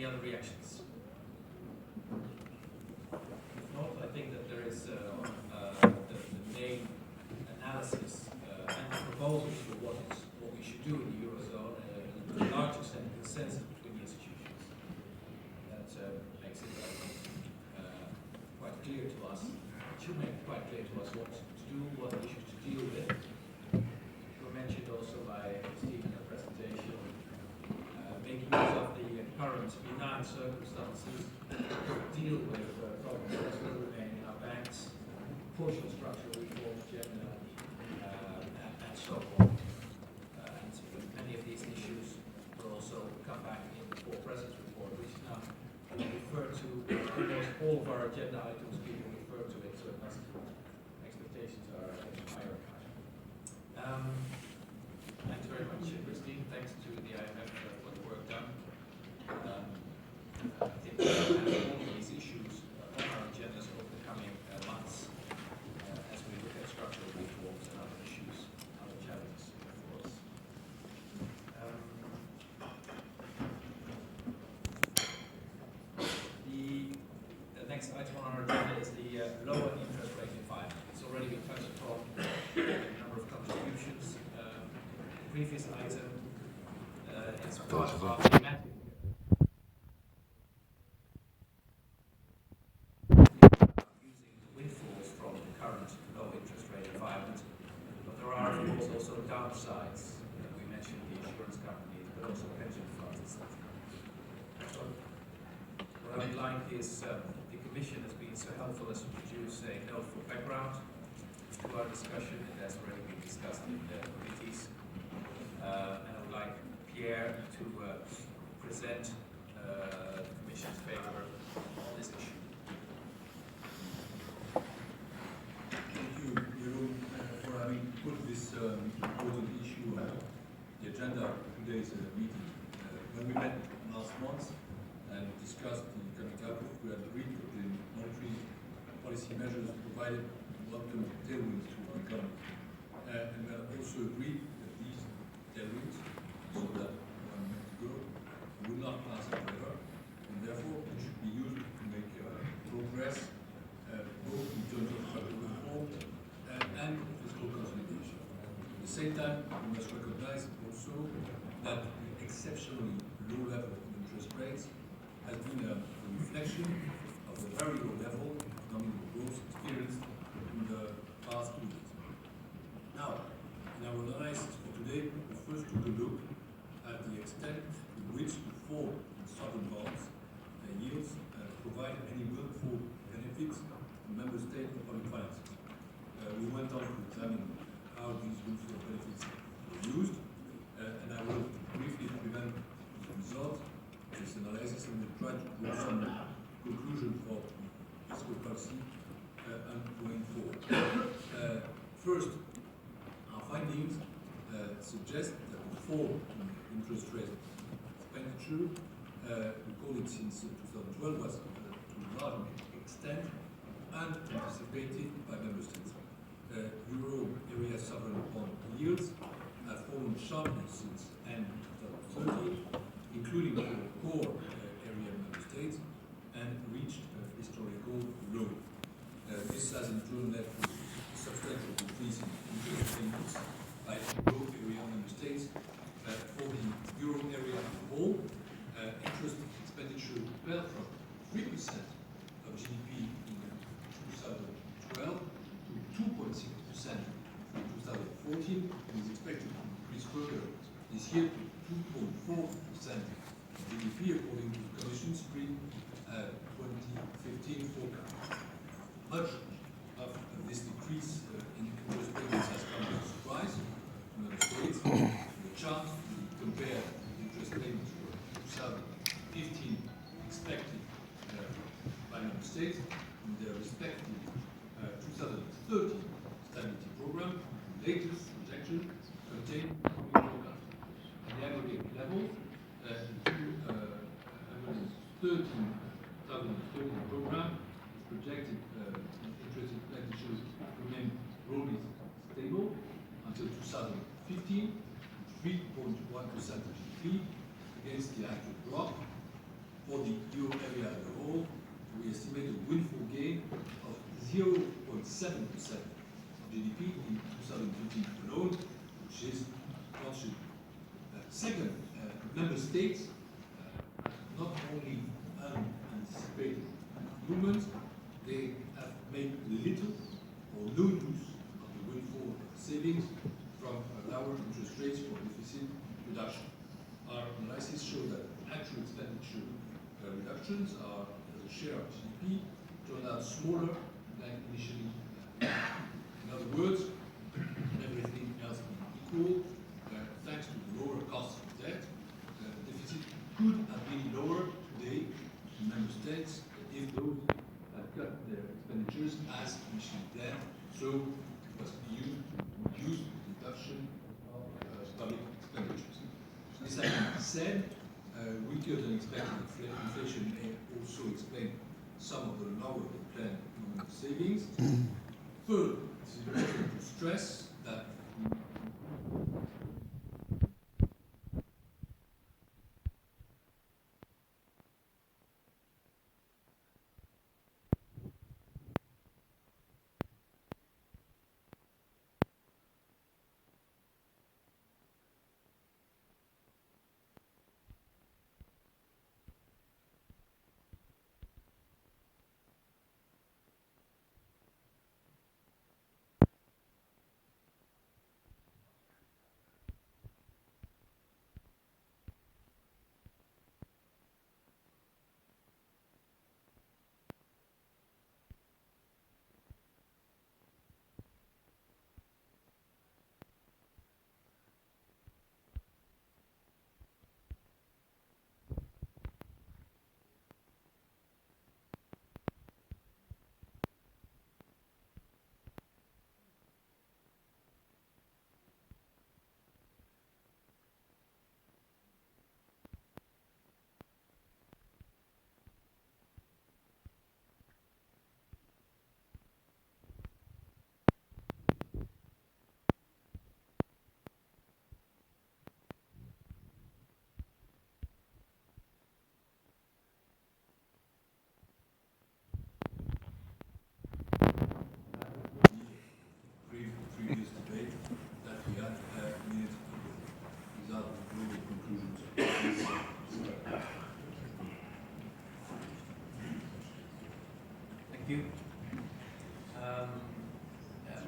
Any other reactions? If not, I think that there is the main analysis and the proposals for what we should do in the Eurozone, to a large extent, consensus between the institutions. That makes it, I think, quite clear to us. It should make it quite clear to us what to do, what issues to deal with. Were mentioned also by Steve in her presentation. Making use of the current benign circumstances to deal with problems that will remain in our banks, push on structural reform agenda, and so on. And many of these issues will also come back in the Four Presidents report, which now refer to almost all of our agenda items. People refer to it, so it must, expectations are higher. Thanks very much, Christine. Thanks to the IMF for the work done. I think we have all of these issues on our agendas over the coming months as we look at structural reforms and other issues, other challenges for us. The next item on our agenda is the lower interest rate environment. It's already been touched upon a number of contributions. The previous item is part of our thematic. Using the windfalls from the current low interest rate environment, but there are of course also downsides. We mentioned the insurance companies, but also pension funds, etc. So what I would like is the Commission has been so helpful as to produce a note for background to our discussion. It has already been discussed in the committees. And I would like Pierre to present the Commission's paper on this issue. Thank you, Jeroen, for having put this important issue on the agenda of today's meeting. When we met last month and discussed the economic outlook, we had agreed that the monetary policy measures provided long-term tailwinds to the economy. And we had also agreed that these tailwinds, so that one meant to go, would not last forever, and therefore they should be used to make progress, both in terms of structural reform and fiscal consolidation. At the same time, we must recognize also that the exceptionally low level of interest rates has been a reflection of the very low level of economic growth experienced in the past 2 years. Now, in our analysis for today, we first took a look at the extent to which the fall in sovereign bonds yields provide any meaningful benefits to member state and public finances. We went on to examine how these meaningful benefits were used, and I will briefly present the result of this analysis and will try to draw some conclusion for fiscal policy and going forward. First, our findings suggest that the fall in interest rate expenditure, we call it since 2012, was to a large extent unanticipated by member states. Euro area sovereign bond yields have fallen sharply since end 2013, including for core area member states, and reached a historical low. This has in turn led to a substantial decrease in interest payments by euro area member states. For the euro area as a whole, interest expenditure fell from 3% of GDP in 2012 to 2.6% in 2014, and is expected to increase further this year to 2.4% of GDP, according to the Commission's spring 2015 forecast. Much of this decrease in interest payments has come as a surprise to member states. The chart compare interest payments for 2015 expected by member states in their respective 2030 stability program. The latest projection contained forecast. At the aggregate level, the 2013 program is projected interest expenditures remain broadly stable until 2015, 3.1% of GDP, against the actual drop for the euro area as a whole, we estimate a windfall gain of 0.7% of GDP in 2015 alone, which is considerable. Second, member states not only unanticipated movements, they have made little or no use of the windfall savings from lower interest rates for deficit reduction. Our analysis show that actual expenditure reductions are, as a share of GDP, turned out smaller than initially planned. In other words, everything else being equal, thanks to the lower cost of debt, the deficit could have been lower today in member states if those had cut their expenditures as initially planned. So it was used to reduce the reduction of public expenditures. This having been said, weaker than expected inflation may also explain some of the lower than planned nominal savings. Third, it is important to stress that previous debate that we had minutes ago. These are the global conclusions of this. Thank you.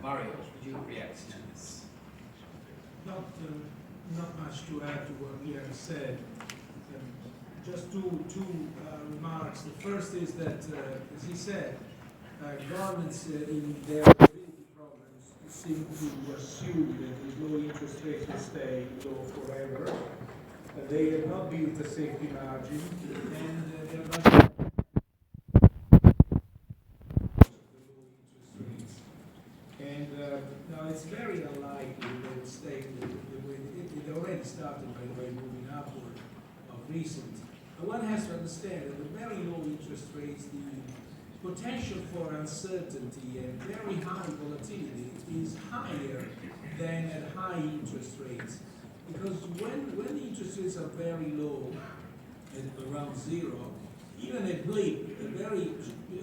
Mario, would you react to this? Not much to add to what Ian said. Just two remarks. The first is that, as he said, governments in their stability programs seem to assume that the low interest rates will stay low forever. They have not built a safety margin, and they are not the low interest rates. And now it's very unlikely they will stay the way it already started, by the way, moving upward of recent. But one has to understand that the very low interest rates, the potential for uncertainty and very high volatility is higher than at high interest rates. Because when the interest rates are very low, at around zero, even a blip, a very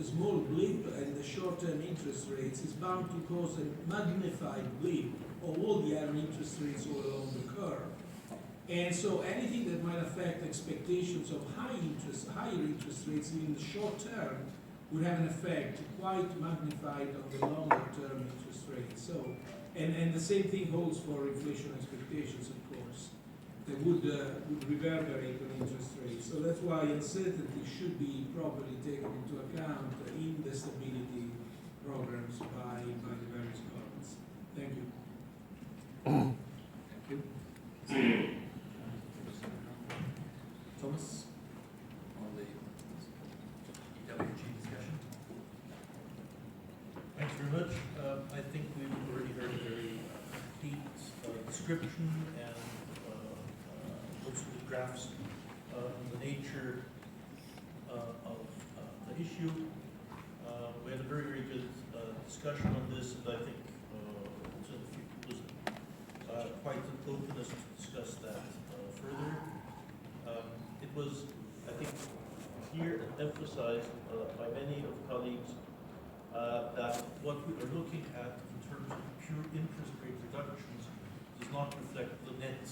small blip in the short-term interest rates is bound to cause a magnified blip of all the other interest rates all along the curve. And so anything that might affect expectations of higher interest rates in the short term would have an effect quite magnified on the longer term interest rates. So, and the same thing holds for inflation expectations, of course, that would reverberate on interest rates. So that's why uncertainty should be properly taken into account in the stability programs by the various governments. Thank you. Thank you. Thomas, on the EWG discussion. Thanks very much. I think we've already heard a very complete description and also the graphs on the nature of the issue. We had a very, very good discussion on this, and I think it was quite an openness to discuss that further. It was, I think, clear and emphasized by many of colleagues that what we are looking at in terms of pure interest rate reductions does not reflect the net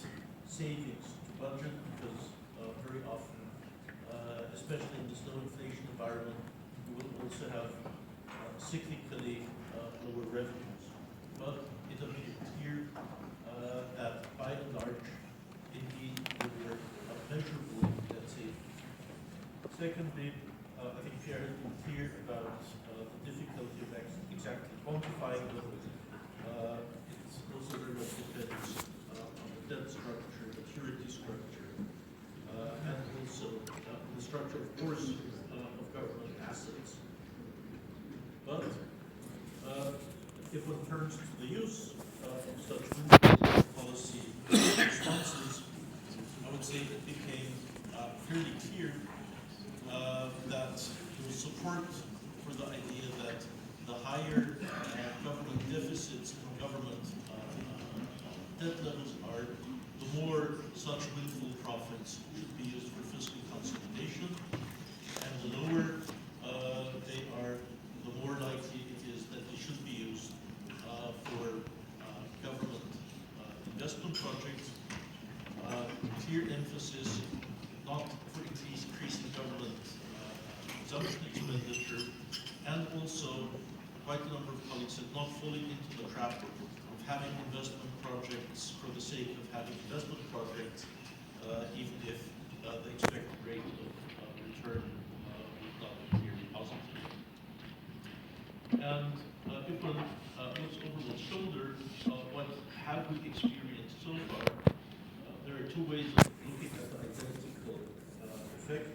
savings to budget, because very often, especially in this low inflation environment, you will also have cyclically lower revenues. But it appears clear that by and large, indeed, there were measurable net savings. Secondly, I think Pierre has been clear about the difficulty of exactly quantifying them. It's also very much depends on the debt structure, maturity structure, and also the structure, of course, of government assets. But if one turns to the use of such policy responses, I would say it became fairly clear that there was support for the idea that the higher government deficits and government debt levels are, the more such windfall profits should be used for fiscal consolidation, and the lower they are, the more likely it is that they should be used for government investment projects. Clear emphasis not for increasing government consumption expenditure, and also quite a number of colleagues said not falling into the trap of having investment projects for the sake of having investment projects, even if the expected rate of return would not be clearly positive. And if one looks over one's shoulder, what have we experienced so far? There are two ways of looking at the identical effect.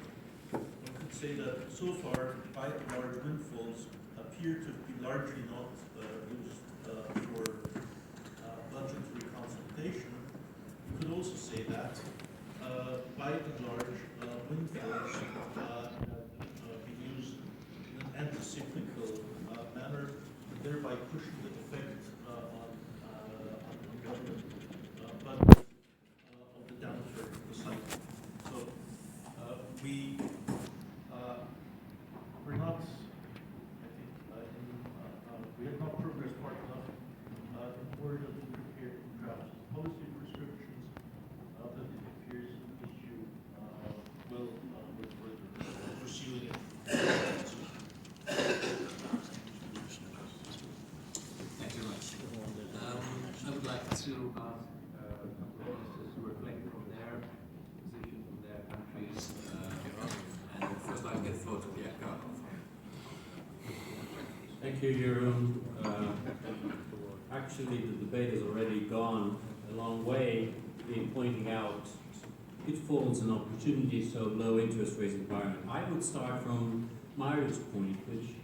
One could say that so far, by and large, windfalls appear to be largely not used for budgetary consolidation. You could also say that by and large, windfalls have been used in an anti-cyclical manner, and thereby pushing the effect on government budget of the downturn of the cycle. So we're not, I think, we have not progressed far enough in order to prepare draft policy prescriptions, but it appears the issue will pursuing it. Thank you very much. I would like to ask ministers to reflect on their position, from their countries, and first I'll get the floor to Pierre Carnot. Thank you, Jeroen. Actually, the debate has already gone a long way in pointing out pitfalls and opportunities of low interest rates environment. I would start from Mario's point, which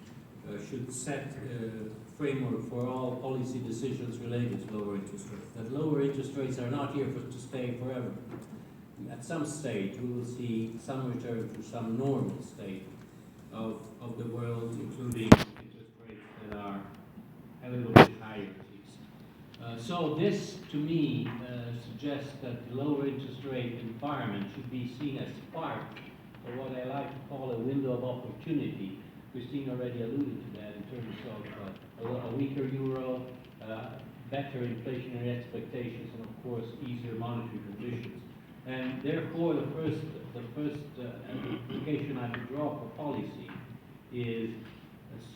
should set a framework for all policy decisions related to lower interest rates. That lower interest rates are not here to stay forever. At some stage, we will see some return to some normal state of the world, including interest rates that are a little bit higher at least. So this, to me, suggests that the lower interest rate environment should be seen as part of what I like to call a window of opportunity. Christine already alluded to that in terms of a weaker euro, better inflationary expectations, and of course easier monetary conditions. And therefore, the first implication I would draw for policy is,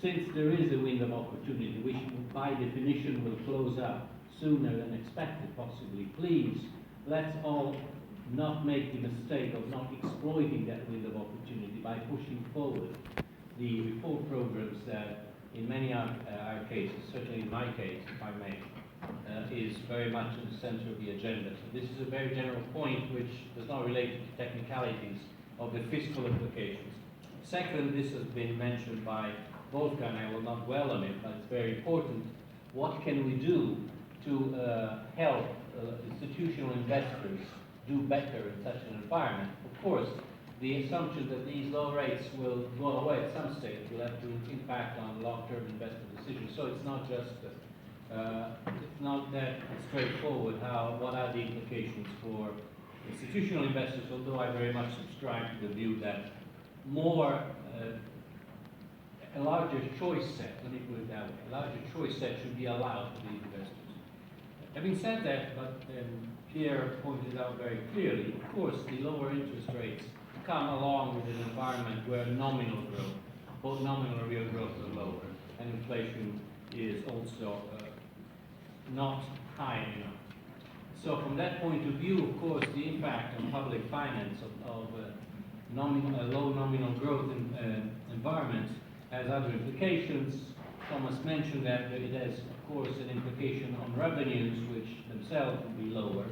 since there is a window of opportunity, which by definition will close up sooner than expected, possibly, please, let's all not make the mistake of not exploiting that window of opportunity by pushing forward the reform programs that, in many of our cases, certainly in my case, if I may, is very much in the center of the agenda. So this is a very general point which does not relate to the technicalities of the fiscal implications. Second, this has been mentioned by Wolfgang, I will not dwell on it, but it's very important. What can we do to help institutional investors do better in such an environment? Of course, the assumption that these low rates will go away at some stage will have to impact on long-term investment decisions. So it's not just it's not that straightforward. What are the implications for institutional investors? Although I very much subscribe to the view that more, a larger choice set, let me put it that way, a larger choice set should be allowed for these investors. Having said that, but Pierre pointed out very clearly, of course, the lower interest rates come along with an environment where nominal growth, both nominal and real growth are lower, and inflation is also not high enough. So from that point of view, of course, the impact on public finance of low nominal growth environment has other implications. Thomas mentioned that it has, of course, an implication on revenues, which themselves will be lower.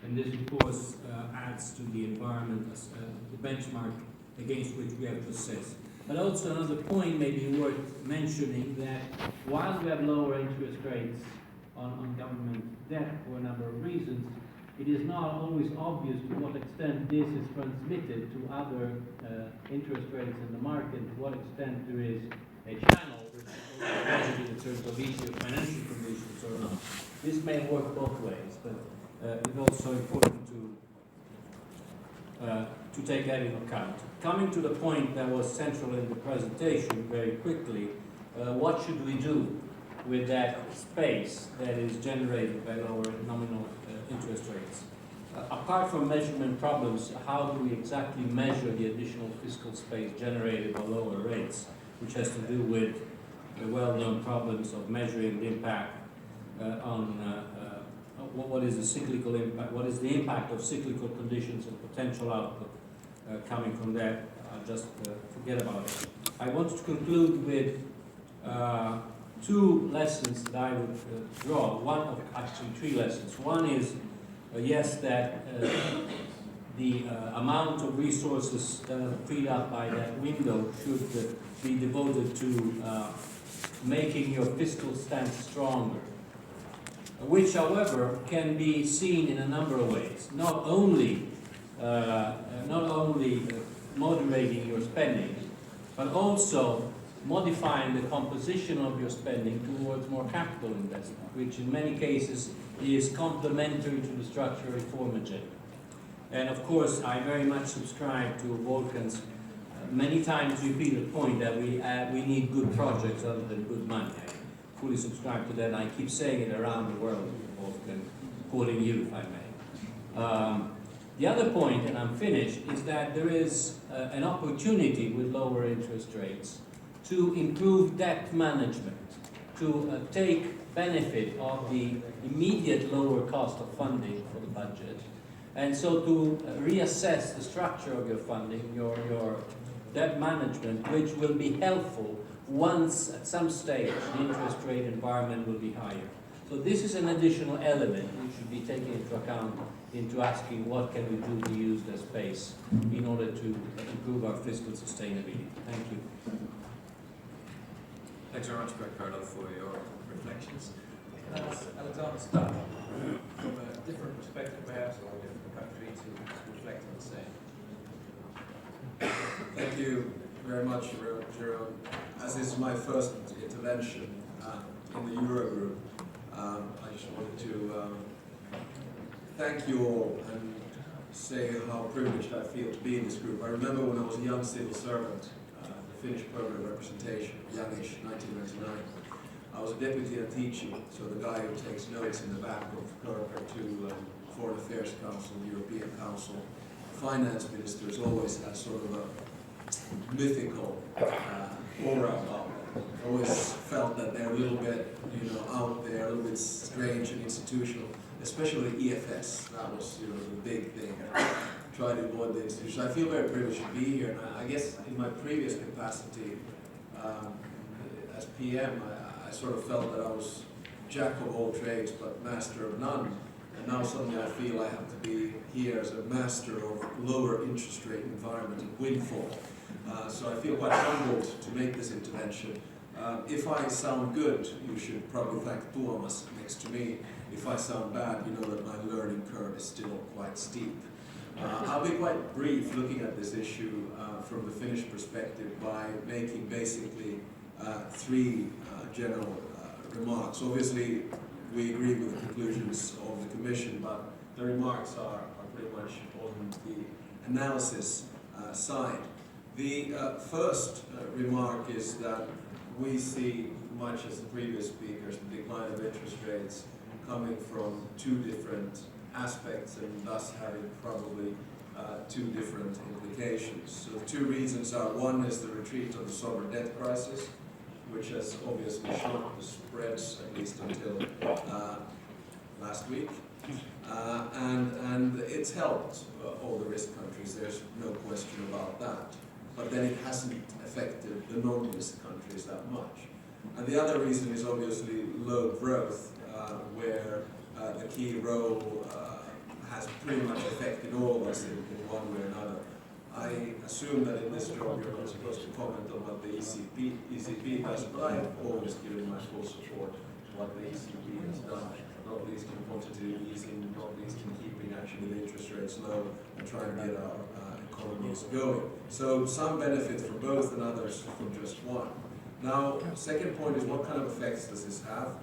And this, of course, adds to the environment, as the benchmark against which we have to assess. But also another point may be worth mentioning, that while we have lower interest rates on government debt for a number of reasons, it is not always obvious to what extent this is transmitted to other interest rates in the market, to what extent there is a channel which is also positive in terms of easier financial conditions or not. This may work both ways, but it's also important to take that into account. Coming to the point that was central in the presentation very quickly, what should we do with that space that is generated by lower nominal interest rates? Apart from measurement problems, how do we exactly measure the additional fiscal space generated by lower rates, which has to do with the well-known problems of measuring the impact on what is the cyclical impact, what is the impact of cyclical conditions and potential output coming from that. Just forget about it. I want to conclude with two lessons that I would draw. One of actually three lessons. One is, yes, that the amount of resources that are freed up by that window should be devoted to making your fiscal stance stronger, which, however, can be seen in a number of ways. Not only moderating your spending, but also modifying the composition of your spending towards more capital investment, which in many cases is complementary to the structural reform agenda. And of course, I very much subscribe to Wolfgang's many times repeated point that we need good projects other than good money. I fully subscribe to that, and I keep saying it around the world, Wolfgang, quoting you, if I may. The other point, and I'm finished, is that there is an opportunity with lower interest rates to improve debt management, to take benefit of the immediate lower cost of funding for the budget, and so to reassess the structure of your funding, your debt management, which will be helpful once at some stage the interest rate environment will be higher. So this is an additional element which should be taken into account into asking what can we do to use that space in order to improve our fiscal sustainability. Thank you. Thanks very much, Ricardo, for your reflections. Alexander, start from a different perspective, perhaps, or a different country to reflect on the same. Thank you very much, Jerome. As this is my first intervention in the Eurogroup, I just wanted to thank you all and say how privileged I feel to be in this group. I remember when I was a young civil servant, the Finnish Program of Representation, youngish, 1999. I was a deputy and teaching, so the guy who takes notes in the back of Clerker to Foreign Affairs Council, European Council. Finance ministers always had sort of a mythical aura about them. Always felt that they're a little bit, out there, a little bit strange and institutional, especially EFS. That was, the big thing. Try to avoid the institution. I feel very privileged to be here, and I guess in my previous capacity as PM, I sort of felt that I was jack of all trades but master of none. And now suddenly I feel I have to be here as a master of lower interest rate environment and windfall. So I feel quite humbled to make this intervention. If I sound good, you should probably thank Tuomas next to me. If I sound bad, you know that my learning curve is still quite steep. I'll be quite brief looking at this issue from the Finnish perspective by making basically three general remarks. Obviously, we agree with the conclusions of the Commission, but the remarks are pretty much on the analysis side. The first remark is that we see, much as the previous speakers, the decline of interest rates coming from two different aspects and thus having probably two different implications. So the two reasons are, one is the retreat of the sovereign debt crisis, which has obviously shrunk the spreads, at least until last week. And it's helped all the risk countries, there's no question about that. But then it hasn't affected the non-risk countries that much. And the other reason is obviously low growth, where the key role has pretty much affected all of us in one way or another. I assume that in this job you're not supposed to comment on what the ECB does, but I have always given my full support to what the ECB has done, not least in quantitative easing, not least in keeping actually the interest rates low and trying to get our economies going. So some benefit from both and others from just one. Now, second point is, what kind of effects does this have?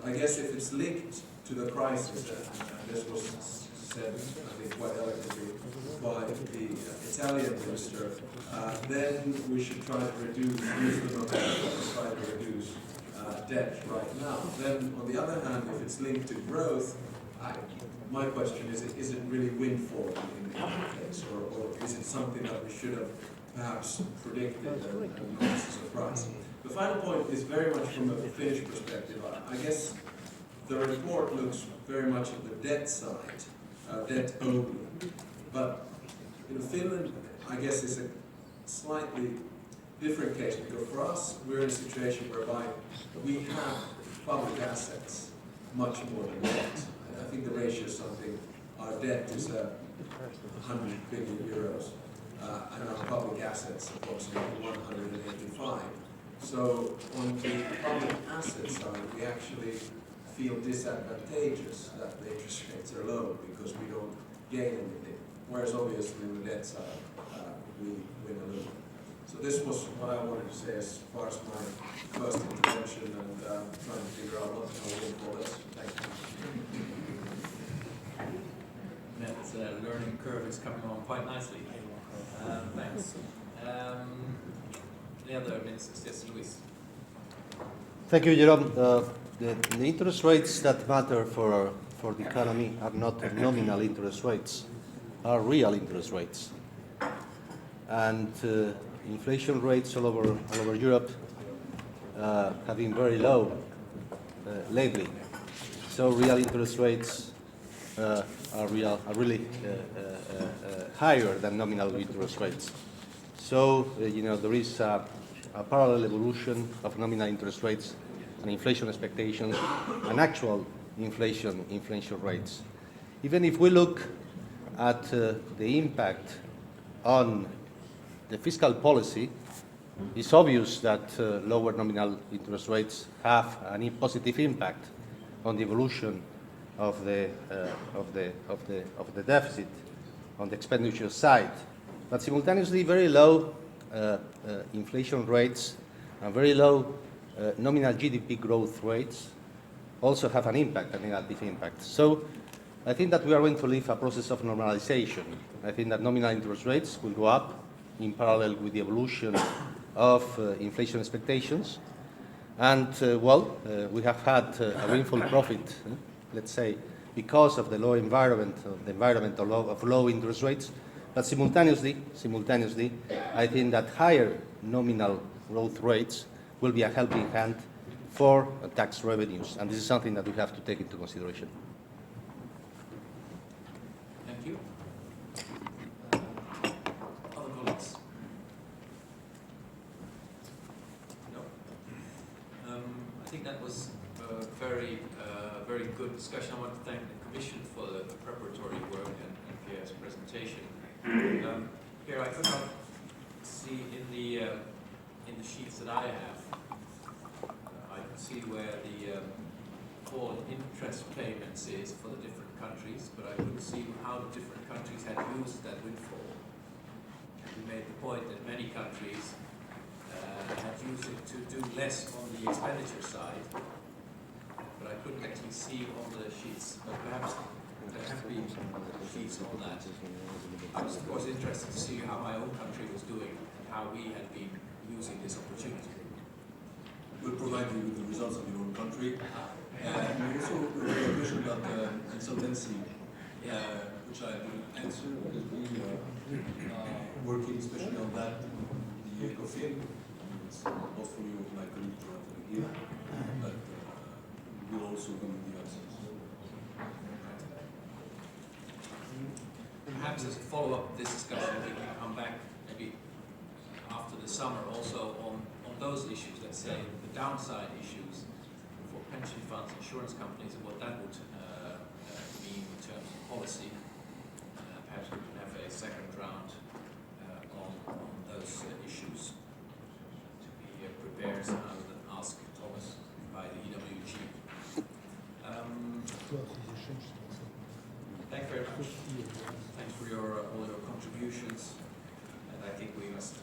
I guess if it's linked to the crisis, and this was said, I think, quite elegantly by the Italian minister, then we should try to reduce, try to reduce debt right now. Then, on the other hand, if it's linked to growth, my question is it really windfall in the case, or is it something that we should have perhaps predicted and not as a surprise? The final point is very much from a Finnish perspective. I guess the report looks very much at the debt side, debt only. But in Finland, I guess it's a slightly different case, because for us, we're in a situation whereby we have public assets much more than debt. I think the ratio is something, our debt is 100 billion euros, and our public assets approximately 185. So on the public asset side, we actually feel disadvantageous that the interest rates are low because we don't gain anything. Whereas obviously on the debt side, we win a little. So this was what I wanted to say as far as my first intervention and trying to figure out what to do for this. Thank you. That learning curve is coming along quite nicely. Thanks. The other ministers, yes, Luis. Thank you, Jerome. The interest rates that matter for the economy are not nominal interest rates, are real interest rates. And inflation rates all over Europe have been very low lately. So real interest rates are really higher than nominal interest rates. So there is a parallel evolution of nominal interest rates and inflation expectations and actual inflation rates. Even if we look at the impact on the fiscal policy, it's obvious that lower nominal interest rates have a positive impact on the evolution of the deficit on the expenditure side. But simultaneously, very low inflation rates and very low nominal GDP growth rates also have an impact, a negative impact. So I think that we are going to live a process of normalization. I think that nominal interest rates will go up in parallel with the evolution of inflation expectations. And, we have had a windfall profit, let's say, because of the low environment, of low interest rates. But simultaneously, I think that higher nominal growth rates will be a helping hand for tax revenues. And this is something that we have to take into consideration. Thank you. Other colleagues? No? I think that was a very good discussion. I want to thank the Commission for the preparatory work and Pierre's presentation. Pierre, I could not see in the sheets that I have, I can see where the fall in interest payments is for the different countries, but I couldn't see how the different countries had used that windfall. You made the point that many countries had used it to do less on the expenditure side, but I couldn't actually see on the sheets. But perhaps there have been feats on that. I was of course interested to see how my own country was doing and how we had been using this opportunity. We'll provide you with the results of your own country. And also a question about insolvency, which I will answer because we are working especially on that, the ECOFIN. It's not for you, my colleague Jonathan here, but we'll also come with the answers. Perhaps as a follow-up to this discussion, we can come back maybe after the summer also on those issues, let's say the downside issues for pension funds, insurance companies, and what that would mean in terms of policy. Perhaps we can have a second round on those issues to be prepared, and I would ask Thomas by the EWG. Thank you very much. Thanks for all your contributions, and I think we must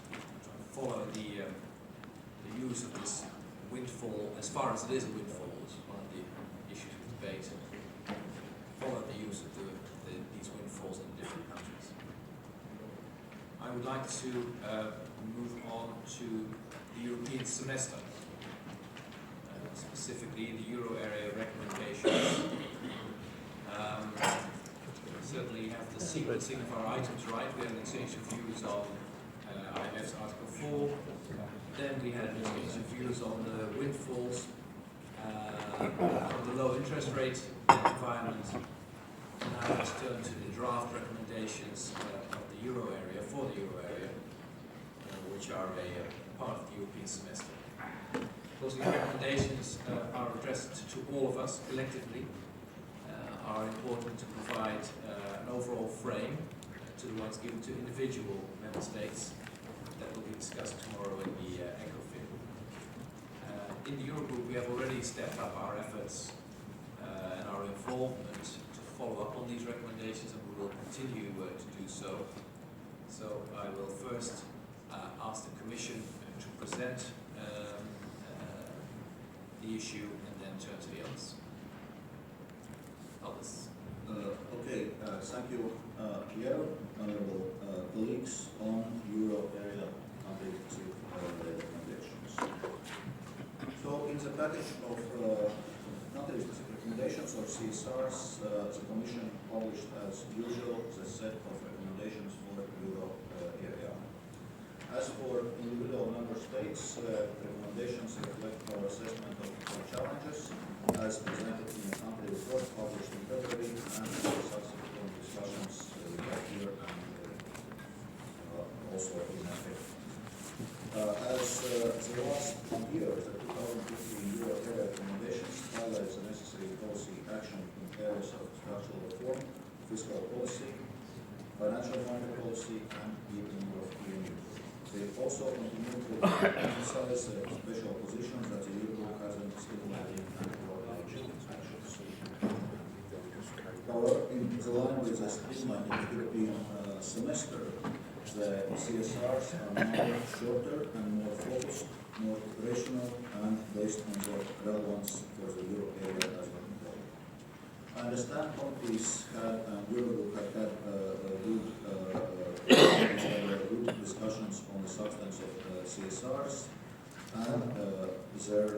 follow the use of this windfall, as far as it is a windfall, is one of the issues of debate. Follow the use of these windfalls in different countries. I would like to move on to the European semester, specifically the Euro area recommendations. Certainly have the sequencing of our items right. We had an exchange of views on IMF's Article 4. Then we had an exchange of views on the windfalls, on the low interest rate environment. Now let's turn to the draft recommendations of the Euro area, for the Euro area, which are a part of the European semester. Those recommendations are addressed to all of us collectively, are important to provide an overall frame to the ones given to individual member states that will be discussed tomorrow in the ECOFIN. In the Eurogroup, we have already stepped up our efforts and our involvement to follow up on these recommendations, and we will continue to do so. So I will first ask the Commission to present the issue and then turn to the others. Thank you, Pierre, honorable colleagues, on Euro area country-specific recommendations. So, in the package of country-specific recommendations, or CSRs, the Commission published, as usual, the set of recommendations for Euro area. As for individual member states, recommendations reflect our assessment of challenges as presented in the country report published in February and subsequent discussions we had here and also in effect. As the last year, the 2015 Euro area recommendations highlight the necessary policy action in areas of structural reform, fiscal policy, financial monetary policy, and deepening of EMU. They also continue to emphasize special positions that the Eurogroup has in stimulating and coordinating actions. However, in the line with the streamlining European semester, the CSRs are now shorter and more focused, more operational, and based on the relevance for the Euro area as a whole. I understand countries had and Eurogroup had good discussions on the substance of CSRs, and there,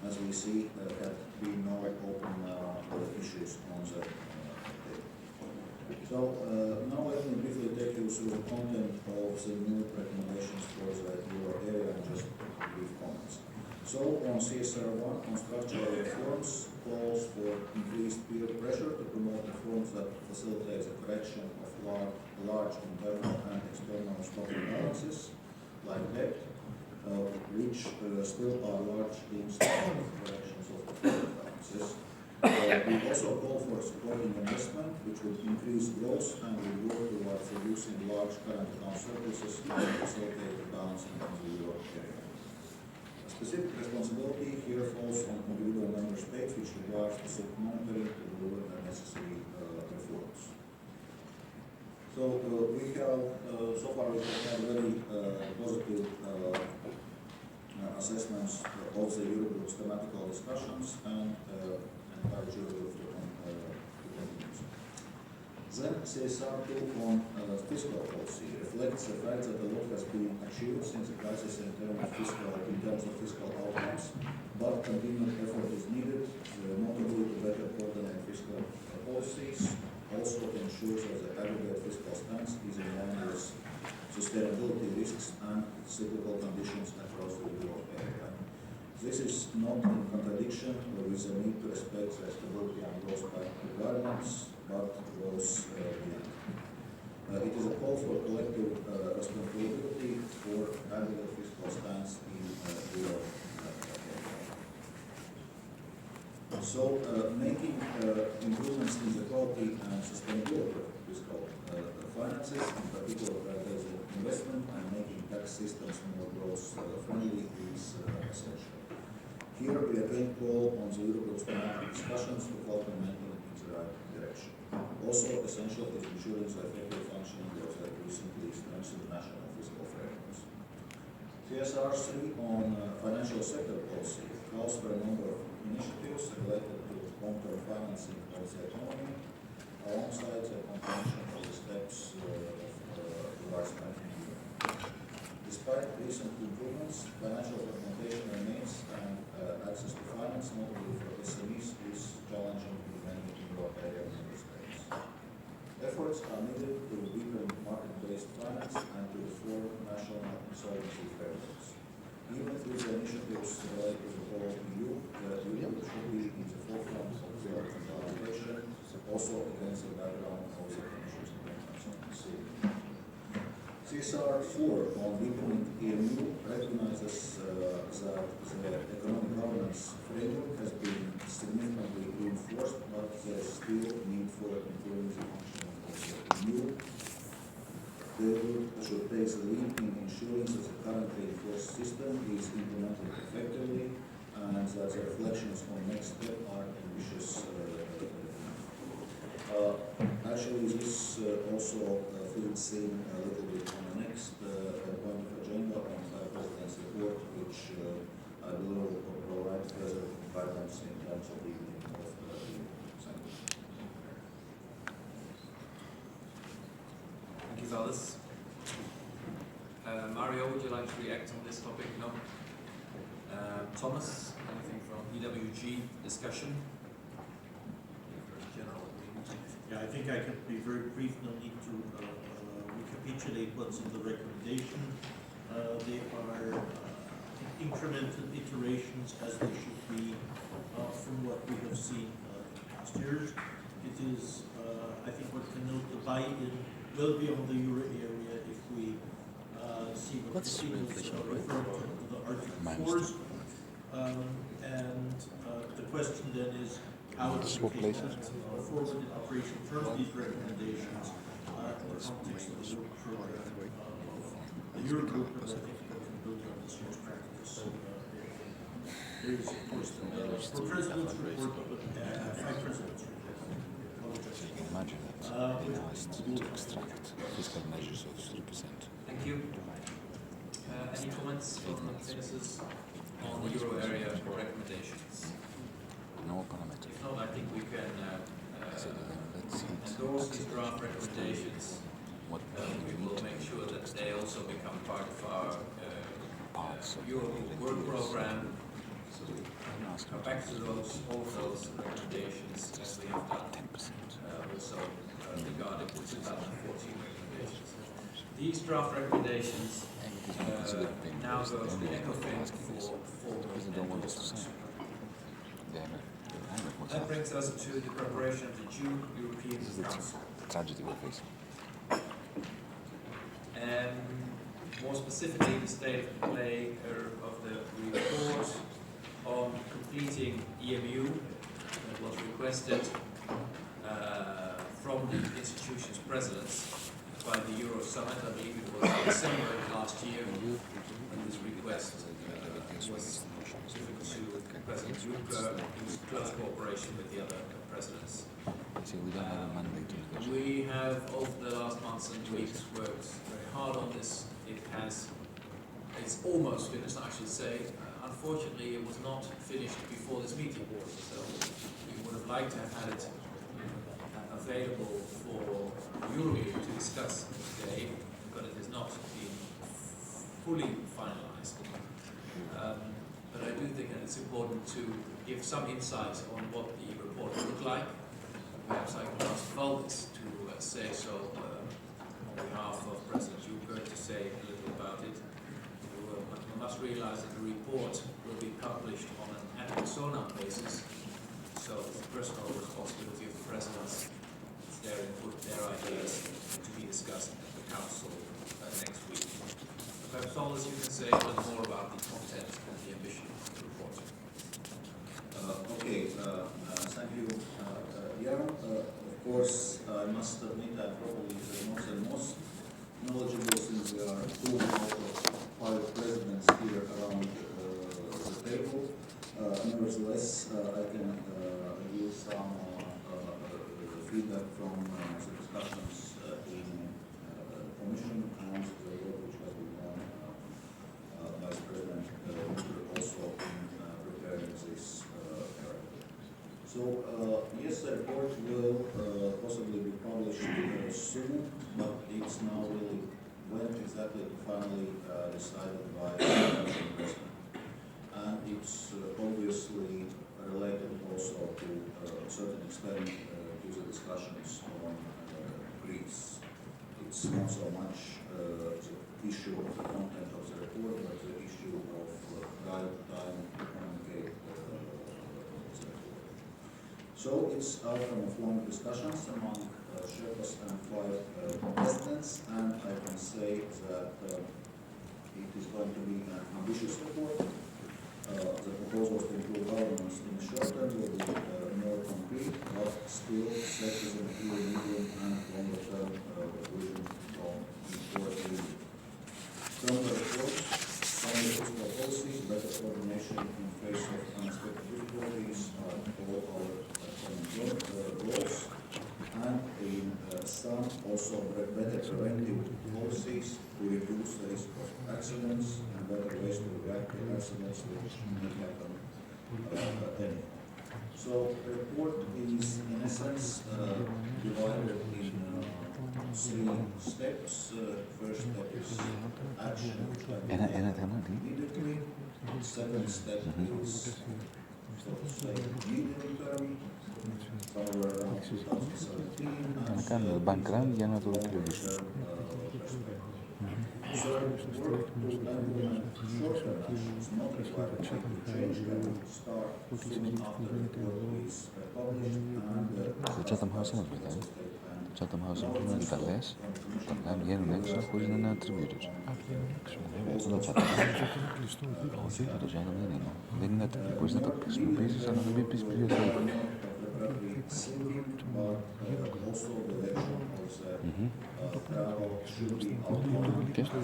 as we see, had been no open issues on the table. So now let me briefly take you through the content of the new recommendations for the Euro area and just brief comments. So on CSR 1, on structural reforms, calls for increased peer pressure to promote reforms that facilitate the correction of large internal and external stock imbalances, like debt, which still are large themes of corrections of imbalances. We also call for supporting investment, which would increase growth and will work towards reducing large current account surpluses and facilitate the balancing of the Euro area. A specific responsibility here falls on individual member states, which requires specific monitoring to deliver the necessary reforms. So we have, so far we have had very positive assessments of the Eurogroup's thematical discussions and encourage Eurogroup to Then CSR2 on fiscal policy reflects the fact that a lot has been achieved since the crisis in terms of fiscal outcomes, but continued effort is needed, notably to better coordinate fiscal policies, also to ensure that the aggregate fiscal stance is in line with sustainability risks and cyclical conditions across the euro area. This is not in contradiction with the need to respect the stability and growth requirements, but goes beyond. It is a call for collective responsibility for aggregate fiscal stance in euro area. So, making improvements in the quality and sustainability of fiscal finances, in particular prioritizing investment and making tax systems more growth friendly is essential. Here we again call on the Eurogroup's thematic discussions to help momentum in the right direction. Also essential is ensuring the effective functioning of the recently strengthened national fiscal frameworks. CSR 3 on financial sector policy calls for a number of initiatives related to long-term financing of the economy, alongside the continuation of the steps of the rights management union. Despite recent improvements, financial fragmentation remains, and access to finance, notably for SMEs, is challenging in many euro area member states. Efforts are needed to deepen market-based finance and to reform national insolvency frameworks. Even through the initiatives related to the whole EU, the Europe should be in the forefront of the implementation, also against the background of the Commission's consultancy. CSR 4 on deepening EMU recognizes that the economic governance framework has been significantly reinforced, but there is still need for improving the functioning of the EMU. The EU should take the lead in ensuring that the currently enforced system is implemented effectively and that the reflections on next step are ambitious. Actually, this also fits in a little bit on the next point of agenda on the President's report, which I believe will provide further guidance in terms of the evening of the Assembly. Thank you, fellas. Mario, would you like to react on this topic? No? Thomas, anything from EWG discussion? General agreement. Yeah, I think I can be very brief, no need to recapitulate what's in the recommendation. They are incremental iterations as they should be from what we have seen in past years. It is, I think one can note the buy-in will be on the euro area if we see what the signals refer to the Article 4s. And the question then is how to take that forward in operation from these recommendations in the context of the work program of the Eurogroup, and I think we can build on this year's practice. There is, of course, the President's report, but 5 Presidents' report. Imagine that now it's to extract fiscal measures of 3%. Thank you. Any comments from ministers on the euro area recommendations? No parameter. If not, I think we can endorse these draft recommendations. We will make sure that they also become part of our Eurogroup work program. So we come back to all of those recommendations as we have done also regarding the 2014 recommendations. These draft recommendations now go to the ECOFIN for formal endorsement. That brings us to the preparation of the June European Council. Tragedy we're facing. And more specifically, the state of play of the report on completing EMU that was requested from the institution's presidents by the Euro Summit. I believe it was in December last year when this request was given to President Juncker in close cooperation with the other presidents. See, we don't have a mandate to negotiate. We have, over the last months and weeks, worked very hard on this. It's almost finished, I should say. Unfortunately, it was not finished before this meeting, so we would have liked to have had it available for Eurogroup to discuss today, but it has not been fully finalized. But I do think that it's important to give some insight on what the report will look like. Perhaps I can ask Valdis to say so on behalf of President Juncker, to say a little about it. You must realize that the report will be published on an ad personam basis, so it's the personal responsibility of the presidents. It's their input, their ideas to be discussed at the council next week. Perhaps Valdis, you can say a little more about the content and the ambition of the report. Okay, thank you, Jan. Of course, I must admit I'm probably not the most knowledgeable, since we are 2 out of 5 presidents here around the table. Nevertheless, I can give some feedback from the discussions in Commission and the work which has been done Vice President Juncker also in preparing this area. So, yes, the report will possibly be published soon, but it's now really when exactly finally decided by the President. And it's obviously related also to a certain extent to the discussions on Greece. It's not so much the issue of the content of the report, but the issue of time to communicate the report. So it's outcome of long discussions among Sherpas and 5 presidents, and I can say that it is going to be an ambitious report. The proposals to improve governance in the short term will be more concrete, but still set as a clear medium and longer term vision from the Union. From the report, stronger fiscal policy, better coordination in face of unexpected difficulties are all our common goals, and in some also better preventive policies to reduce the risk of accidents and better ways to react to accidents which may happen anyhow. So the report is in essence divided in 3 steps. First step is action which can be taken immediately. Second step is, so to say, medium term, somewhere around 2017, and κάνουμε background για να το ολοκληρώσουμε. So work to implement short-term actions not required to change can start soon after the report is published and Το Chatham House είναι μετά. Το Chatham House είναι να τα λες, τα βγάλουν, βγαίνουν έξω χωρίς να είναι attributors. Αυτό το Chatham House. Όχι, το Chatham δεν είναι. Δεν είναι attributors. Μπορείς να το χρησιμοποιήσεις, αλλά να μην πεις ποιο θα είναι. Και στο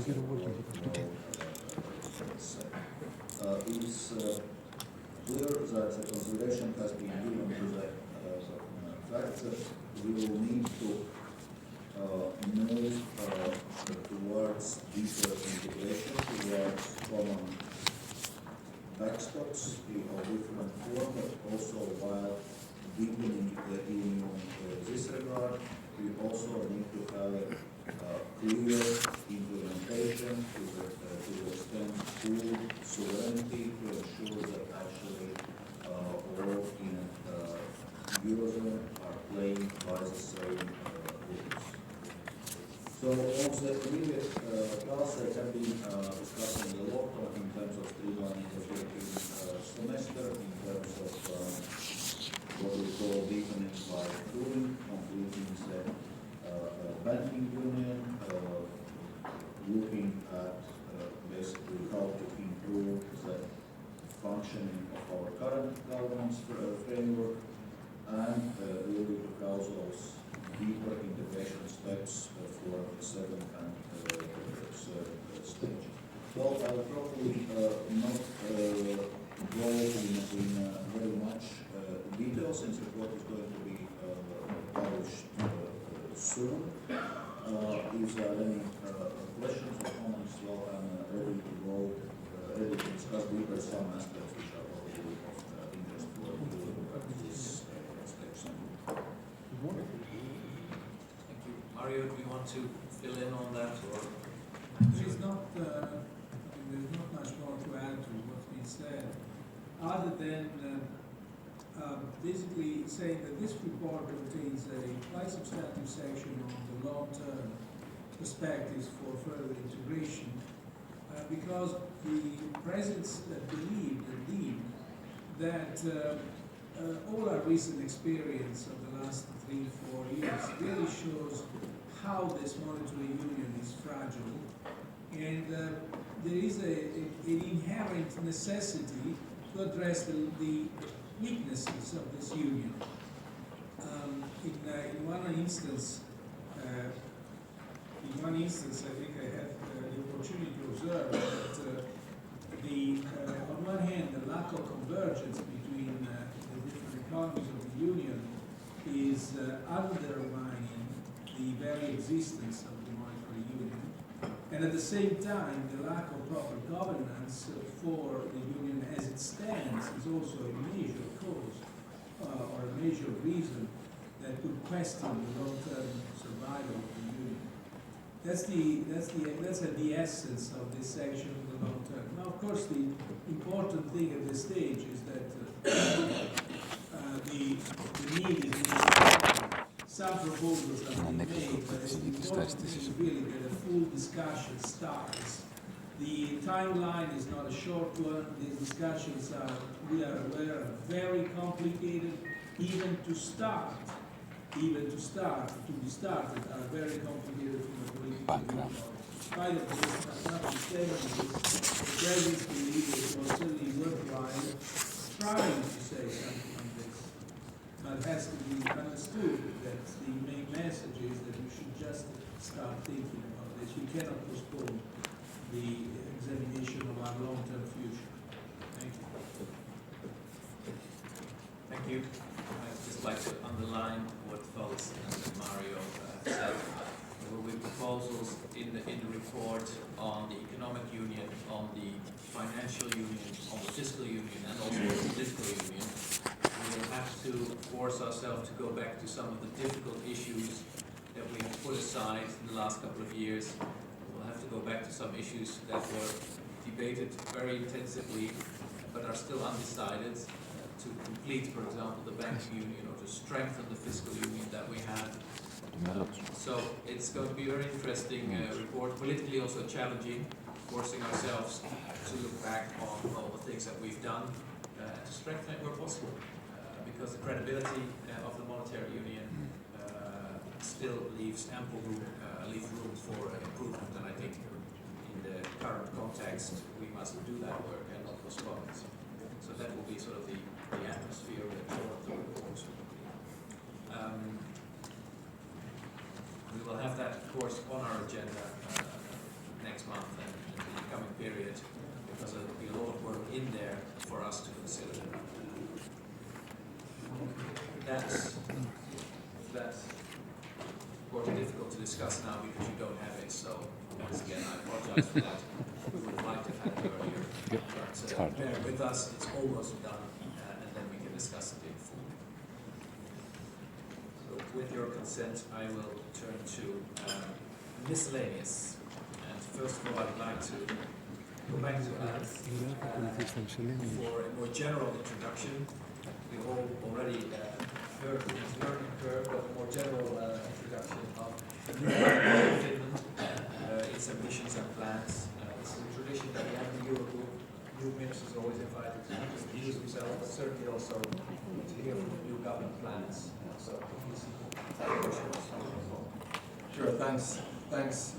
It's clear that the consideration has been given to the fact that we will need to move towards deeper integration, towards common backstops of different form, but also while deepening the EU in this regard, we also need to have a clear implementation to the extent full sovereignty to ensure that actually all in Eurozone are playing by the same rules. So on the immediate task, there have been discussing a lot in terms of streamlining the European semester, in terms of what we call deepening by doing, completing the banking union, looking at basically how to improve the functioning of our current governance framework, and really to cause those deeper integration steps for the second and third stage. Well, I'll probably not go in very much detail, since the report is going to be published soon. If there are any questions or comments, well, I'm ready to go, ready to discuss deeper some aspects which are probably of interest for you at this stage. Mario, do you want to fill in on that, or? There's not, there's not much more to add to what's been said, other than basically saying that this report contains a quite substantive section on the long-term perspectives for further integration, because the presidents believed and deemed that all our recent experience of the last 3-4 years really shows how this monetary union is fragile, and there is an inherent necessity to address the weaknesses of this union. In one instance, I think I had the opportunity to observe that on one hand, the lack of convergence between the different economies of the union is undermining the very existence of the monetary union, and at the same time, the lack of proper governance for the union as it stands is also a major cause or a major reason that could question the long-term survival of the union. That's the essence of this section of the long term. Now, of course, the important thing at this stage is that the need is some proposals are being made, but it's important really that a full discussion starts. The timeline is not a short one. These discussions are, we are aware, are very complicated. Even to be started, are very complicated from a political viewpoint. In spite of this, notwithstanding this, the presidents believe it was certainly worthwhile trying to say something on this. But it has to be understood that the main message is that we should just start thinking about this. We cannot postpone the examination of our long-term future. Thank you. Thank you. I'd just like to underline what Fels and Mario said. There will be proposals in the report on the economic union, on the financial union, on the fiscal union, and also the political union. We will have to force ourselves to go back to some of the difficult issues that we have put aside in the last couple of years. We'll have to go back to some issues that were debated very intensively but are still undecided, to complete, for example, the banking union, or to strengthen the fiscal union that we have. So it's going to be a very interesting report, politically also challenging, forcing ourselves to look back on all the things that we've done and to strengthen it where possible, because the credibility of the monetary union still leaves ample room, for improvement, and I think in the current context we must do that work and not postpone it. So that will be sort of the atmosphere of the report. We will have that, of course, on our agenda next month and in the coming period, because there will be a lot of work in there for us to consider. That's of course difficult to discuss now because you don't have it. So once again, I apologize for that. We would like to have it earlier, but bear with us. It's almost done, and then we can discuss it in full. So, with your consent, I will turn to miscellaneous. And first of all, I'd like to go back to Alex for a more general introduction. We've all already heard this learning curve, but a more general introduction of Finland, its ambitions and plans. It's a tradition that we have in the Eurogroup. New ministers are always invited to introduce themselves, but certainly also to hear from the new government plans. So, please. Sure, thanks,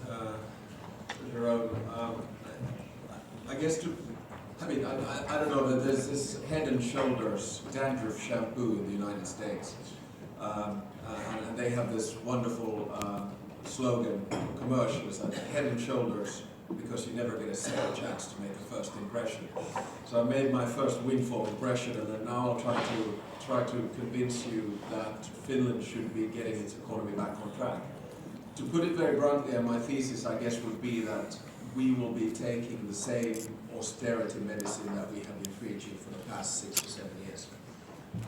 Jerome. I guess I don't know that there's this Head and Shoulders dandruff shampoo in the United States, and they have this wonderful slogan, commercials, that Head and Shoulders, because you never get a second chance to make a first impression. So I made my first windfall impression, and then now I'll try to convince you that Finland should be getting its economy back on track. To put it very bluntly, and my thesis, I guess, would be that we will be taking the same austerity medicine that we have been preaching for the past 6 or 7 years.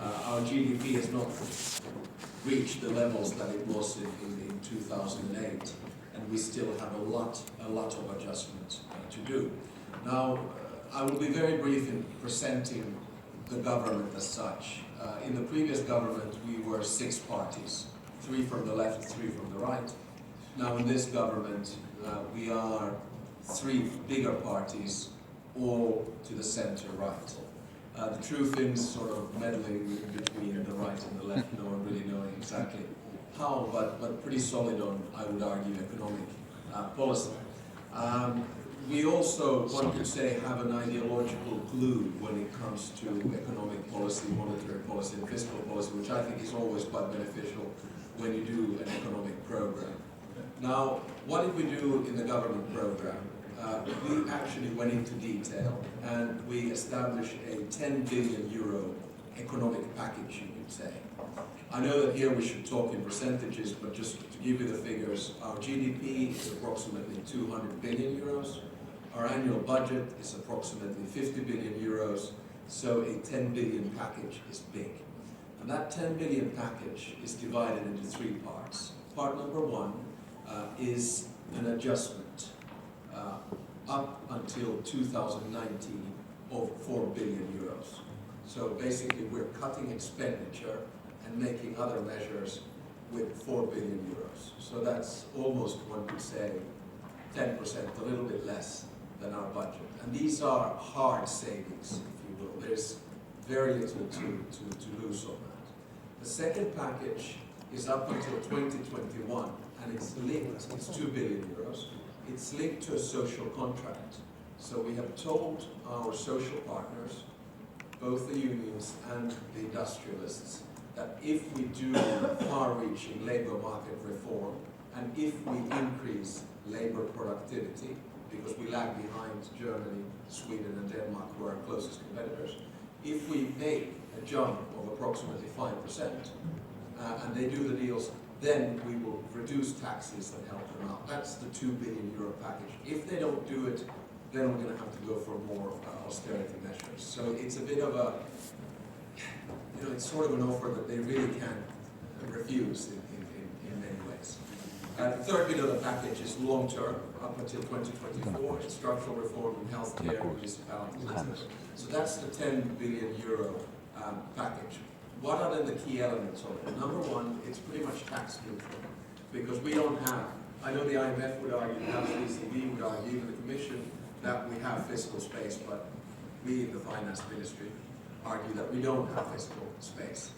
Our GDP has not reached the levels that it was in 2008, and we still have a lot of adjustment to do. Now, I will be very brief in presenting the government as such. In the previous government, we were 6 parties, 3 from the left, 3 from the right. Now in this government, we are 3 bigger parties, all to the center right. The true Finns sort of meddling between the right and the left, no one really knowing exactly how, but pretty solid on, I would argue, economic policy. We also, one could say, have an ideological glue when it comes to economic policy, monetary policy, and fiscal policy, which I think is always quite beneficial when you do an economic program. Now, what did we do in the government program? We actually went into detail and we established a 10 billion euro economic package, you could say. I know that here we should talk in percentages, but just to give you the figures, our GDP is approximately 200 billion euros. Our annual budget is approximately 50 billion euros, so a 10 billion package is big. And that 10 billion package is divided into 3 parts. Part number 1 is an adjustment up until 2019 of 4 billion euros. So basically we're cutting expenditure and making other measures with 4 billion euros. So that's almost, one could say, 10%, a little bit less than our budget. And these are hard savings, if you will. There's very little to lose on that. The second package is up until 2021, and it's linked, it's 2 billion euros. It's linked to a social contract. So we have told our social partners, both the unions and the industrialists, that if we do far-reaching labor market reform, and if we increase labor productivity, because we lag behind Germany, Sweden and Denmark, who are our closest competitors, if we make a jump of approximately 5%, and they do the deals, then we will reduce taxes and help them out. That's the 2 billion euro package. If they don't do it, then we're going to have to go for more austerity measures. So it's a bit of a, you know, it's sort of an offer that they really can't refuse in many ways. The third bit of the package is long-term, up until 2024. It's structural reform in healthcare, municipalities, etc. So that's the 10 billion euro package. What are then the key elements of it? Number 1, it's pretty much tax neutral, because we don't have, I know the IMF would argue, perhaps the ECB would argue, even the Commission, that we have fiscal space, but we in the finance ministry argue that we don't have fiscal space.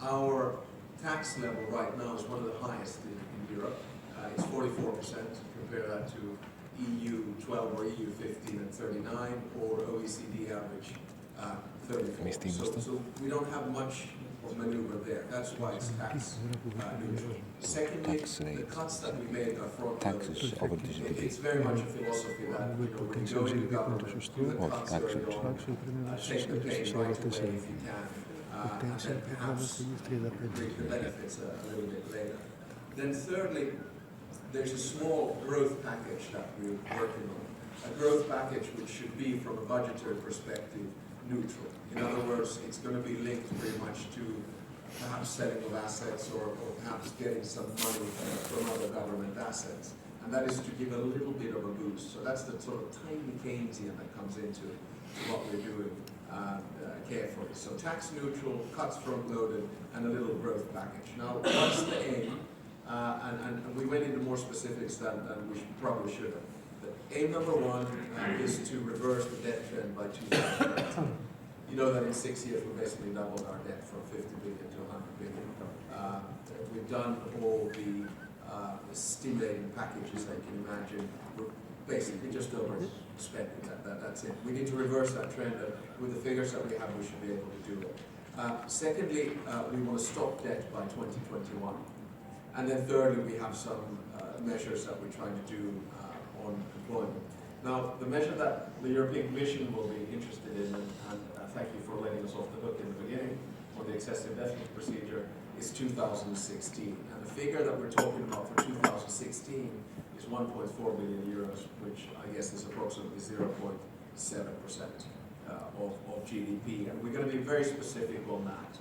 Our tax level right now is one of the highest in Europe. It's 44%. Compare that to EU 12 or EU 15 and 39, or OECD average 34. So we don't have much of maneuver there. That's why it's tax neutral. Secondly, the cuts that we made are front-loaded. It's very much a philosophy that, you know, when you go into government, do the cuts early on, take the pain right away if you can, and then perhaps reap the benefits a little bit later. Then thirdly, there's a small growth package that we're working on. A growth package which should be, from a budgetary perspective, neutral. In other words, it's going to be linked very much to perhaps selling of assets or perhaps getting some money from other government assets. And that is to give a little bit of a boost. So that's the sort of tiny Keynesian that comes into what we're doing carefully. So tax neutral, cuts front-loaded, and a little growth package. Now, what's the aim? And we went into more specifics than we probably should have. Aim number 1 is to reverse the debt trend by 2019. You know that in 6 years we basically doubled our debt from 50 billion to 100 billion. We've done all the stimulating packages that you can imagine. We're basically just overspending. That's it. We need to reverse that trend, and with the figures that we have, we should be able to do it. Secondly, we want to stop debt by 2021. And then thirdly, we have some measures that we're trying to do on employment. Now, the measure that the European Commission will be interested in, and thank you for letting us off the hook in the beginning, on the excessive deficit procedure, is 2016. And the figure that we're talking about for 2016 is 1.4 billion euros, which I guess is approximately 0.7% of GDP. And we're going to be very specific on that.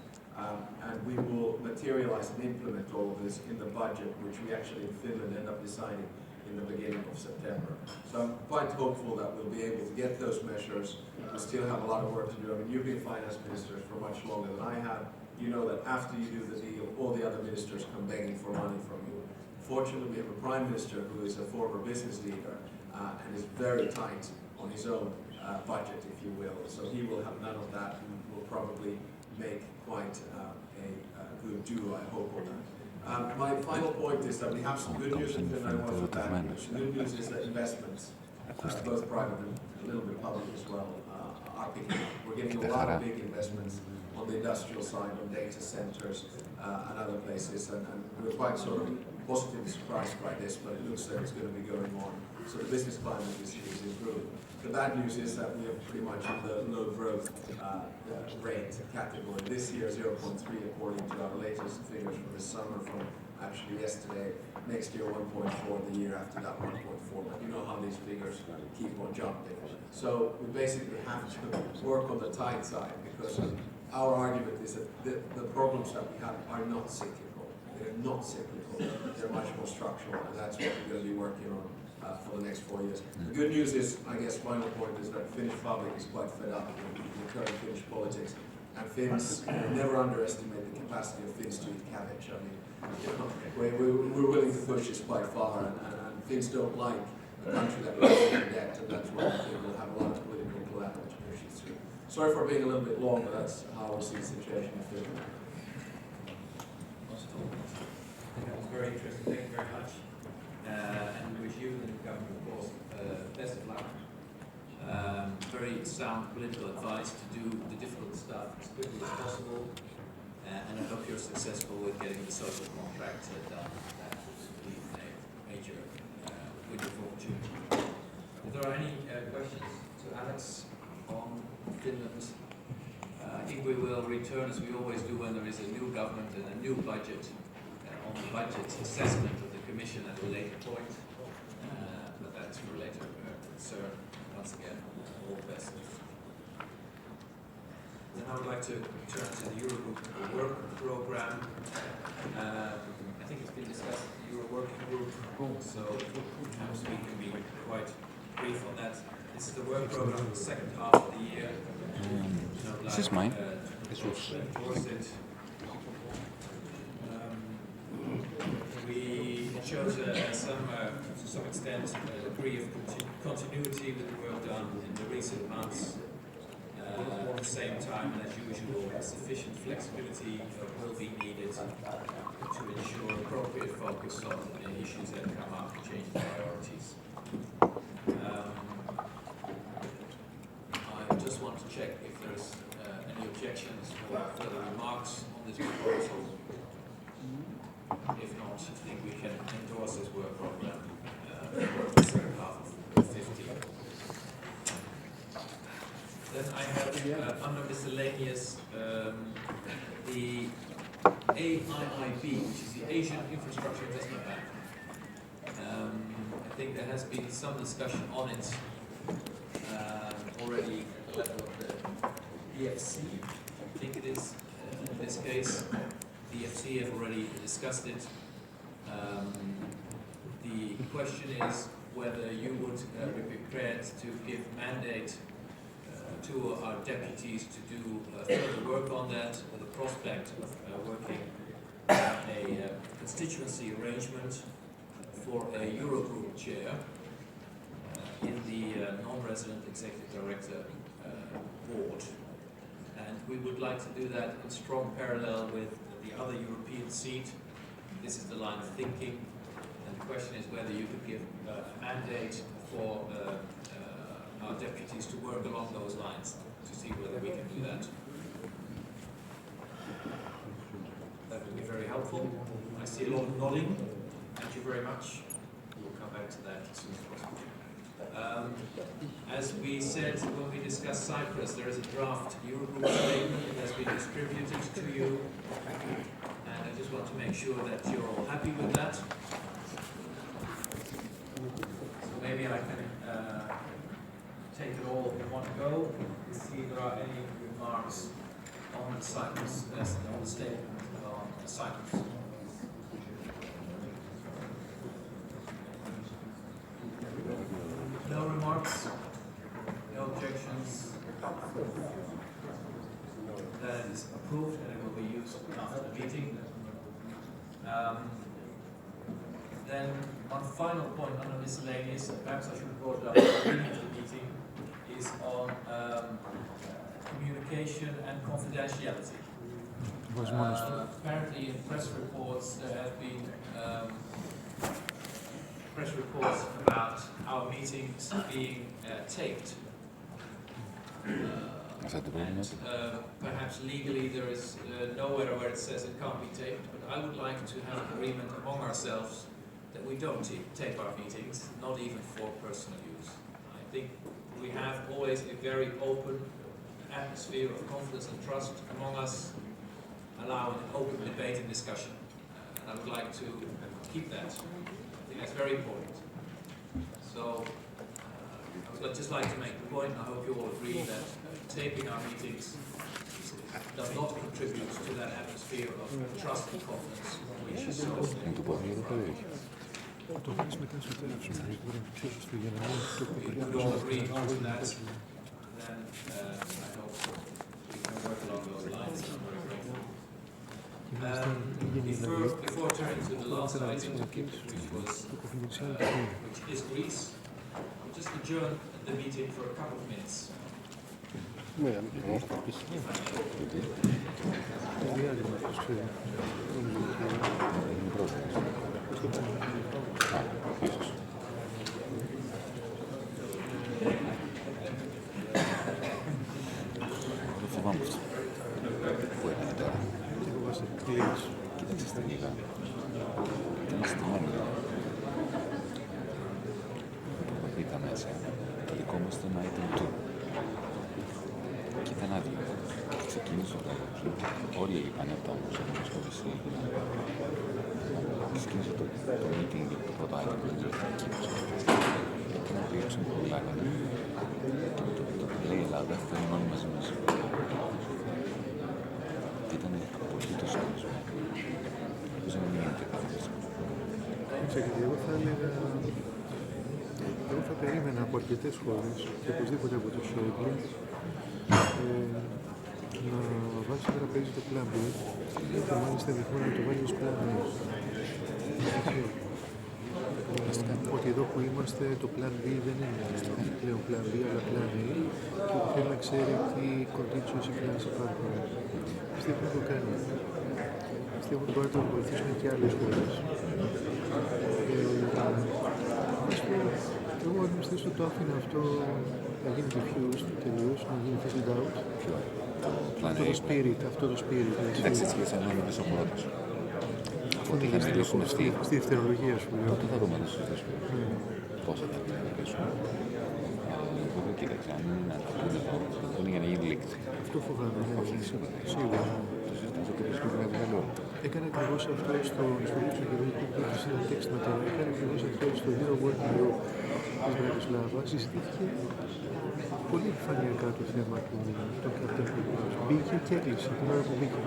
And we will materialize and implement all of this in the budget, which we actually in Finland end up deciding in the beginning of September. So I'm quite hopeful that we'll be able to get those measures. We still have a lot of work to do. I mean, you've been finance ministers for much longer than I have. You know that after you do the deal, all the other ministers come begging for money from you. Fortunately, we have a prime minister who is a former business leader and is very tight on his own budget, if you will. So he will have none of that and will probably make quite a good do, I hope, on that. My final point is that we have some good news in Finland. I want to bad news. The good news is that investments, both private and a little bit public as well, are picking up. We're getting a lot of big investments on the industrial side, on data centers and other places, and we're quite sort of positively surprised by this, but it looks like it's going to be going on. So the business climate is improved. The bad news is that we are pretty much in the low growth rate category. This year, 0.3 according to our latest figures from the summer, from actually yesterday. Next year, 1.4. The year after that, 1.4. But you know how these figures keep on jumping. So we basically have to work on the tight side, because our argument is that the problems that we have are not cyclical. They're not cyclical. They're much more structural, and that's what we're going to be working on for the next 4 years. The good news is, I guess, final point is that Finnish public is quite fed up with the current Finnish politics, and Finns never underestimate the capacity of Finns to eat cabbage. I mean, you know, we're willing to push this quite far, and Finns don't like a country that goes into debt, and that's why I think we'll have a lot of political collateral to push this through. Sorry for being a little bit long, but that's how we see the situation in Finland. That was very interesting. Thank you very much. And we wish you and the government, of course, best of luck. Very sound political advice to do the difficult stuff as quickly as possible. And I hope you're successful with getting the social contract done. That would be a major window of opportunity. If there are any questions to Alex on Finland, I think we will return, as we always do when there is a new government and a new budget, on the budget assessment of the Commission at a later point. But that's for later concern. Once again, all the best. Then I would like to turn to the Eurogroup work program. I think it's been discussed at the Euro working group, so perhaps we can be quite brief on that. This is the work program for the second half of the year. This is mine. Endorse it. It shows to some extent a degree of continuity with the work done in the recent months. At the same time, as usual, sufficient flexibility will be needed to ensure appropriate focus on issues that come up and change priorities. I just want to check if there's any objections or further remarks on this proposal. If not, I think we can endorse this work program for the second half of 2015. Then I have under miscellaneous the AIIB, which is the Asian Infrastructure Investment Bank. I think there has been some discussion on it already at the level of the EFC. I think it is in this case. The EFC have already discussed it. The question is whether you would be prepared to give mandate to our deputies to do further work on that, with the prospect of working a constituency arrangement for a Eurogroup chair in the non-resident executive director board. And we would like to do that in strong parallel with the other European seat. This is the line of thinking. And the question is whether you could give a mandate for our deputies to work along those lines, to see whether we can do that. That would be very helpful. I see a lot of nodding. Thank you very much. We'll come back to that as soon as possible. As we said when we discussed Cyprus, there is a draft Eurogroup statement that has been distributed to you. And I just want to make sure that you're all happy with that. So maybe I can take it all in one go. See if there are any remarks on the Cyprus, on the statement on Cyprus. No remarks, no objections. That is approved and it will be used after the meeting. Then one final point under miscellaneous, perhaps I should have brought it up at the beginning of the meeting, is on communication and confidentiality. Apparently in press reports there have been press reports about our meetings being taped. Perhaps legally there is nowhere where it says it can't be taped, but I would like to have an agreement among ourselves that we don't tape our meetings, not even for personal use. I think we have always a very open atmosphere of confidence and trust among us, allowing open debate and discussion. And I would like to keep that. I think that's very important. So I would just like to make the point, and I hope you all agree, that taping our meetings does not contribute to that atmosphere of trust and confidence, which is so important. We could all agree to that, then I hope we can work along those lines. I'm very grateful. Before turning to the last item, which is Greece, we'll just adjourn the meeting for a couple of minutes. Δεν φοβάμαι αυτό. Πού έκανε τώρα. Κοίταξε στην είδα. Ήταν αστυνόμοι. Ήταν μέσα. Το δικό μας ήταν ένα item 2. Και ήταν άδειο. Ξεκίνησε το εκεί. Όλοι είπαν από τα όμως χωρίς σύγκρινα. Ξεκίνησε το meeting, το πρώτο item που δεν και να πήρξαν που μιλάγανε. Λέει η Ελλάδα, θέλουν όλοι μαζί μας. Ήταν απολύτως κόσμο. Ελπίζω να μην γίνεται κάτι. Ξέρετε, εγώ θα έλεγα... Εγώ θα περίμενα από αρκετές χώρες και οπωσδήποτε από το Σόιμπλε να βάλει στο τραπέζι το Plan B και μάλιστα ενδεχόμενα να το βάλει ως Plan A. Ότι εδώ που είμαστε το Plan B δεν είναι πλέον Plan B αλλά Plan A και ότι θέλει να ξέρει τι conditions ή plans υπάρχουν. Πιστεύω να το κάνει. Πιστεύω ότι μπορεί να το βοηθήσουν και άλλες χώρες. Εγώ αν πιστεύω το άφηνα αυτό να γίνει diffused τελείως, να γίνει filled out. Αυτό το spirit. Εντάξει, έτσι λες αν είναι ο πρώτος. Ότι είχαν τελειώσουν στη δευτερολογία σου. Τότε θα δούμε να συζητήσουμε. Πόσα θα τελειώσουμε. Εγώ κοίταξε, αν είναι να το πούνε εδώ, θα το πούνε για να γίνει leaked. Αυτό φοβάμαι. Όχι, σίγουρα. Το συζητάμε αυτό και πρέπει να βγάλει όλο. Έκανε ακριβώς αυτό στο Luxembourg που έπαιξε ένα τέξτ μετά. Έκανε ακριβώς αυτό στο Eurogroup της Βρατισλάβα. Συζητήθηκε πολύ επιφανειακά το θέμα του Captain Hook. Μπήκε και έκλεισε την ώρα που μπήκε.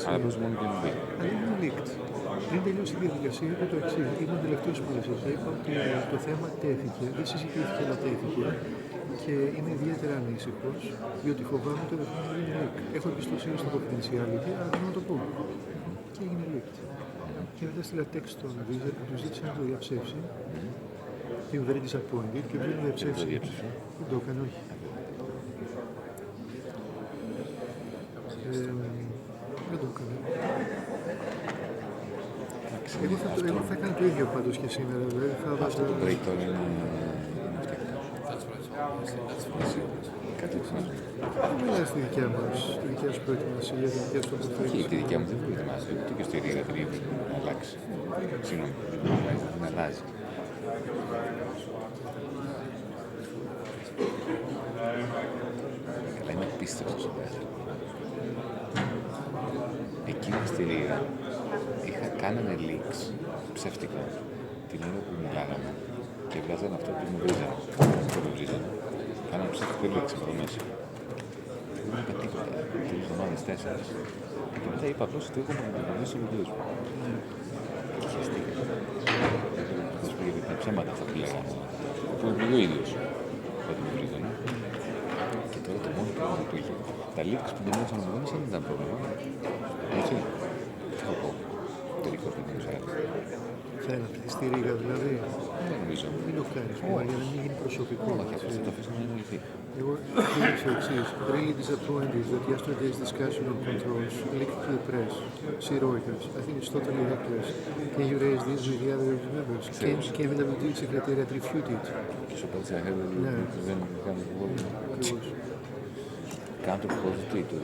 Αλλά πώς μόνο και να μπει. Αλλά είναι leaked. Πριν τελειώσει η διαδικασία, είπε το εξής. Ήμουν τελευταίος που σας είπα ότι το θέμα τέθηκε, δεν συζητήθηκε, αλλά τέθηκε. Και είμαι ιδιαίτερα ανήσυχος, διότι φοβάμαι ότι δεν θα γίνει leak. Έχω εμπιστοσύνη στο confidentiality, αλλά δεν να το πω. Και έγινε leaked. Και μετά στείλα text στον Βίζερ που του ζήτησα να το διαψεύσει. Και είμαι very disappointed και δεν το διαψεύσει. Δεν το έκανε, όχι. Δεν το έκανε. Εγώ θα έκανα το ίδιο πάντως και σήμερα. Αυτό το break τώρα είναι κάτι ξανά. Δεν μιλάς στη δικιά μας, τη δικιά σου προετοιμασία, τη δικιά σου αποθέση. Όχι, τη δικιά μου δεν προετοιμάζει, ούτε και στη ρίγα την ίδια να αλλάξει. Συγγνώμη, δεν αλλάζει. Καλά, είναι απίστευτος ο δεύτερος. Εκείνη στη ρίγα κάνανε leaks ψεύτικα την ώρα που μιλάγαμε και βγάζανε αυτό που μου βρίζανε. Αυτό που βρίζανε. Κάναμε ψεύτικο λέξη εδώ μέσα. Δεν είπα τίποτα. 3 εβδομάδες, 4. Και μετά είπα απλώς ότι έχω παρακολουθήσει με δουλειές μου. Χαστήκα. Θα σου πω γιατί τα ψέματα αυτά που λέγανε. Που είναι ο ίδιος. Όταν με βρήκανε. Και τώρα το μόνο πρόβλημα που είχε. Τα leaks που δεν έδωσαν από μέσα δεν ήταν πρόβλημα. Έτσι. Τι θα πω. Τελικώς δεν είναι άλλος. Θα είναι στη Ρήγα δηλαδή. Δεν νομίζω. Μην το κάνεις μόνο για να μην γίνει προσωπικό. Όχι, αυτό το αφήσαμε να εννοηθεί. Εγώ δήλωσα εξής. Really disappointed that yesterday's discussion on controls leaked to the press. See Reuters. I think it's totally reckless. Can you raise this with the other members? Can the WT Secretariat refute it? Και σου πέτυχα δεν κάνω πρόβλημα. Ακριβώς. Κάνω το προποδητή του.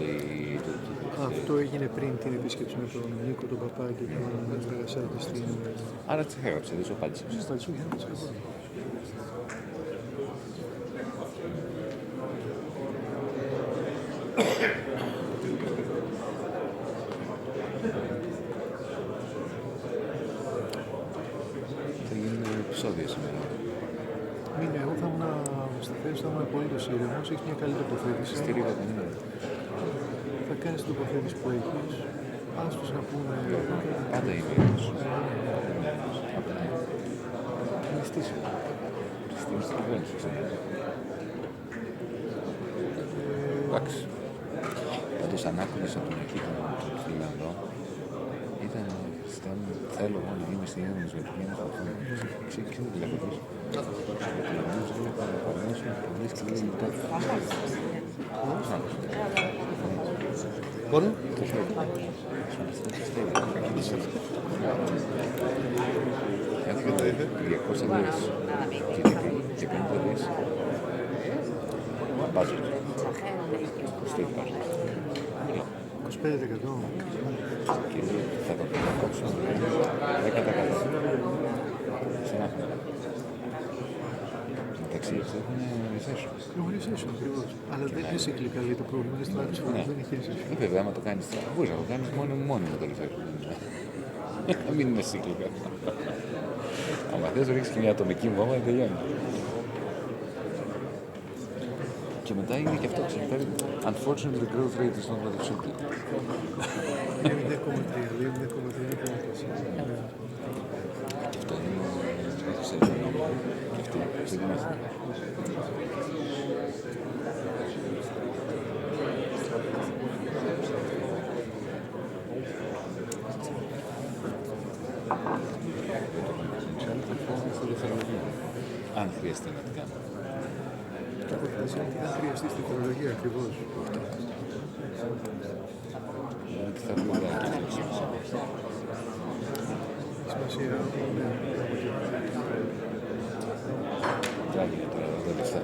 Αυτό έγινε πριν την επίσκεψη με τον Νίκο, τον Παπά και τον Τραγασάτη στην... Άρα τι έγραψε, δεν σου απάντησε. Στα Τσούχια να τις έχω. Θα γίνουν επεισόδια σήμερα. Μην εγώ θα ήμουν στη θέση, θα ήμουν απολύτως ήρεμος, έχεις μια καλή τοποθέτηση. Στη Ρήγα δεν είναι. Θα κάνεις την τοποθέτηση που έχεις. Άστος να πούνε... Πάντα είναι ήρεμος. Είναι στήσιμο. Στήσιμο στην κυβέρνηση, ξέρω. Εντάξει. Πάντως ανάκουνες από την αρχή των Φιλανδών ήταν θέλω εγώ να είμαι στην Ένωση με την Ένωση από αυτήν. Ξέρετε τι λέγω τους. Γιατί ο Νίους λέει θα παραμέσουν πολλές και λέει λεπτά. Μπορούν. Το χέρι. Έχουμε 200 δις GDP και 50 δις budget. Στο υπάρχει. 25%. Και θα το κόψουμε 10%. Σε ένα χρόνο. Εντάξει, αυτό έχουν recession. Έχουν recession ακριβώς. Αλλά δεν είναι cyclical το πρόβλημα, είναι στο άξιο, δεν έχει recession. Βέβαια, άμα το κάνεις, μπορείς να το κάνεις μόνο με το recession. Να μην είναι cyclical. Άμα θες ρίξεις και μια ατομική βόμβα, τελειώνει. Και μετά είναι και αυτό, ξέρετε, unfortunately the growth rate is not what it should be. Είναι 0,3, είναι 0,3. Και αυτό είναι, έχει σε νόμο, και αυτή, ξεκινάστε. Αν χρειαστεί να την κάνω. Και από την ασύνη αν χρειαστεί στην τεχνολογία ακριβώς. Γιατί θα βγει ωραία και αυτό. Σημασία, ναι. Τράγει τώρα, δεν λεφτά.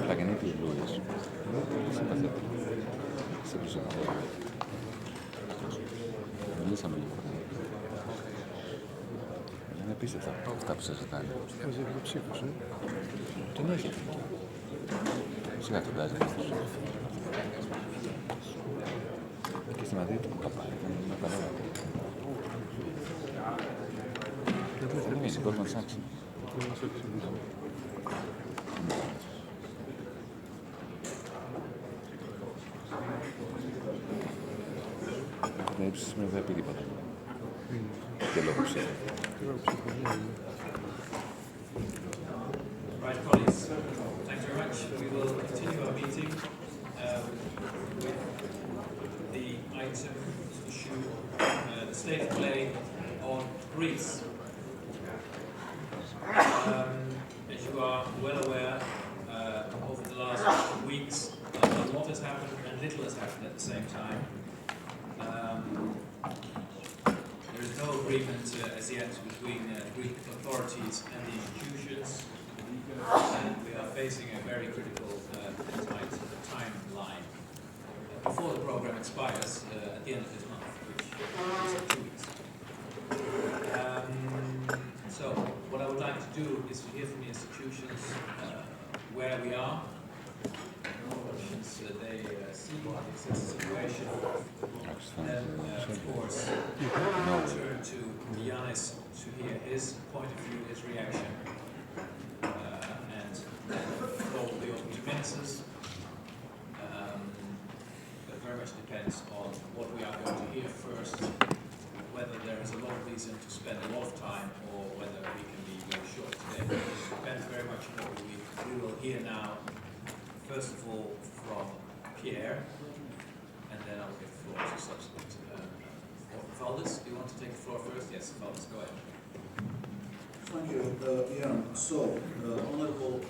Πλακενίτης Λούις. Συμπαθέτη. Σε προσωπικό. Μιλήσαμε λίγο. Είναι απίστευτα αυτά που σας ζητάνε.Άζει υποψήφους, Τον έχετε. Σιγά τον βγάζει. Και στη Μαδρίτη που είχα πάει ήταν μια καλά. Δεν είναι, κόσμο να ψάξει. Δεν έψησε σήμερα δεν θα πει τίποτα. Και λόγω ψήφου. Right, colleagues, thanks very much. We will continue our meeting with the item issue, the state of play on Greece. no agreement as yet between Greek authorities and the institutions, and we are facing a very critical timeline before the program expires at the end of this month, which is 2 weeks. So what I would like to do is to hear from the institutions where we are, since they see the existing situation. Then, of course, turn to Giannis to hear his point of view, his reaction, and then all will be open to ministers. But very much depends on what we are going to hear first, whether there is a lot of reason to spend a lot of time or whether we can be very short today. It depends very much on what we will hear now. First of all, from Pierre, and then I'll give the floor to subsequent. Valdis, do you want to take the floor first? Yes, Valdis, go ahead. Thank you, Jan. So, honorable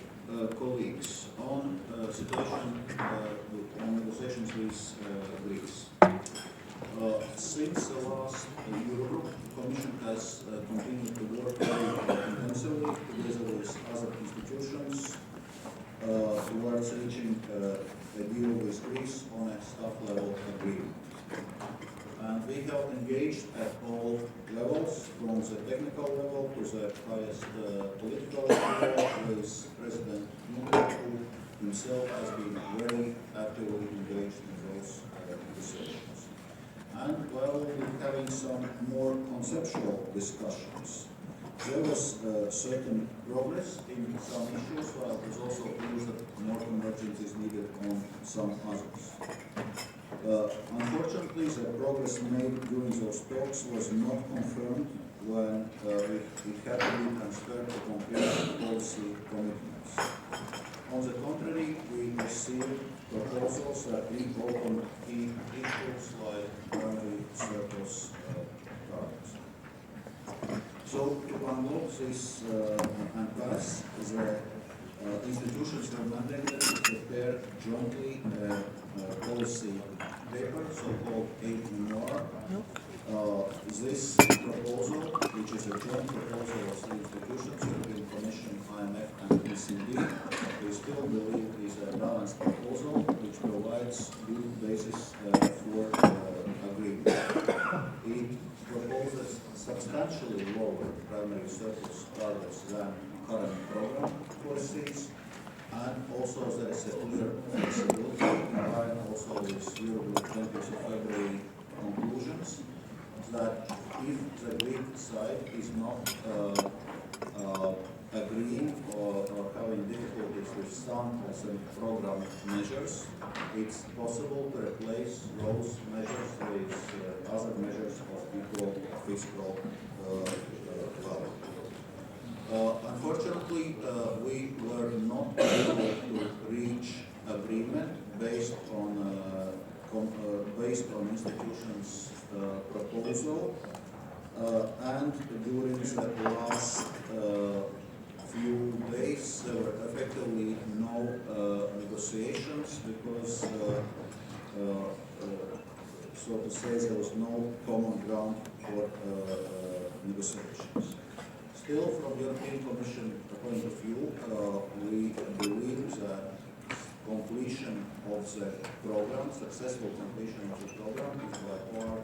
colleagues, on situation on negotiations with Greece. Since the last Eurogroup, the Commission has continued to work very intensively together with other institutions towards reaching a deal with Greece on a staff-level agreement. And we have engaged at all levels, from the technical level to the highest political level, with President Juncker, who himself has been very actively engaged in those negotiations. And while we're having some more conceptual discussions, there was certain progress in some issues, while there's also clear that more convergence is needed on some others. Unfortunately, the progress made during those talks was not confirmed when it had to be transferred to concrete policy commitments. On the contrary, we received proposals that reopen key issues like primary surplus targets. So, to unlock this and pass, the institutions were mandated to prepare jointly policy paper, so-called 8-NR. This proposal, which is a joint proposal of three institutions, European Commission, IMF, and ECB, we still believe is a balanced proposal which provides good basis for agreement. It proposes substantially lower primary surplus targets than current program policies, and also there is a clear flexibility in line also with Eurogroup 20th of February conclusions that if the Greek side is not agreeing or having difficulties with some of the program measures, it's possible to replace those measures with other measures of equal fiscal value. Unfortunately, we were not able to reach agreement based on institutions' proposal, and during the last few days there were effectively no negotiations because, so to say, there was no common ground for negotiations. Still, from the European Commission point of view, we believe that completion of the program, successful completion of the program, is by far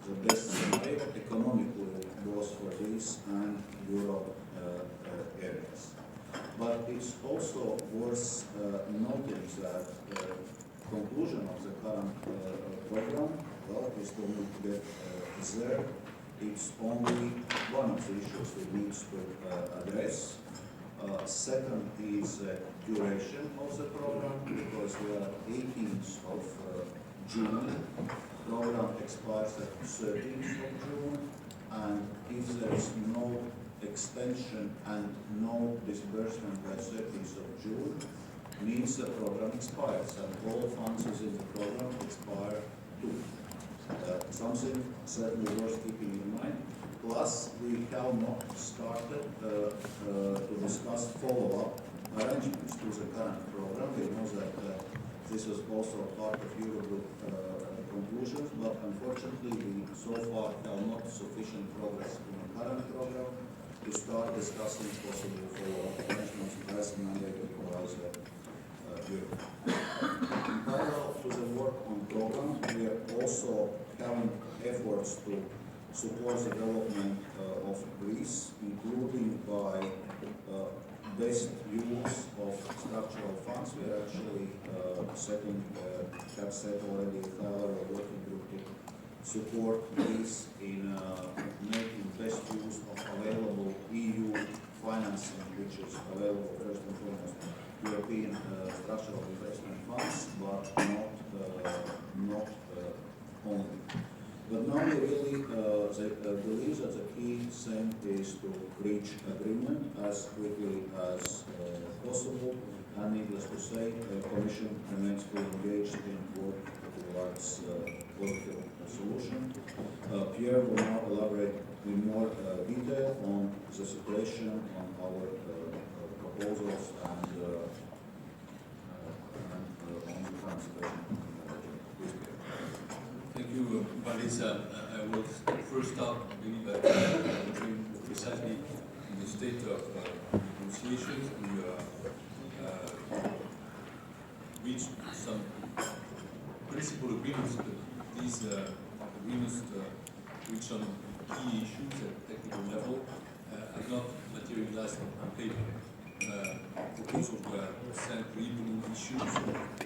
the best scenario economically, both for Greece and Euro areas. But it's also worth noting that the conclusion of the current program, well, we still need to get there. It's only one of the issues we need to address. Second is duration of the program, because we are 18th of June. Program expires at 13th of June, and if there is no extension and no disbursement by 13th of June, means the program expires, and all funds within the program expire too. Something certainly worth keeping in mind. Plus, we have not started to discuss follow-up arrangements to the current program. We know that this was also part of Eurogroup conclusions, but unfortunately we so far have not sufficient progress to start discussing possible follow-up arrangements as mandated by the Eurogroup. In parallel to the work on program, we are also having efforts to support the development of Greece, including by best use of structural funds. We are actually have set already a high-level working group to support Greece in making best use of available EU financing, which is available first and foremost European structural investment funds, but not only. But now we really believe that the key thing is to reach agreement as quickly as possible, and needless to say, the Commission remains fully engaged in work towards positive solution. Pierre will now elaborate in more detail on the situation, on our proposals, and on the current situation. Thank you, Vanessa. I will first start maybe by entering precisely in the state of negotiations. We reached some principal agreements, but these agreements reached on key issues at technical level have not materialized on paper. Proposals were sent reading issues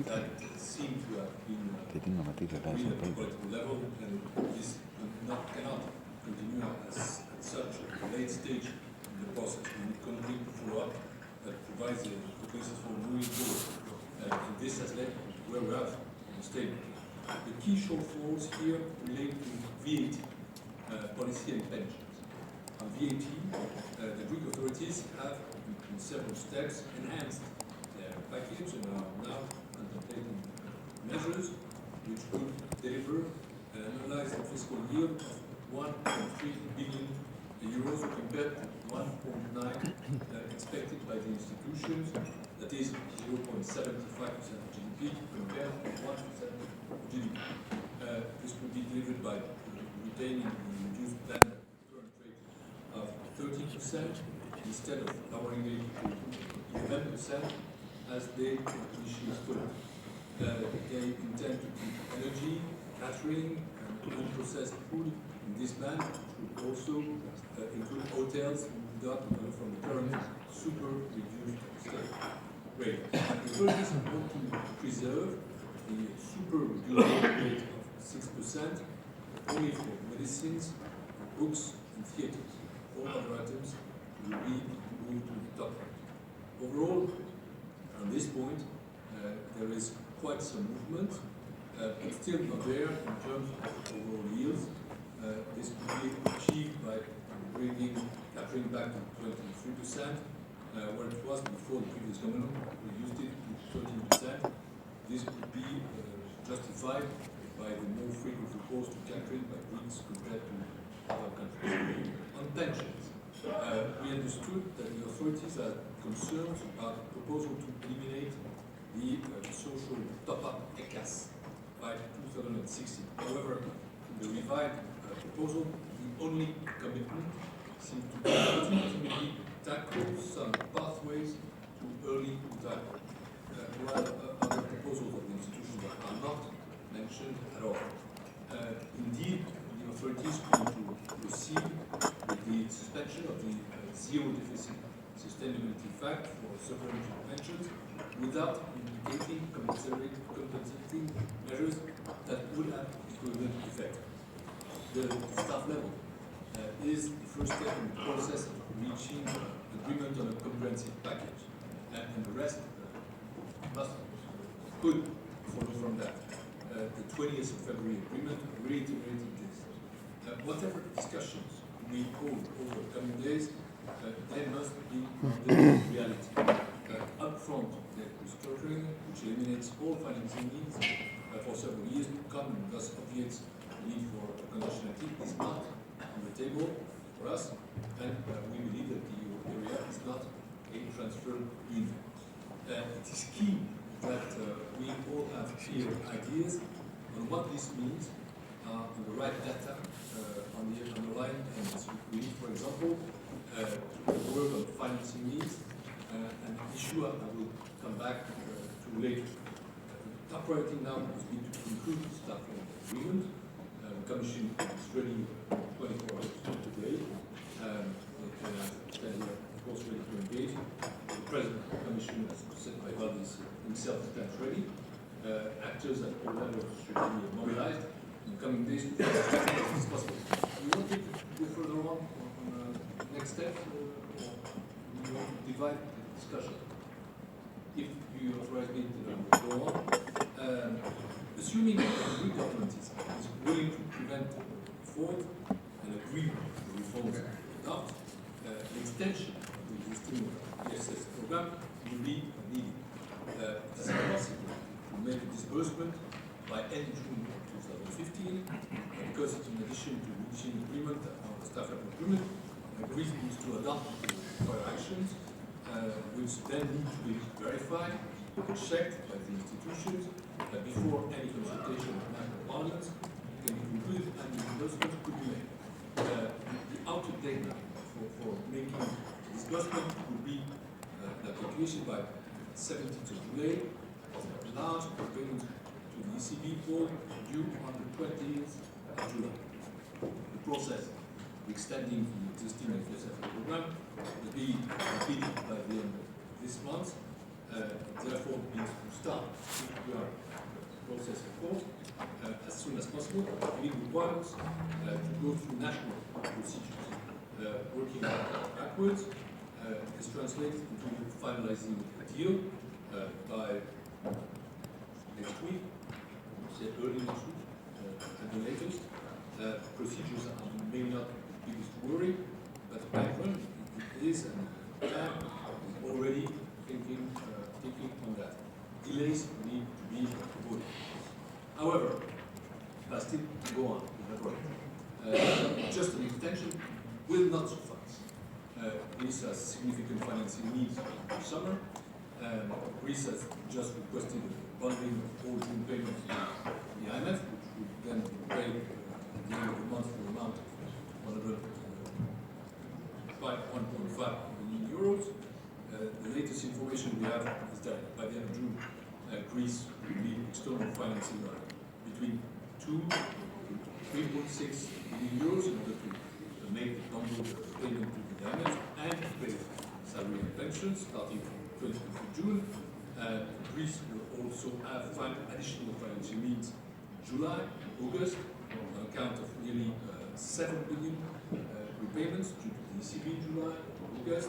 that seem to have been agreed at the political level, and this cannot continue as such at a late stage in the process. We need complete follow-up that provides the basis for moving forward. And this has led to where we are in the statement. The key shortfalls here relate to VAT policy and pensions. On VAT, the Greek authorities have, in several steps, enhanced their package and are now contemplating measures which could deliver an annualized fiscal yield of 1.3 billion euros compared to 1.9 expected by the institutions, that is 0.75% of GDP compared to 1% of GDP. This would be delivered by retaining the reduced blended current rate of 13% instead of lowering it to 11% as they initially thought. They intend to keep energy, catering, and unprocessed food in this band, which would also include hotels without from the current super reduced state rate. The authorities want to preserve the super reduced rate of 6% only for medicines, books, and theatres. All other items will be moved to the top rate. Overall, on this point, there is quite some movement, but still not there in terms of overall yields. This could be achieved by bringing capturing back to 23%, where it was before the previous government reduced it to 13%. This could be justified by the more frequent recourse to capturing by Greeks compared to other countries. On pensions, we understood that the authorities are concerned about the proposal to eliminate the social top-up ECAS by 2016. However, in the revised proposal, the only commitment seems to be to ultimately tackle some pathways to early retirement, while other proposals of the institutions are not mentioned at all. Indeed, the authorities want to proceed with the suspension of the zero deficit sustainability fact for supplementary pensions without indicating compensating measures that would have equivalent effect. The staff level is the first step in the process of reaching agreement on a comprehensive package, and the rest could follow from that. The 20th of February agreement reiterated this. Whatever discussions we hold over the coming days, they must be the reality. Upfront, the restructuring, which eliminates all financing needs for several years to come and thus obviates the need for conditionality, is not on the table for us, and we believe that the euro area is not a transfer union. It is key that we all have clear ideas on what this means, on the right data, on the underlying elements. We need, for example, to work on financing needs, and an issue I will come back to later. Top priority now has been to conclude the staffing agreement. The Commission is ready 24 hours today. Of course, ready to engage. The President of the Commission, as said by Valdis himself, stands ready. Actors at all levels should be mobilized in the coming days to as much as possible. You want to go further on next step, or you want to divide the discussion? If you authorize me to go on, assuming that the new government is willing to prevent fraud and agree the reforms adopt, the extension of the existing ESS program will be needed. It is possible to make a disbursement by end June 2015, because in addition to reaching agreement on the staff agreement, Greece needs to adopt required actions, which then need to be verified and checked by the institutions before any consultation with national parliaments can be concluded and the disbursement could be made. The outer date for making disbursement would be the application by 17th of July of large payments to the ECB pool due on the 20th of July. The process extending the existing FSF program will be completed by the end of this month. Therefore, needs to start the process, of course, as soon as possible. It requires to go through national procedures. Working backwards, this translates into finalizing a deal by next week, say early next week, at the latest. Procedures may not be biggest worry, but the background is and is already thinking on that. Delays need to be avoided. However, I still go on with that work. Just an extension will not suffice. Greece has significant financing needs in summer. Greece has just requested bonding of all June payments to the IMF, which would then pay at the end of the month for the amount of 1.5 million euros. The latest information we have is that by the end of June, Greece will need external financing between 2 to 3.6 million euros in order to make the bundle payment to the IMF and to pay salary and pensions starting from 25th of June. Greece will also have additional financial needs in July and August on account of nearly 7 billion repayments due to the ECB in July and August,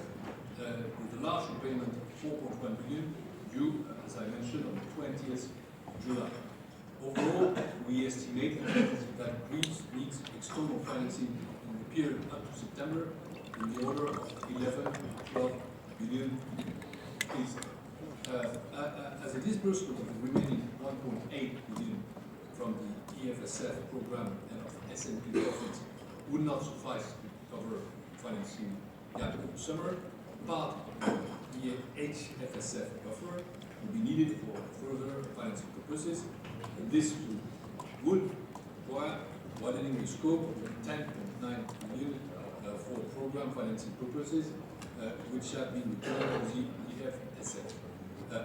with a large repayment of 4.1 billion due, as I mentioned, on the 20th of July. Overall, we estimate that Greece needs external financing in the period up to September in the order of 11 to 12 billion. As a disbursement of the remaining 1.8 billion from the EFSF program and of S&P profits would not suffice to cover financing gap in the summer, part of the HFSF buffer will be needed for further financing purposes, and this would require widening the scope of 10.9 billion for program financing purposes, which have been returned to the EFSF.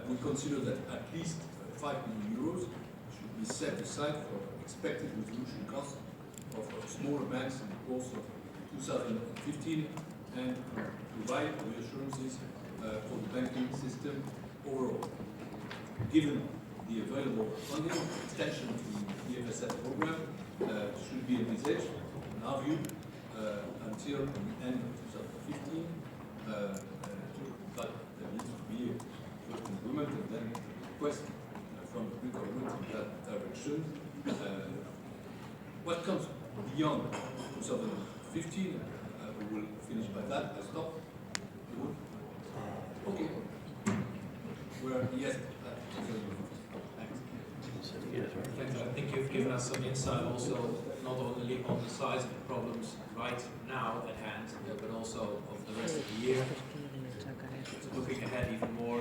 We consider that at least 5 million euros should be set aside for expected resolution costs of smaller banks in the course of 2015 and provide reassurances for the banking system overall. Given the available funding, extension to the EFSF program should be envisaged, in our view, until the end of 2015, but there needs to be a certain agreement and then request from the Greek government in that direction. What comes beyond 2015, we will finish by that. I stop. Okay. We're yes. Thanks. I think you've given us some insight also, not only on the size of the problems right now at hand, but also of the rest of the year. Looking ahead even more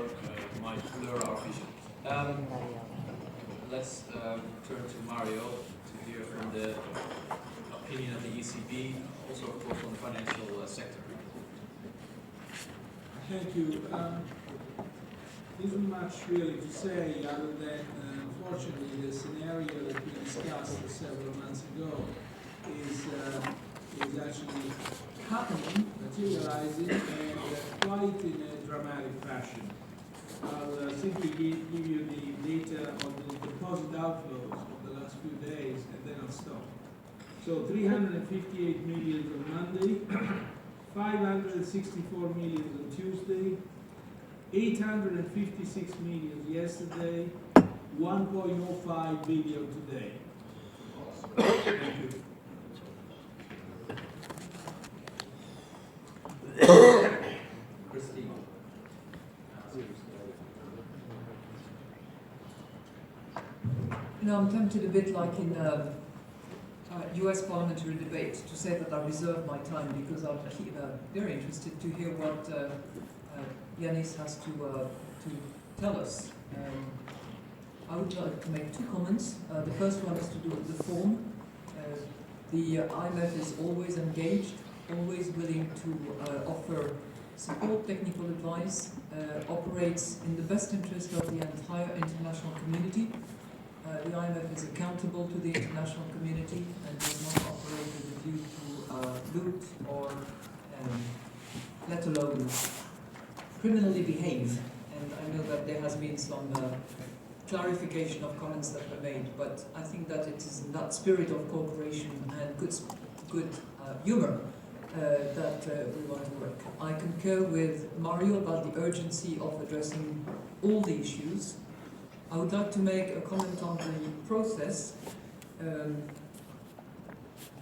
might blur our vision. Let's turn to Mario to hear from the opinion of the ECB, also of course on the financial sector. Thank you. Isn't much really to say other than, unfortunately, the scenario that we discussed several months ago is actually happening, materializing, and quite in a dramatic fashion. I'll simply give you the data on the deposit outflows of the last few days, and then I'll stop. So 358 million on Monday, 564 million on Tuesday, 856 million yesterday, 1.05 billion today. Thank you. Christine. You know, I'm tempted a bit like in US parliamentary debate to say that I reserve my time because I'm very interested to hear what Yanis has to tell us. I would like to make two comments. The first one is to do with the form. The IMF is always engaged, always willing to offer support, technical advice, operates in the best interest of the entire international community. The IMF is accountable to the international community and does not operate with a view to loot or, let alone, criminally behave. And I know that there has been some clarification of comments that were made, but I think that it is in that spirit of cooperation and good humor that we want to work. I concur with Mario about the urgency of addressing all the issues. I would like to make a comment on the process.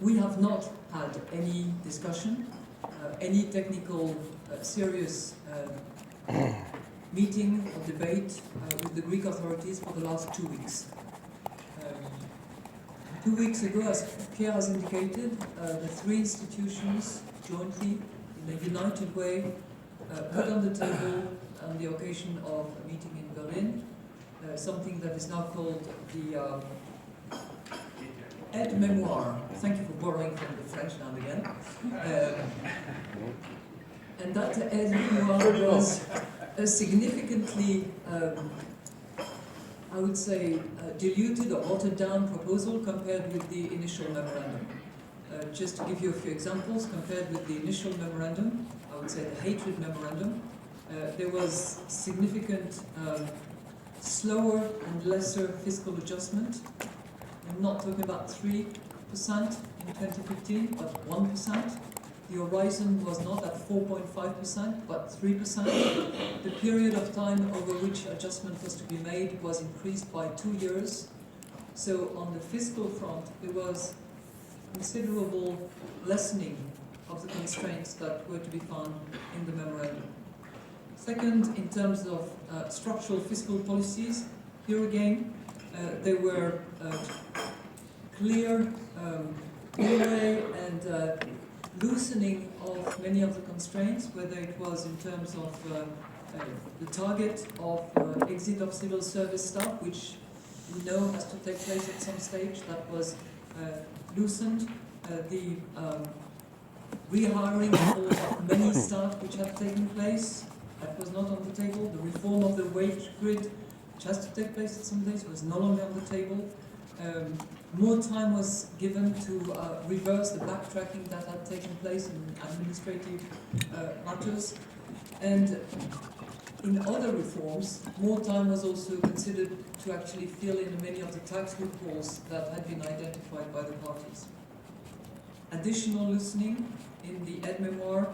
We have not had any discussion, any technical, serious meeting or debate with the Greek authorities for the last 2 weeks. 2 weeks ago, as Pierre has indicated, the three institutions jointly, in a united way, put on the table on the occasion of a meeting in Berlin, something that is now called the aide-mémoire. Thank you for borrowing from the French now and again. And that aide-mémoire was a significantly, I would say, diluted or watered down proposal compared with the initial memorandum. Just to give you a few examples, compared with the initial memorandum, I would say the hatred memorandum, there was significant slower and lesser fiscal adjustment. I'm not talking about 3% in 2015, but 1%. The horizon was not at 4.5%, but 3%. The period of time over which adjustment was to be made was increased by 2 years. So on the fiscal front, there was considerable lessening of the constraints that were to be found in the memorandum. Second, in terms of structural fiscal policies, here again, there were clear leeway and loosening of many of the constraints, whether it was in terms of the target of exit of civil service staff, which we know has to take place at some stage, that was loosened, the rehiring of many staff which had taken place, that was not on the table. The reform of the wage grid, which has to take place at some days, was no longer on the table. More time was given to reverse the backtracking that had taken place in administrative matters. And in other reforms, more time was also considered to actually fill in many of the tax loopholes that had been identified by the parties. Additional loosening in the aide-mémoire,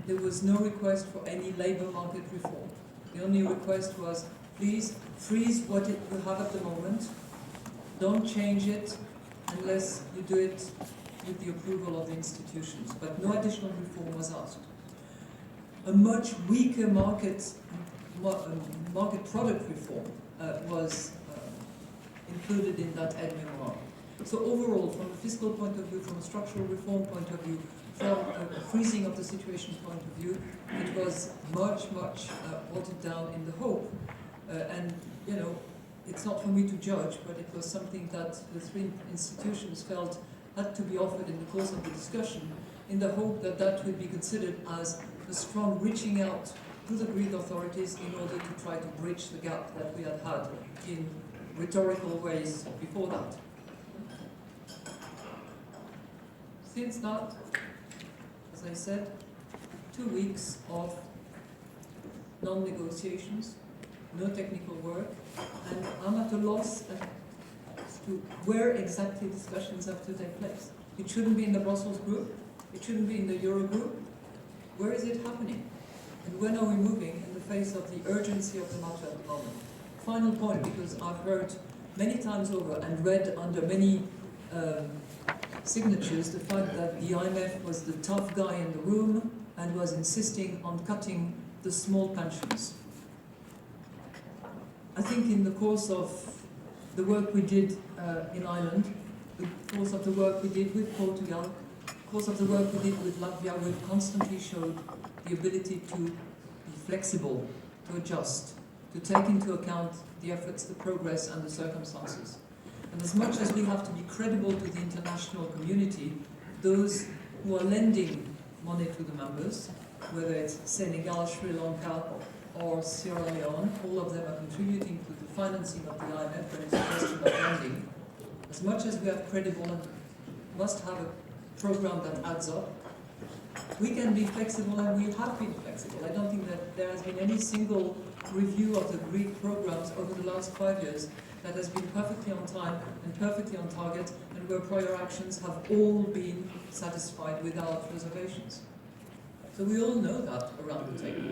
there was no request for any labour market reform. The only request was, please freeze what you have at the moment, don't change it unless you do it with the approval of the institutions, but no additional reform was asked. A much weaker market product reform was included in that aide-mémoire. So overall, from a fiscal point of view, from a structural reform point of view, from a freezing of the situation point of view, it was much watered down in the hope. And, you know, it's not for me to judge, but it was something that the three institutions felt had to be offered in the course of the discussion, in the hope that that would be considered as a strong reaching out to the Greek authorities in order to try to bridge the gap that we had had in rhetorical ways before that. Since that, as I said, 2 weeks of non-negotiations, no technical work, and I'm at a loss as to where exactly discussions have to take place. It shouldn't be in the Brussels group, it shouldn't be in the Eurogroup. Where is it happening? And when are we moving in the face of the urgency of the matter at the moment? Final point, because I've heard many times over and read under many signatures the fact that the IMF was the tough guy in the room and was insisting on cutting the small pensions. I think in the course of the work we did in Ireland, the course of the work we did with Portugal, the course of the work we did with Latvia, we've constantly showed the ability to be flexible, to adjust, to take into account the efforts, the progress and the circumstances. And as much as we have to be credible to the international community, those who are lending money to the members, whether it's Senegal, Sri Lanka or Sierra Leone, all of them are contributing to the financing of the IMF when it's a question of lending. As much as we are credible and must have a program that adds up, we can be flexible, and we have been flexible. I don't think that there has been any single review of the Greek programs over the last 5 years that has been perfectly on time and perfectly on target, and where prior actions have all been satisfied without reservations. So we all know that around the table.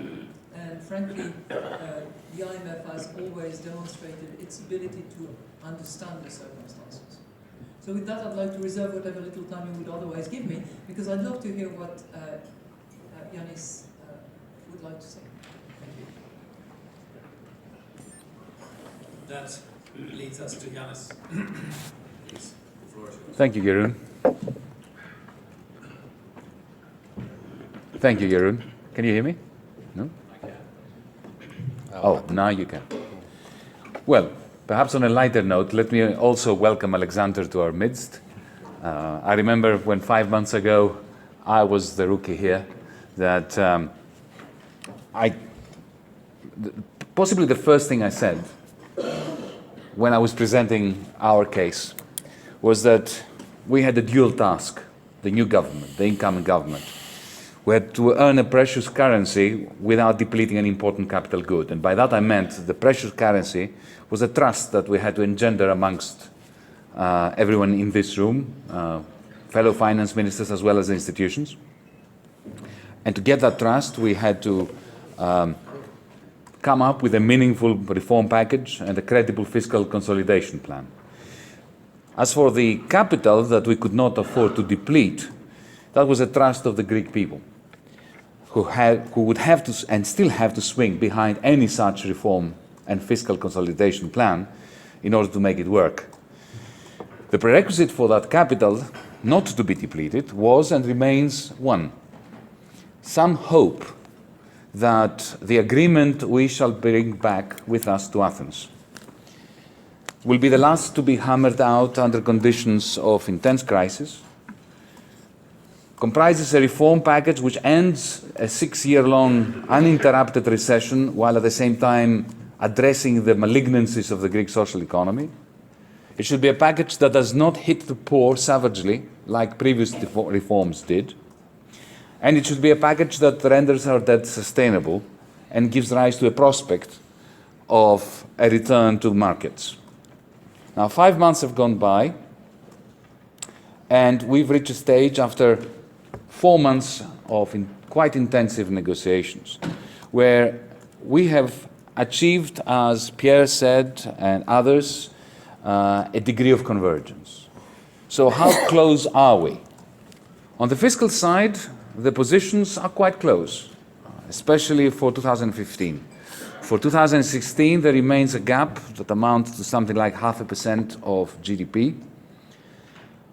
And frankly, the IMF has always demonstrated its ability to understand the circumstances. So with that, I'd like to reserve whatever little time you would otherwise give me, because I'd love to hear what Yanis would like to say. Thank you. That leads us to Yanis. Please, the floor is yours. Thank you, Jeroen. Thank you, Jeroen. Can you hear me? No? I can. Oh, now you can. Well, perhaps on a lighter note, let me also welcome Alexander to our midst. I remember when 5 months ago I was the rookie here, that possibly the first thing I said when I was presenting our case was that we had a dual task, the new government, the incoming government. We had to earn a precious currency without depleting an important capital good. And by that I meant the precious currency was a trust that we had to engender amongst everyone in this room, fellow finance ministers as well as the institutions. And to get that trust, we had to come up with a meaningful reform package and a credible fiscal consolidation plan. As for the capital that we could not afford to deplete, that was a trust of the Greek people, who would have to and still have to swing behind any such reform and fiscal consolidation plan in order to make it work. The prerequisite for that capital not to be depleted was and remains one: some hope that the agreement we shall bring back with us to Athens will be the last to be hammered out under conditions of intense crisis, comprises a reform package which ends a 6-year-long uninterrupted recession while at the same time addressing the malignancies of the Greek social economy. It should be a package that does not hit the poor savagely like previous reforms did. And it should be a package that renders our debt sustainable and gives rise to a prospect of a return to markets. Now, 5 months have gone by, and we've reached a stage after 4 months of quite intensive negotiations, where we have achieved, as Pierre said and others, a degree of convergence. So how close are we? On the fiscal side, the positions are quite close, especially for 2015. For 2016, there remains a gap that amounts to something like 0.5% of GDP.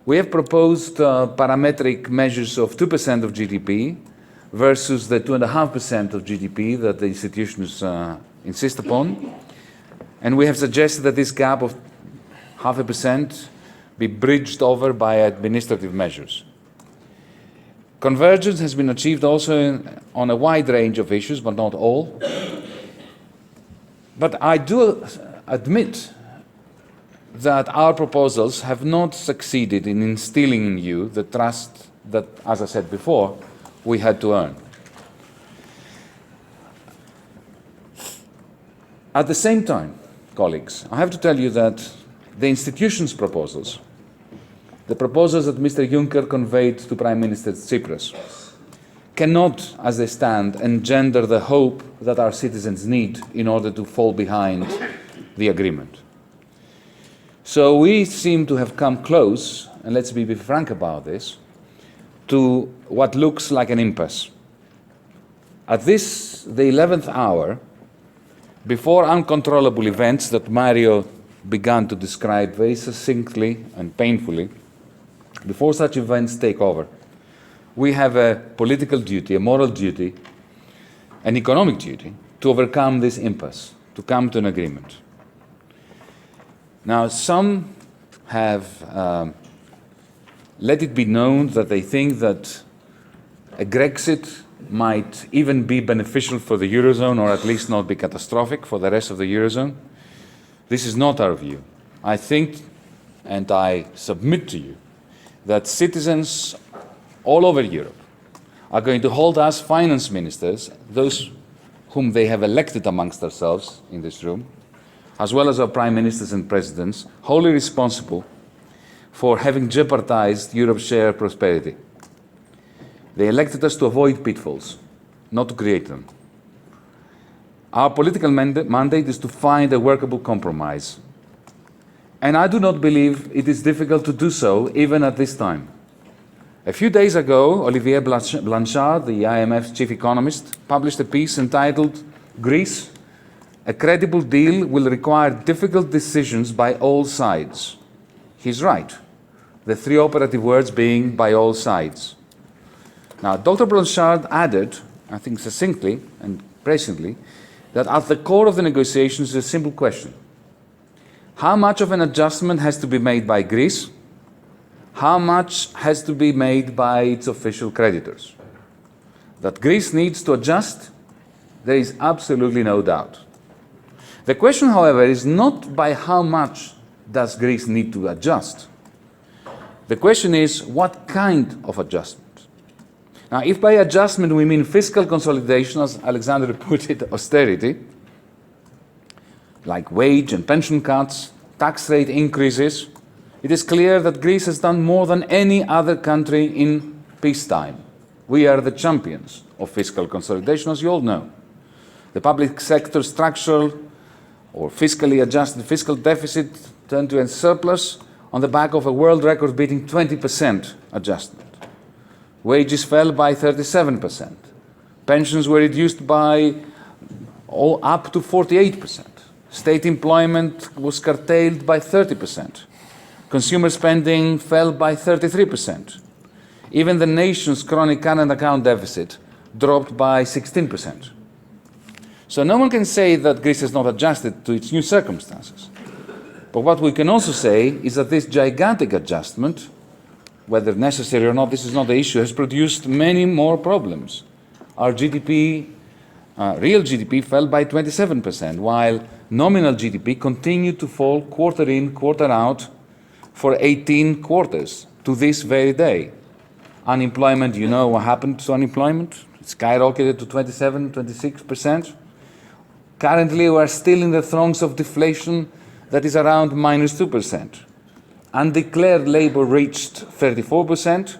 We have proposed parametric measures of 2% of GDP versus the 2.5% of GDP that the institutions insist upon. And we have suggested that this gap of 0.5% be bridged over by administrative measures. Convergence has been achieved also on a wide range of issues, but not all. But I do admit that our proposals have not succeeded in instilling in you the trust that, as I said before, we had to earn. At the same time, colleagues, I have to tell you that the institutions' proposals, the proposals that Mr. Juncker conveyed to Prime Minister Tsipras, cannot, as they stand, engender the hope that our citizens need in order to fall behind the agreement. So we seem to have come close, and let's be frank about this, to what looks like an impasse. At this, the 11th hour, before uncontrollable events that Mario began to describe very succinctly and painfully, before such events take over, we have a political duty, a moral duty, an economic duty to overcome this impasse, to come to an agreement. Now, some have let it be known that they think that a Grexit might even be beneficial for the Eurozone, or at least not be catastrophic for the rest of the Eurozone. This is not our view. I think, and I submit to you, that citizens all over Europe are going to hold us finance ministers, those whom they have elected amongst themselves in this room, as well as our prime ministers and presidents, wholly responsible for having jeopardized Europe's shared prosperity. They elected us to avoid pitfalls, not to create them. Our political mandate is to find a workable compromise. And I do not believe it is difficult to do so, even at this time. A few days ago, Olivier Blanchard, the IMF's chief economist, published a piece entitled "Greece, a credible deal will require difficult decisions by all sides." He's right, the three operative words being "by all sides." Now, Dr. Blanchard added, I think succinctly and presciently, that at the core of the negotiations is a simple question. How much of an adjustment has to be made by Greece? How much has to be made by its official creditors? That Greece needs to adjust, there is absolutely no doubt. The question, however, is not by how much does Greece need to adjust. The question is, what kind of adjustment? Now, if by adjustment we mean fiscal consolidation, as Alexander put it, austerity, like wage and pension cuts, tax rate increases, it is clear that Greece has done more than any other country in peacetime. We are the champions of fiscal consolidation, as you all know. The public sector structural or fiscally adjusted fiscal deficit turned to a surplus on the back of a world record-beating 20% adjustment. Wages fell by 37%. Pensions were reduced by up to 48%. State employment was curtailed by 30%. Consumer spending fell by 33%. Even the nation's chronic current account deficit dropped by 16%. So no one can say that Greece has not adjusted to its new circumstances. But what we can also say is that this gigantic adjustment, whether necessary or not, this is not the issue, has produced many more problems. Our GDP, real GDP fell by 27%, while nominal GDP continued to fall quarter in, quarter out for 18 quarters to this very day. Unemployment, you know what happened to unemployment? It skyrocketed to 27, 26%. Currently, we are still in the throes of deflation that is around -2%. Undeclared labor reached 34%.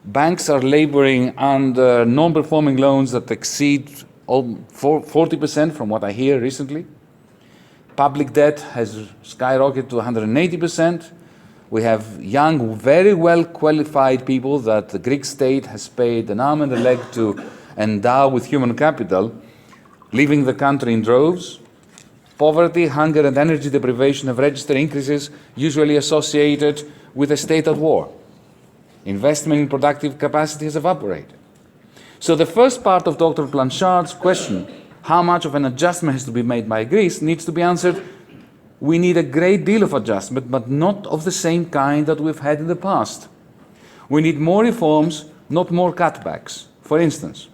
Banks are laboring under non-performing loans that exceed 40% from what I hear recently. Public debt has skyrocketed to 180%. We have young, very well-qualified people that the Greek state has paid an arm and a leg to endow with human capital, leaving the country in droves. Poverty, hunger, and energy deprivation have registered increases usually associated with a state at war. Investment in productive capacity has evaporated. So the first part of Dr. Blanchard's question, how much of an adjustment has to be made by Greece, needs to be answered. We need a great deal of adjustment, but not of the same kind that we've had in the past. We need more reforms, not more cutbacks. For instance,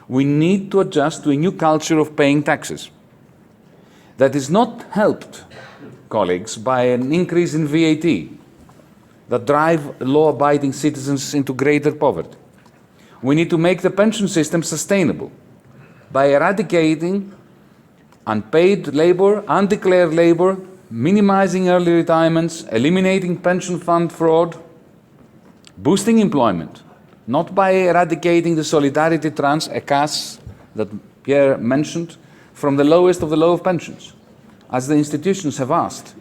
we need to adjust to a new culture of paying taxes. That is not helped, colleagues, by an increase in VAT that drive law-abiding citizens into greater poverty. We need to make the pension system sustainable by eradicating unpaid labor, undeclared labor, minimizing early retirements, eliminating pension fund fraud, boosting employment, not by eradicating the solidarity tranche, a caste that Pierre mentioned, from the lowest of the low of pensions, as the institutions have asked,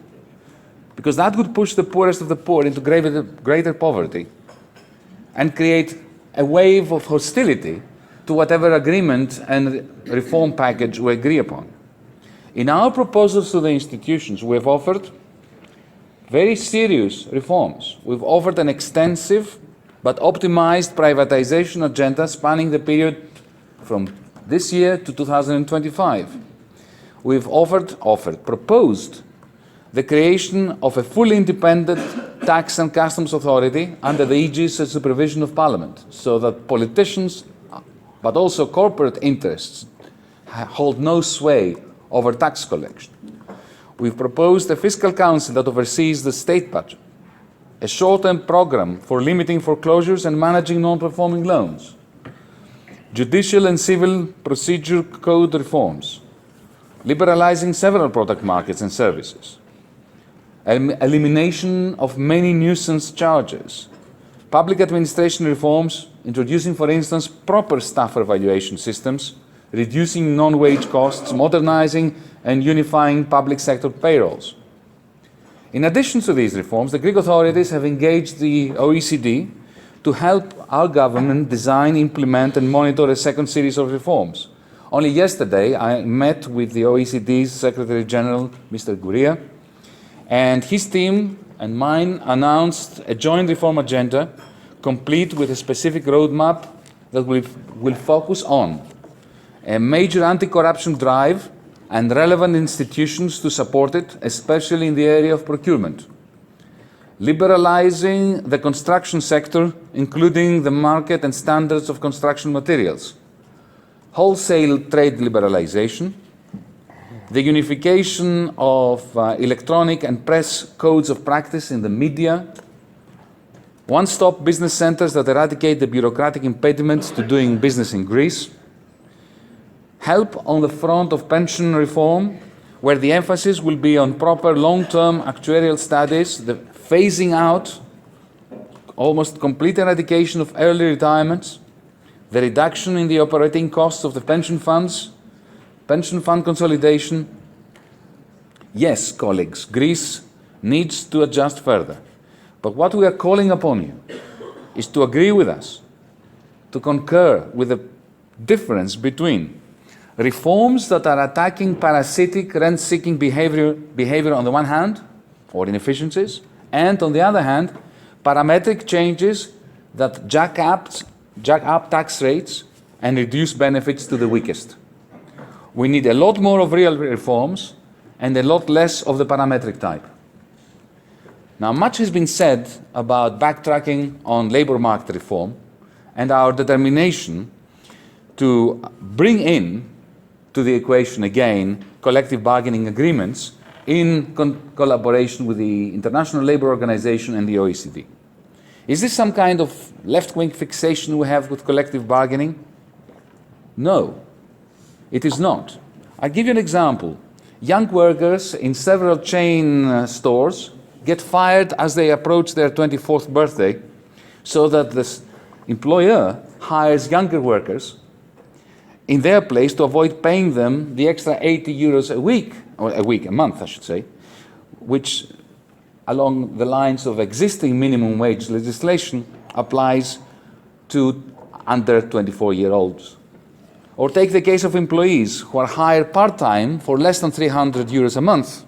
because that would push the poorest of the poor into greater poverty and create a wave of hostility to whatever agreement and reform package we agree upon. In our proposals to the institutions, we have offered very serious reforms. We've offered an extensive but optimized privatization agenda spanning the period from this year to 2025. We've proposed the creation of a fully independent tax and customs authority under the aegis and supervision of Parliament, so that politicians, but also corporate interests, hold no sway over tax collection. We've proposed a fiscal council that oversees the state budget, a short-term program for limiting foreclosures and managing non-performing loans, judicial and civil procedure code reforms, liberalizing several product markets and services, elimination of many nuisance charges, public administration reforms, introducing, for instance, proper staff evaluation systems, reducing non-wage costs, modernizing and unifying public sector payrolls. In addition to these reforms, the Greek authorities have engaged the OECD to help our government design, implement and monitor a second series of reforms. Only yesterday, I met with the OECD's Secretary General, Mr. Gouria, and his team and mine announced a joint reform agenda, complete with a specific roadmap that will focus on a major anti-corruption drive and relevant institutions to support it, especially in the area of procurement. Liberalizing the construction sector, including the market and standards of construction materials. Wholesale trade liberalization. The unification of electronic and press codes of practice in the media. One-stop business centers that eradicate the bureaucratic impediments to doing business in Greece. Help on the front of pension reform, where the emphasis will be on proper long-term actuarial studies, the phasing out, almost complete eradication of early retirements, the reduction in the operating costs of the pension funds, pension fund consolidation. Yes, colleagues, Greece needs to adjust further. But what we are calling upon you is to agree with us, to concur with the difference between reforms that are attacking parasitic rent-seeking behavior on the one hand, or inefficiencies, and on the other hand, parametric changes that jack up tax rates and reduce benefits to the weakest. We need a lot more of real reforms and a lot less of the parametric type. Now, much has been said about backtracking on labor market reform and our determination to bring in to the equation again collective bargaining agreements in collaboration with the International Labour Organization and the OECD. Is this some kind of left-wing fixation we have with collective bargaining? No, it is not. I'll give you an example. Young workers in several chain stores get fired as they approach their 24th birthday, so that the employer hires younger workers in their place to avoid paying them the extra 80 euros a week, or a month, I should say, which, along the lines of existing minimum wage legislation, applies to under 24-year-olds. Or take the case of employees who are hired part-time for less than 300 euros a month,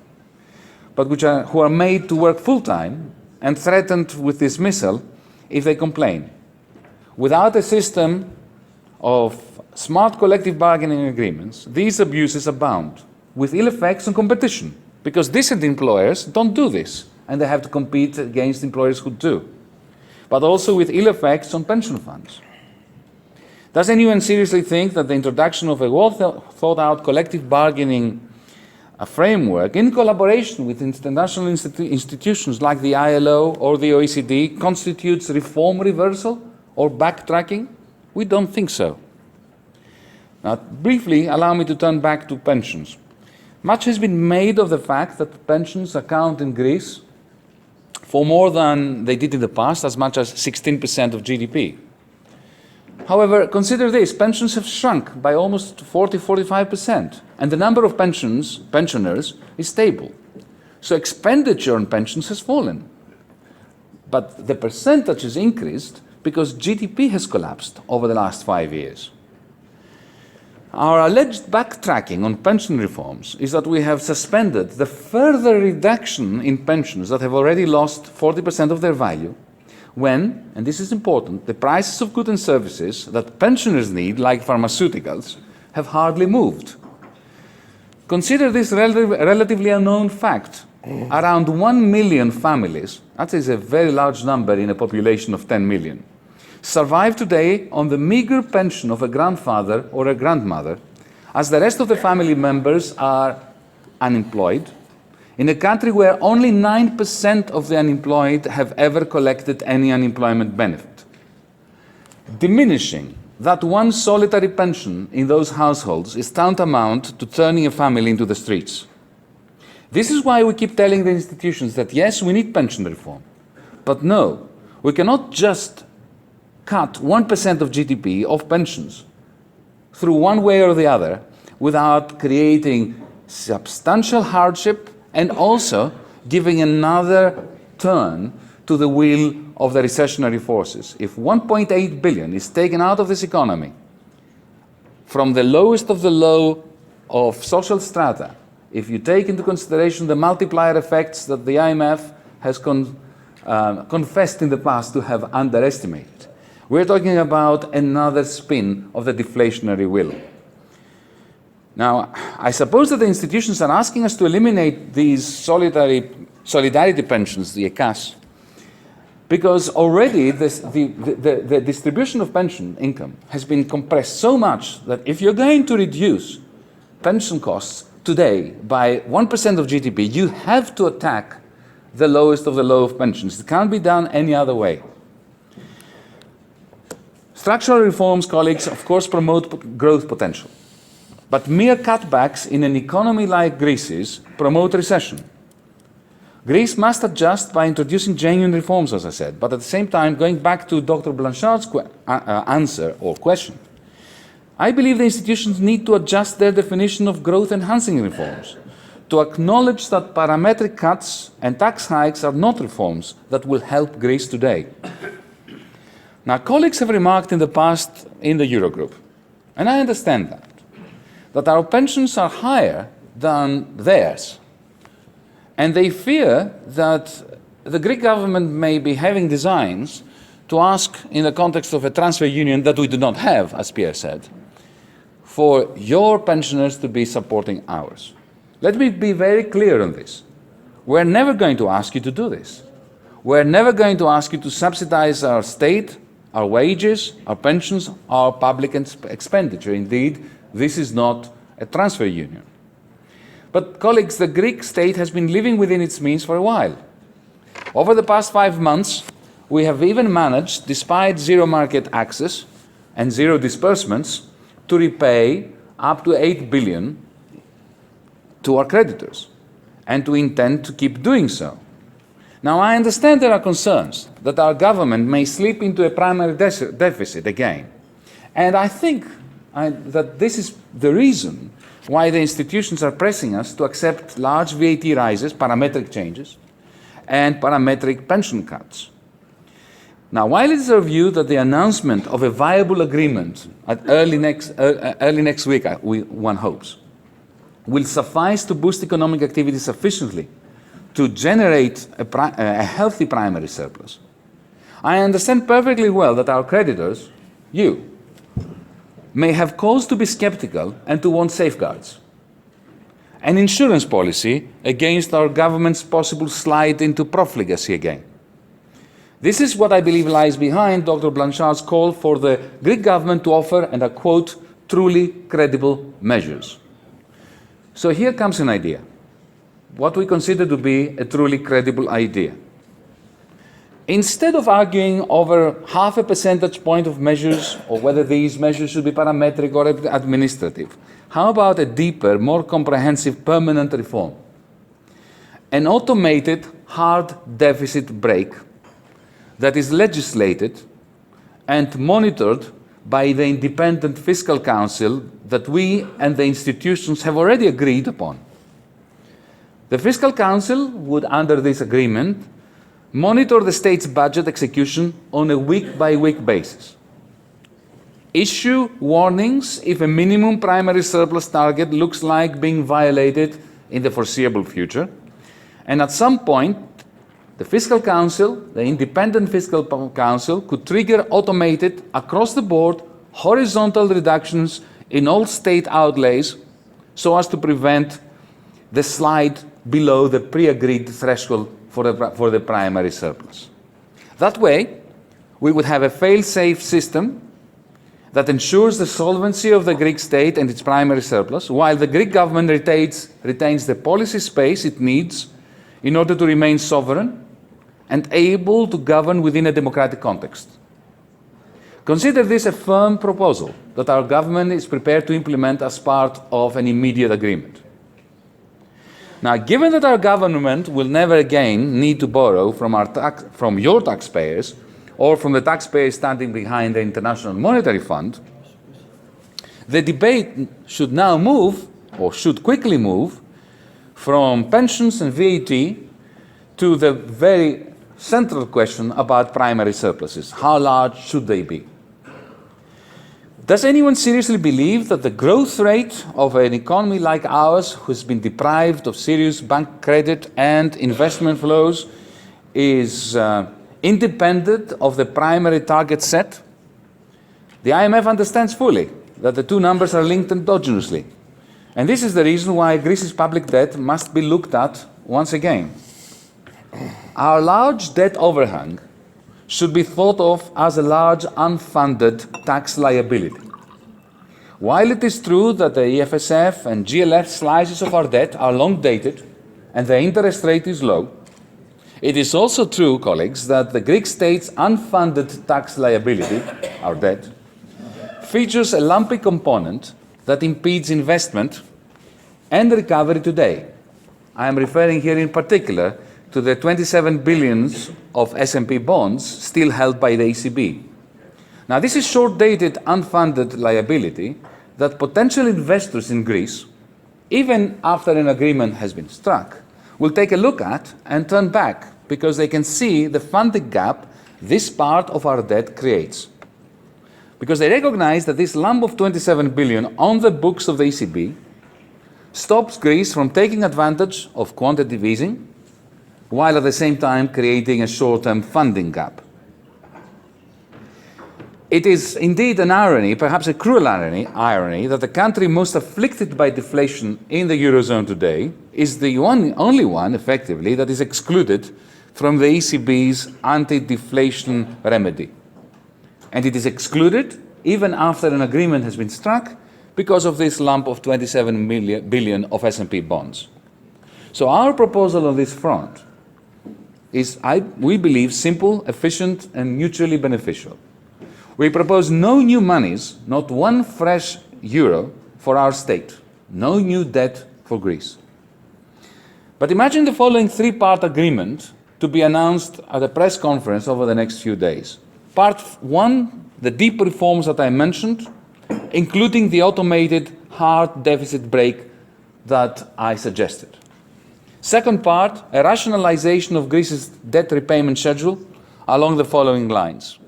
but who are made to work full-time and threatened with dismissal if they complain. Without a system of smart collective bargaining agreements, these abuses abound, with ill effects on competition, because decent employers don't do this, and they have to compete against employers who do, but also with ill effects on pension funds. Does anyone seriously think that the introduction of a well-thought-out collective bargaining framework in collaboration with international institutions like the ILO or the OECD constitutes reform reversal or backtracking? We don't think so. Now, briefly, allow me to turn back to pensions. Much has been made of the fact that pensions account in Greece for more than they did in the past, as much as 16% of GDP. However, consider this, pensions have shrunk by almost 40–45%, and the number of pensioners is stable. So expenditure on pensions has fallen. But the percentage has increased because GDP has collapsed over the last 5 years. Our alleged backtracking on pension reforms is that we have suspended the further reduction in pensions that have already lost 40% of their value when, and this is important, the prices of goods and services that pensioners need, like pharmaceuticals, have hardly moved. Consider this relatively unknown fact. Around 1 million families, that is a very large number in a population of 10 million, survive today on the meager pension of a grandfather or a grandmother, as the rest of the family members are unemployed, in a country where only 9% of the unemployed have ever collected any unemployment benefit. Diminishing that one solitary pension in those households is tantamount to turning a family into the streets. This is why we keep telling the institutions that yes, we need pension reform, but no, we cannot just cut 1% of GDP of pensions through one way or the other without creating substantial hardship and also giving another turn to the wheel of the recessionary forces. If 1.8 billion is taken out of this economy from the lowest of the low of social strata, if you take into consideration the multiplier effects that the IMF has confessed in the past to have underestimated, we're talking about another spin of the deflationary wheel. Now, I suppose that the institutions are asking us to eliminate these solidarity pensions, the ECAS, because already the distribution of pension income has been compressed so much that if you're going to reduce pension costs today by 1% of GDP, you have to attack the lowest of the low of pensions. It can't be done any other way. Structural reforms, colleagues, of course promote growth potential. But mere cutbacks in an economy like Greece's promote recession. Greece must adjust by introducing genuine reforms, as I said, but at the same time, going back to Dr. Blanchard's answer or question, I believe the institutions need to adjust their definition of growth-enhancing reforms, to acknowledge that parametric cuts and tax hikes are not reforms that will help Greece today. Now, colleagues have remarked in the past in the Eurogroup, and I understand that our pensions are higher than theirs. And they fear that the Greek government may be having designs to ask, in the context of a transfer union that we do not have, as Pierre said, for your pensioners to be supporting ours. Let me be very clear on this. We're never going to ask you to do this. We're never going to ask you to subsidize our state, our wages, our pensions, our public expenditure. Indeed, this is not a transfer union. But colleagues, the Greek state has been living within its means for a while. Over the past 5 months, we have even managed, despite zero market access and zero disbursements, to repay up to 8 billion to our creditors, and to intend to keep doing so. Now, I understand there are concerns that our government may slip into a primary deficit again. And I think that this is the reason why the institutions are pressing us to accept large VAT rises, parametric changes, and parametric pension cuts. Now, while it is our view that the announcement of a viable agreement at early next week, one hopes, will suffice to boost economic activity sufficiently to generate a healthy primary surplus, I understand perfectly well that our creditors, you, may have cause to be skeptical and to want safeguards. An insurance policy against our government's possible slide into profligacy again. This is what I believe lies behind Dr. Blanchard's call for the Greek government to offer, and I quote, truly credible measures. So here comes an idea, what we consider to be a truly credible idea. Instead of arguing over half a percentage point of measures, or whether these measures should be parametric or administrative, how about a deeper, more comprehensive permanent reform? An automated hard deficit brake that is legislated and monitored by the independent fiscal council that we and the institutions have already agreed upon. The fiscal council would, under this agreement, monitor the state's budget execution on a week-by-week basis, issue warnings if a minimum primary surplus target looks like being violated in the foreseeable future, and at some point, the Fiscal Council, the Independent Fiscal Council, could trigger automated, across-the-board, horizontal reductions in all state outlays so as to prevent the slide below the pre-agreed threshold for the primary surplus. That way, we would have a fail-safe system that ensures the solvency of the Greek state and its primary surplus, while the Greek government retains the policy space it needs in order to remain sovereign and able to govern within a democratic context. Consider this a firm proposal that our government is prepared to implement as part of an immediate agreement. Now, given that our government will never again need to borrow from your taxpayers or from the taxpayers standing behind the International Monetary Fund, the debate should now move, or should quickly move, from pensions and VAT to the very central question about primary surpluses. How large should they be? Does anyone seriously believe that the growth rate of an economy like ours, who's been deprived of serious bank credit and investment flows, is independent of the primary target set? The IMF understands fully that the two numbers are linked endogenously. And this is the reason why Greece's public debt must be looked at once again. Our large debt overhang should be thought of as a large unfunded tax liability. While it is true that the EFSF and GLF slices of our debt are long dated and the interest rate is low, it is also true, colleagues, that the Greek state's unfunded tax liability, our debt, features a lumpy component that impedes investment and recovery today. I am referring here in particular to the 27 billion of S&P bonds still held by the ECB. Now, this is short-dated, unfunded liability that potential investors in Greece, even after an agreement has been struck, will take a look at and turn back because they can see the funding gap this part of our debt creates. Because they recognize that this lump of 27 billion on the books of the ECB stops Greece from taking advantage of quantitative easing, while at the same time creating a short-term funding gap. It is indeed an irony, perhaps a cruel irony, that the country most afflicted by deflation in the Eurozone today is the only one, effectively, that is excluded from the ECB's anti-deflation remedy. And it is excluded even after an agreement has been struck because of this lump of 27 billion of S&P bonds. So our proposal on this front is, we believe, simple, efficient, and mutually beneficial. We propose no new monies, not one fresh euro for our state, no new debt for Greece. But imagine the following three-part agreement to be announced at a press conference over the next few days. Part one, the deep reforms that I mentioned, including the automated hard deficit brake that I suggested. Second part, a rationalization of Greece's debt repayment schedule along the following lines.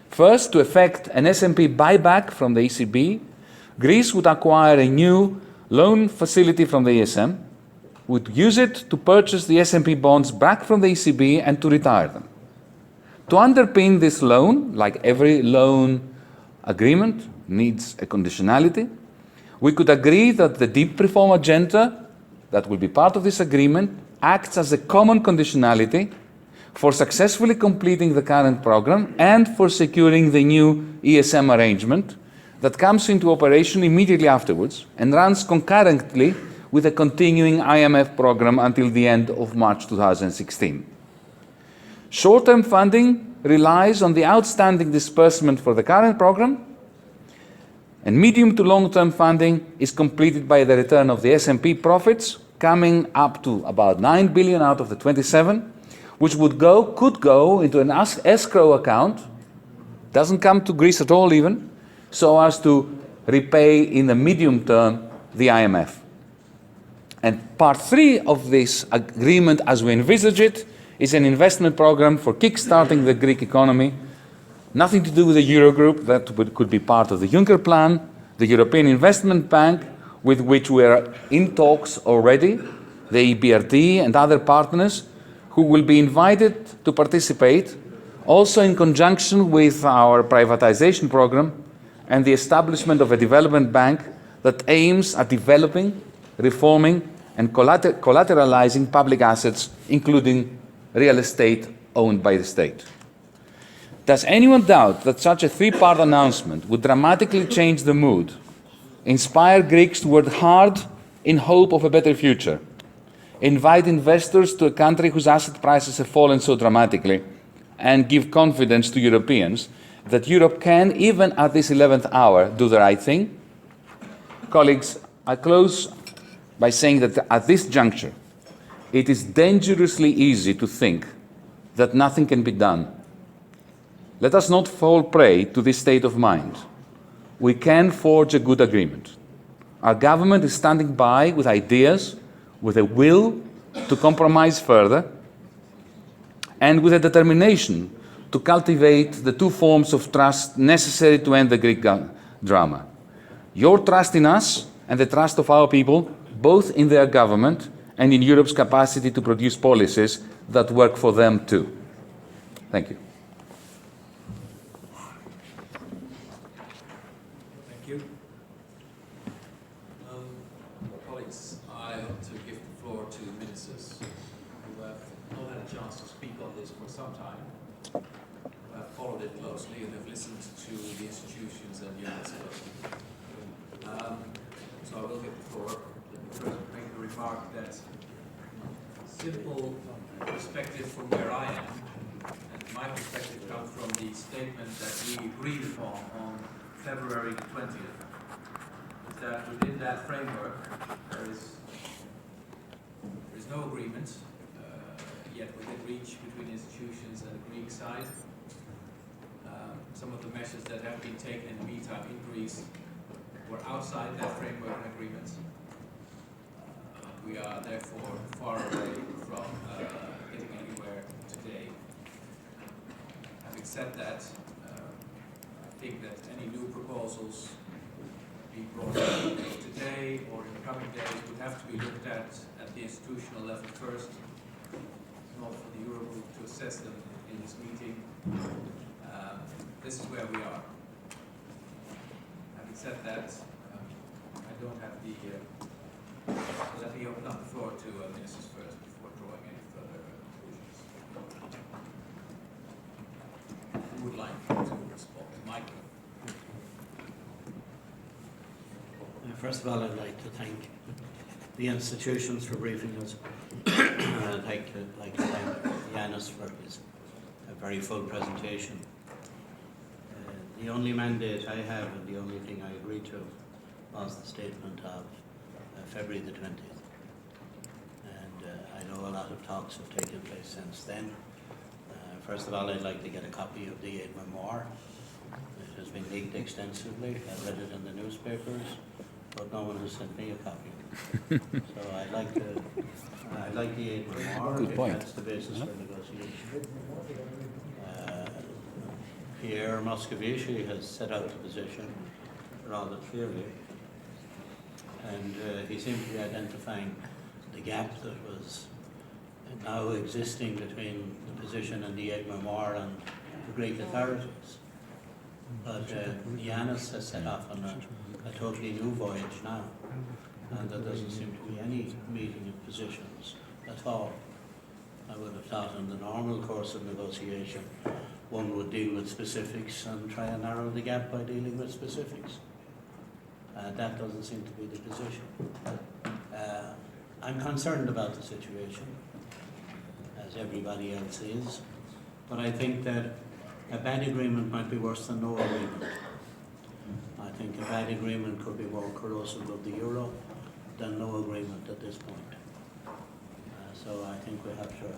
First, to effect an S&P buyback from the ECB, Greece would acquire a new loan facility from the ESM, would use it to purchase the S&P bonds back from the ECB and to retire them. To underpin this loan, like every loan agreement needs a conditionality, we could agree that the deep reform agenda that will be part of this agreement acts as a common conditionality for successfully completing the current program and for securing the new ESM arrangement that comes into operation immediately afterwards and runs concurrently with a continuing IMF program until the end of March 2016. Short-term funding relies on the outstanding disbursement for the current program, and medium to long-term funding is completed by the return of the S&P profits, coming up to about 9 billion out of the 27, which could go into an escrow account, doesn't come to Greece at all even, so as to repay in the medium term the IMF. And part 3 of this agreement, as we envisage it, is an investment program for kickstarting the Greek economy. Nothing to do with the Eurogroup, that could be part of the Juncker plan, the European Investment Bank, with which we are in talks already, the EBRD and other partners who will be invited to participate, also in conjunction with our privatization program and the establishment of a development bank that aims at developing, reforming and collateralizing public assets, including real estate owned by the state. Does anyone doubt that such a 3-part announcement would dramatically change the mood, inspire Greeks to work hard in hope of a better future, invite investors to a country whose asset prices have fallen so dramatically, and give confidence to Europeans that Europe can, even at this 11th hour, do the right thing? Colleagues, I close by saying that at this juncture, it is dangerously easy to think that nothing can be done. Let us not fall prey to this state of mind. We can forge a good agreement. Our government is standing by with ideas, with a will to compromise further, and with a determination to cultivate the 2 forms of trust necessary to end the Greek drama. Your trust in us and the trust of our people, both in their government and in Europe's capacity to produce policies that work for them too. Thank you. Thank you. Colleagues, I want to give the floor to ministers who have not had a chance to speak on this for some time, who have followed it closely and have listened to the institutions and the others closely. So I will give the floor. Let me first make the remark that simple perspective from where I am, and my perspective comes from the statement that we agreed upon on February the 20th, is that within that framework there is no agreement yet within reach between institutions and the Greek side. Some of the measures that have been taken in the meantime in Greece were outside that framework and agreement. We are therefore far away from getting anywhere today. Having said that, I think that any new proposals being brought up today or in the coming days would have to be looked at the institutional level first, not for the Eurogroup to assess them in this meeting. This is where we are. Having said that, I don't have the let me open up the floor to ministers first before drawing any further conclusions. Who would like to respond? Michael. First of all, I'd like to thank the institutions for briefing us. I'd like to thank Yanis for his very full presentation. The only mandate I have and the only thing I agreed to was the statement of February the 20th. And I know a lot of talks have taken place since then. First of all, I'd like to get a copy of the aid memoir. It has been leaked extensively. I read it in the newspapers, but no one has sent me a copy. So I'd like the aid memoir. Good point. That's the basis for negotiation. Pierre Moscovici has set out the position rather clearly, and he seemed to be identifying the gap that was now existing between the position and the aid memoir and the Greek authorities. But Yanis has set off on a totally new voyage now, and there doesn't seem to be any meeting of positions at all. I would have thought in the normal course of negotiation, one would deal with specifics and try and narrow the gap by dealing with specifics. That doesn't seem to be the position. I'm concerned about the situation, as everybody else is, but I think that a bad agreement might be worse than no agreement. I think a bad agreement could be more corrosive of the euro than no agreement at this point. So I think we have to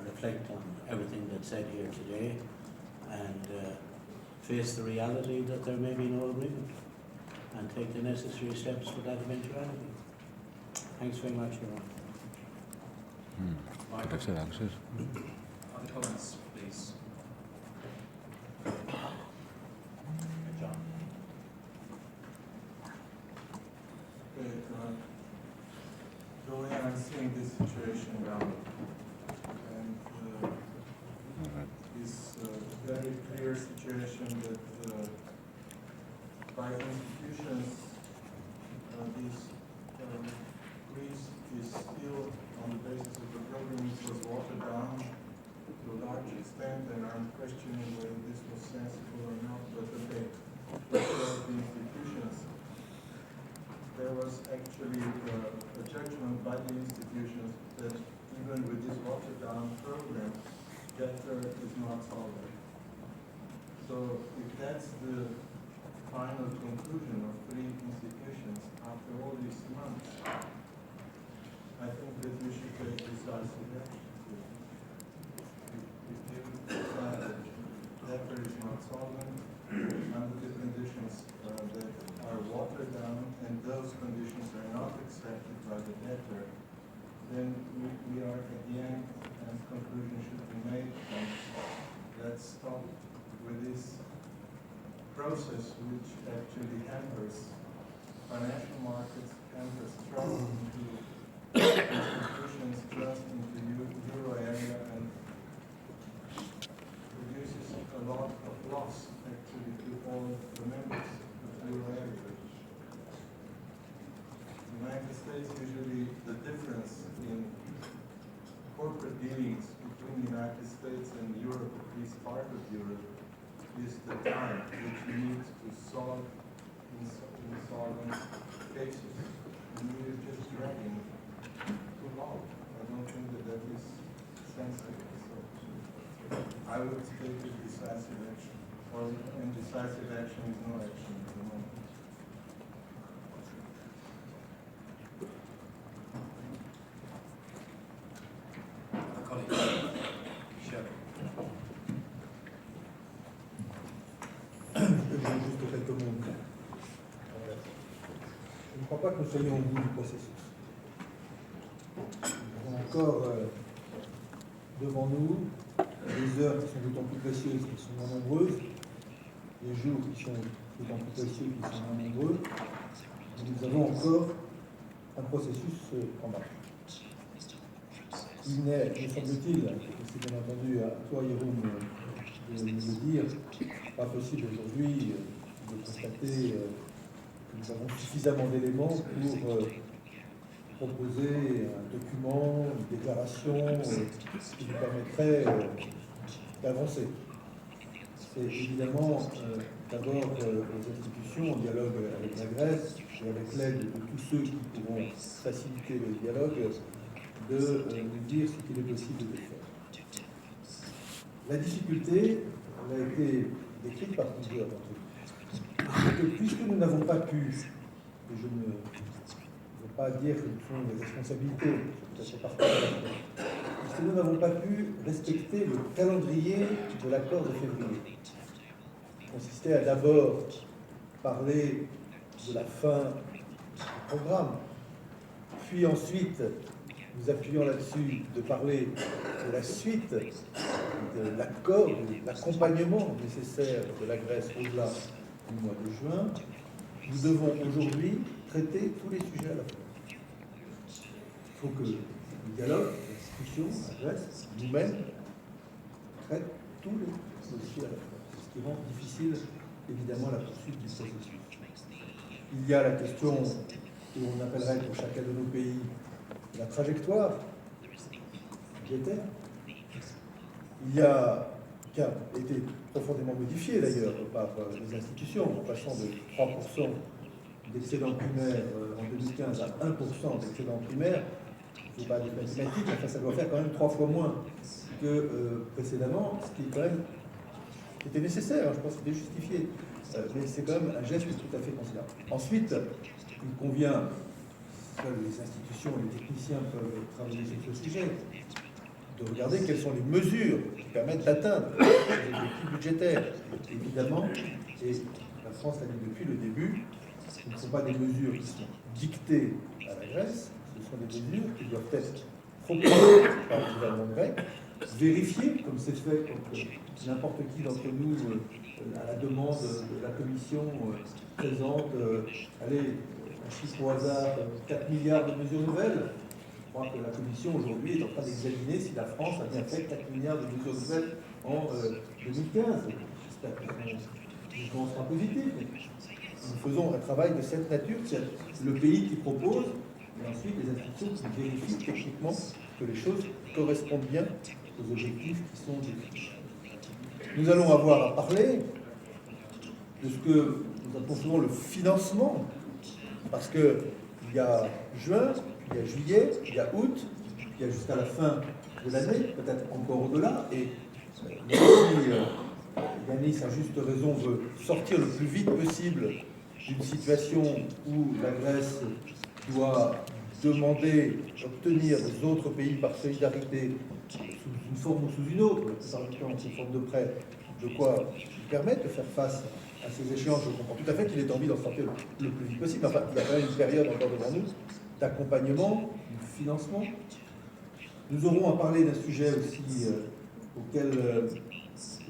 reflect on everything that's said here today and face the reality that there may be no agreement and take the necessary steps for that eventuality. Thanks very much, Your Honor. Other comments, please. John. The way I'm seeing this situation now, and this very clear situation that by institutions, Greece is still on the basis of the program which was watered down to a large extent, and I'm questioning whether this was sensible or not, but okay, of the institutions. There was actually a judgment by the institutions that even with this watered down program, debtor is not solvent. So if that's the final conclusion of three institutions after all these months, I think that we should take decisive action. If you decide that debtor is not solvent under the conditions that are watered down and those conditions are not accepted by the debtor, then we are at the end and conclusion should be made, and let's stop with this process which actually hampers financial markets, hampers trust into institutions, trust into euro area, and produces a lot of loss actually to all the members of the euro area. The United States, usually the difference in corporate dealings between the United States and Europe, at least part of Europe, is the time which you need to solve insolvent cases. And we are just dragging too long. I don't think that that is sensible. So I would take a decisive action. And decisive action is no action at the moment. Juste quelques mots. Je ne crois pas que nous soyons au bout du processus. Nous avons encore devant nous des heures qui sont d'autant plus précieuses qu'elles sont moins nombreuses, des jours qui sont d'autant plus précieux qu'ils sont moins nombreux, et nous avons encore un processus en marche. Il n'est, me semble-t-il, et c'est bien entendu à toi, Jérôme, de le dire, pas possible aujourd'hui de constater que nous avons suffisamment d'éléments pour proposer un document, une déclaration qui nous permettrait d'avancer. C'est évidemment d'abord aux institutions, en dialogue avec la Grèce et avec l'aide de tous ceux qui pourront faciliter le dialogue, de nous dire ce qu'il est possible de faire. La difficulté, elle a été décrite par plusieurs d'entre nous. C'est que puisque nous n'avons pas pu, et je ne veux pas dire que nous avons des responsabilités, c'est parfois puisque nous n'avons pas pu respecter le calendrier de l'accord de février, qui consistait à d'abord parler de la fin du programme, puis ensuite, nous appuyons là-dessus, de parler de la suite de l'accord, de l'accompagnement nécessaire de la Grèce au-delà du mois de juin. Nous devons aujourd'hui traiter tous les sujets à la fois. Il faut que le dialogue, l'institution, la Grèce, nous-mêmes, traitent tous les dossiers à la fois. C'est ce qui rend difficile, évidemment, la poursuite du processus. Il y a la question que l'on appellerait pour chacun de nos pays la trajectoire. budgétaire, qui a été profondément modifié d'ailleurs par les institutions, en passant de 3% d'excédent primaire en 2015 à 1% d'excédent primaire. Je ne sais pas des mathématiques, enfin ça doit faire quand même 3 fois moins que précédemment, ce qui est quand même qui était nécessaire, je pense que c'était justifié. Mais c'est quand même un geste tout à fait considérable. Ensuite, il convient, seules les institutions et les techniciens peuvent travailler sur ce sujet, de regarder quelles sont les mesures qui permettent d'atteindre les objectifs budgétaires. Évidemment, et la France l'a dit depuis le début, ce ne sont pas des mesures qui sont dictées à la Grèce, ce sont des mesures qui doivent être proposées par le gouvernement grec, vérifiées, comme c'est fait contre n'importe qui d'entre nous, à la demande de la Commission, présente, allez, un chiffre au hasard, 4 milliards de mesures nouvelles. Je crois que la Commission aujourd'hui est en train d'examiner si la France a bien fait 4 milliards de mesures nouvelles en 2015. J'espère que le jugement sera positif. Mais nous faisons un travail de cette nature, c'est le pays qui propose, et ensuite les institutions qui vérifient techniquement que les choses correspondent bien aux objectifs qui sont définis. Nous allons avoir à parler de ce que nous appelons souvent le financement, parce qu'il y a juin, il y a juillet, il y a août, il y a jusqu'à la fin de l'année, peut-être encore au-delà, et Yanis, à juste raison, veut sortir le plus vite possible d'une situation où la Grèce doit demander, obtenir des autres pays par solidarité, sous une forme ou sous une autre, par exemple sous forme de prêt, de quoi lui permettre de faire face à ces échéances. Je comprends tout à fait qu'il ait envie d'en sortir le plus vite possible. Enfin, il y a quand même une période encore devant nous d'accompagnement, de financement. Nous aurons à parler d'un sujet aussi auquel le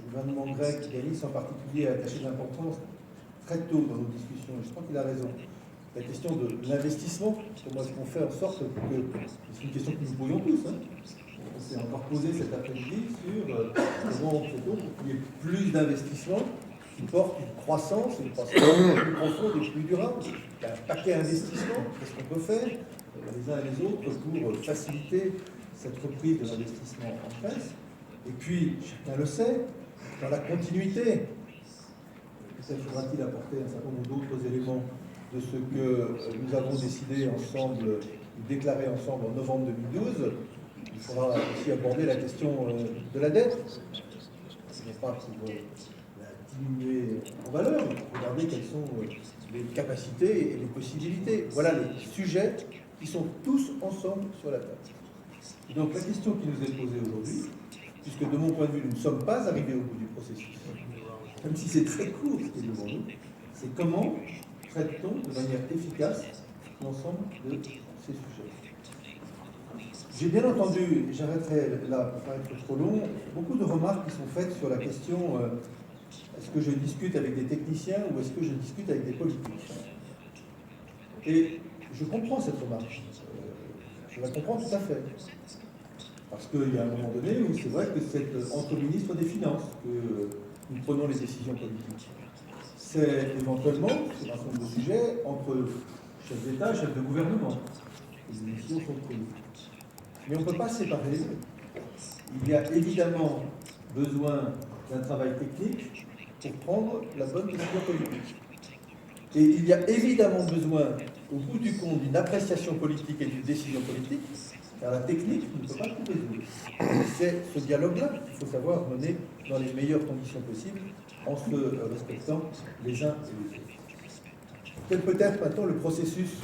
gouvernement grec, Yanis en particulier, a attaché de l'importance très tôt dans nos discussions. Et je crois qu'il a raison. La question de l'investissement, comment est-ce qu'on fait en sorte que, c'est une question que nous posons tous, hein. On s'est encore posé cet après-midi sur comment on fait pour qu'il y ait plus d'investissements qui portent une croissance plus profonde et plus durable. Il y a un paquet d'investissements, qu'est-ce qu'on peut faire les uns et les autres pour faciliter cette reprise de l'investissement en Grèce. Et puis, chacun le sait, dans la continuité, peut-être faudra-t-il apporter un certain nombre d'autres éléments de ce que nous avons décidé ensemble, déclaré ensemble en novembre 2012. Il faudra aussi aborder la question de la dette. Ce n'est pas pour la diminuer en valeur, mais pour regarder quelles sont les capacités et les possibilités. Voilà les sujets qui sont tous ensemble sur la table. Et donc la question qui nous est posée aujourd'hui, puisque de mon point de vue, nous ne sommes pas arrivés au bout du processus, même si c'est très court ce qui est devant nous, c'est comment traite-t-on de manière efficace l'ensemble de ces sujets. J'ai bien entendu, j'arrêterai là pour ne pas être trop long, beaucoup de remarques qui sont faites sur la question est-ce que je discute avec des techniciens ou est-ce que je discute avec des politiques. Et je comprends cette remarque, je la comprends tout à fait. Parce qu'il y a un moment donné où c'est vrai que c'est entre ministres des Finances que nous prenons les décisions politiques. C'est éventuellement, sur un certain nombre de sujets, entre chefs d'État et chefs de gouvernement. Les décisions sont prises. Mais on ne peut pas séparer. Il y a évidemment besoin d'un travail technique pour prendre la bonne décision politique. Et il y a évidemment besoin, au bout du compte, d'une appréciation politique et d'une décision politique, car la technique ne peut pas tout résoudre. C'est ce dialogue-là qu'il faut savoir mener dans les meilleures conditions possibles, en se respectant les uns et les autres. Quel peut être maintenant le processus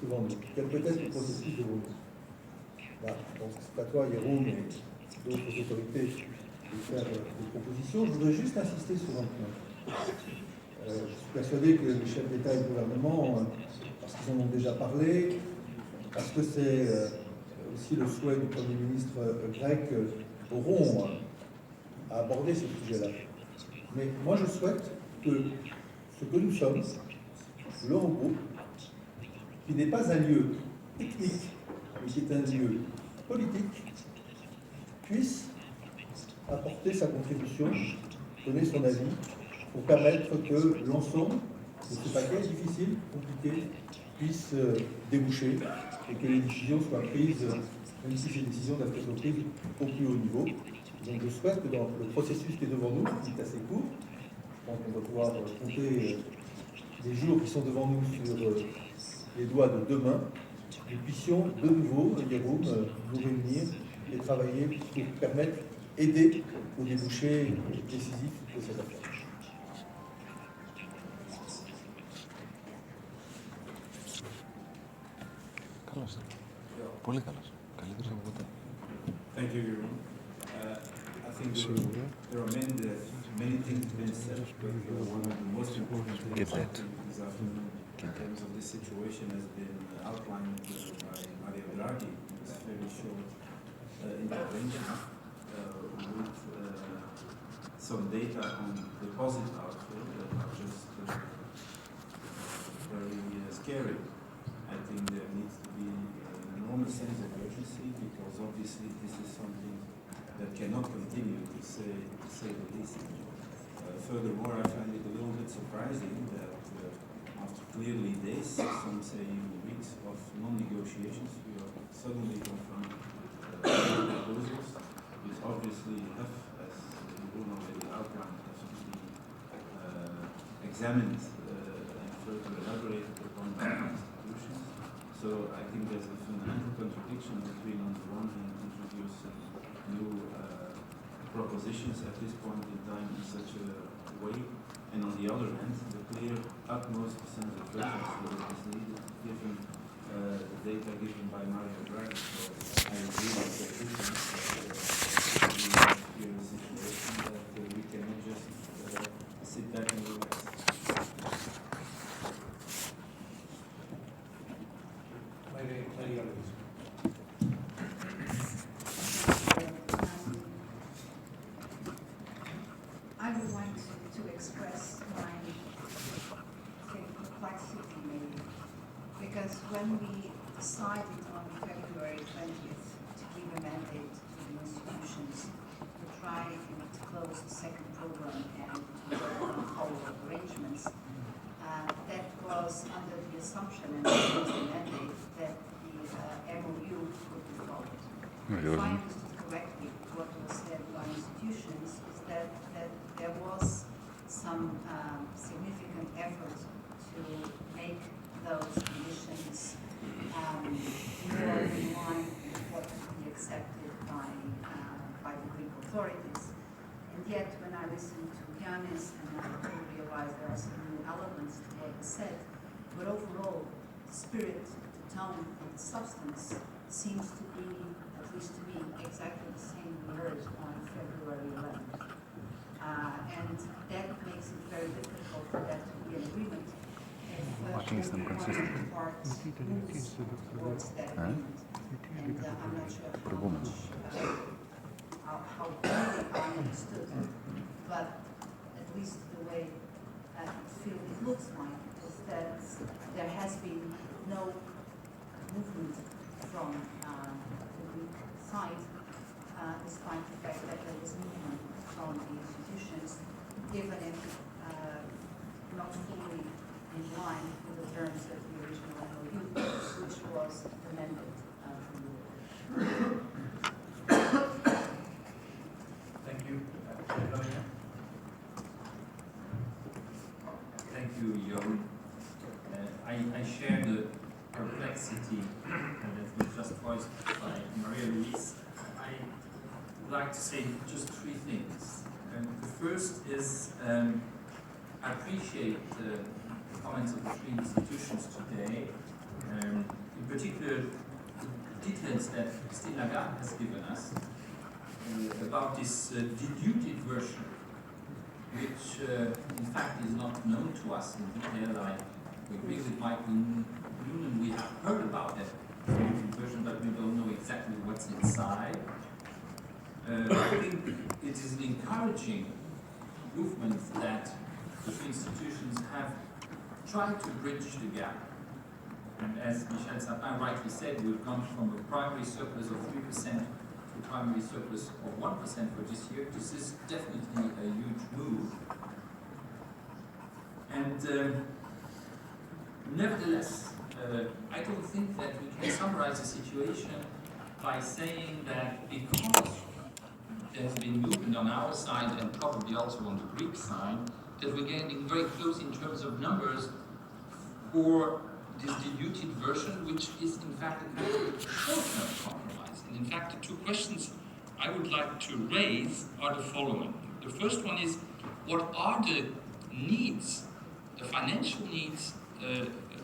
devant nous? Quel peut être le processus devant nous? Là, donc c'est à toi, Jérôme, et d'autres autorités de faire des propositions. Je voudrais juste insister sur un point. Je suis persuadé que les chefs d'État et de gouvernement, parce qu'ils en ont déjà parlé, parce que c'est aussi le souhait du Premier ministre grec, auront à aborder ces sujets-là. Mais moi, je souhaite que ce que nous sommes, l'Eurogroupe, qui n'est pas un lieu technique, mais qui est un lieu politique, puisse apporter sa contribution, donner son avis, pour permettre que l'ensemble de ce paquet difficile, compliqué, puisse déboucher et que les décisions soient prises même si ces décisions doivent être prises au plus haut niveau. Donc je souhaite que dans le processus qui est devant nous, qui est assez court, je pense qu'on va pouvoir compter les jours qui sont devant nous sur les doigts de demain, nous puissions de nouveau, Jérôme, nous réunir et travailler pour permettre, aider au débouché décisif de cette affaire. Καλώς. Πολύ καλώς. Καλύτερος από ποτέ. Thank you, Jeroen. I think there are many things been said, but one of the most important things this afternoon in terms of this situation has been outlined by Mario Draghi in this very short intervention with some data on deposit outflow that are just very scary. I think there needs to be an enormous sense of urgency because obviously this is something that cannot continue, to say the least. Furthermore, I find it a little bit surprising that after clearly days, some say even weeks of non-negotiations, we are suddenly confronted with proposals which obviously have, as you already outlined, have to be examined and further elaborated upon by institutions. So I think there's a fundamental contradiction between, on the one hand, introducing new propositions at this point in time in such a way, and on the other hand, the clear utmost sense of urgency that is needed given the data given by Mario Draghi. So I agree with the vision that we have here a situation that we cannot just sit back and relax. I would like to express my perplexity maybe, because when we decided on February 20th to give a mandate to the institutions to try and close the second program and to work on follow-up arrangements, that was under the assumption and the mandate that the MOU would be followed. If I understood correctly, what was said by institutions is that there was some significant effort to make those conditions more in line with what could be accepted by the Greek authorities. And yet, when I listened to Giannis, and I realized there are some new elements to what was said, but overall, the spirit, the tone, and the substance seems to be, at least to me, exactly the same we heard on February 11th. And that makes it very difficult for that to be an agreement if every part moves towards that agreement. And I'm not sure how clearly I understood, but at least the way I feel it looks like is that there has been no movement from the Greek side, despite the fact that there was movement from the institutions, even if not fully in line with the terms of the original MOU, which was amended from the Thank you. Thank you, Jeroen. I share the perplexity that was just voiced by Maria Louise. I would like to say just three things. The first is I appreciate the comments of the three institutions today, in particular the details that Christine Lagarde has given us about this diluted version, which in fact is not known to us in detail. I agree with Michael Noonan, we have heard about that version, but we don't know exactly what's inside. I think it is an encouraging movement that the institutions have tried to bridge the gap. And as Michel Sapin rightly said, we've gone from a primary surplus of 3% to a primary surplus of 1% for this year. This is definitely a huge move. And nevertheless, I don't think that we can summarize the situation by saying that because there's been movement on our side and probably also on the Greek side, that we're getting very close in terms of numbers for this diluted version, which is in fact a kind of short-term compromise. And in fact, the two questions I would like to raise are the following. The first one is, what are the needs, the financial needs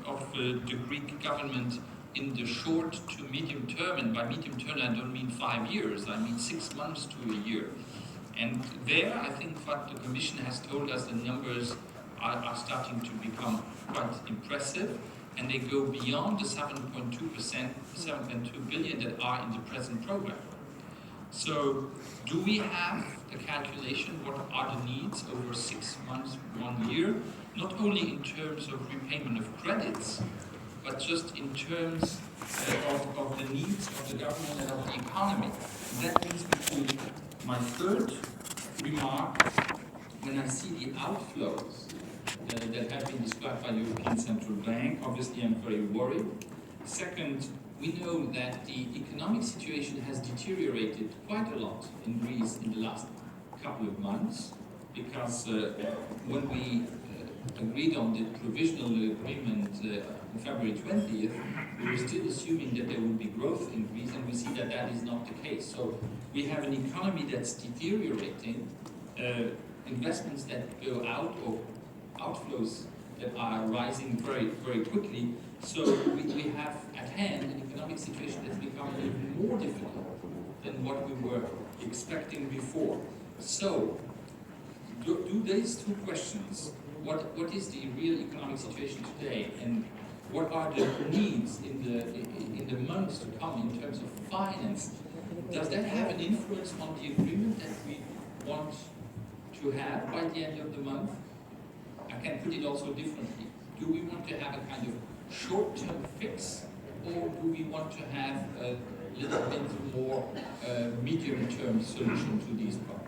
of the Greek government in the short to medium term? And by medium term, I don't mean 5 years, I mean 6 months to a year. And there, I think what the Commission has told us, the numbers are starting to become quite impressive, and they go beyond the 7.2%, 7.2 billion that are in the present program. So, do we have a calculation, what are the needs over 6 months, 1 year, not only in terms of repayment of credits, but just in terms of the needs of the government and of the economy? And that brings me to my third remark. When I see the outflows that have been described by the European Central Bank, obviously I'm very worried. Second, we know that the economic situation has deteriorated quite a lot in Greece in the last couple of months, because when we agreed on the provisional agreement on February 20th, we were still assuming that there would be growth in Greece, and we see that that is not the case. So we have an economy that's deteriorating, investments that go out, or outflows that are rising very, very quickly. So we have at hand an economic situation that's becoming even more difficult than what we were expecting before. So, do these two questions, what is the real economic situation today, and what are the needs in the months to come in terms of finance? Does that have an influence on the agreement that we want to have by the end of the month? I can put it also differently. Do we want to have a kind of short-term fix, or do we want to have a little bit more medium-term solution to these problems?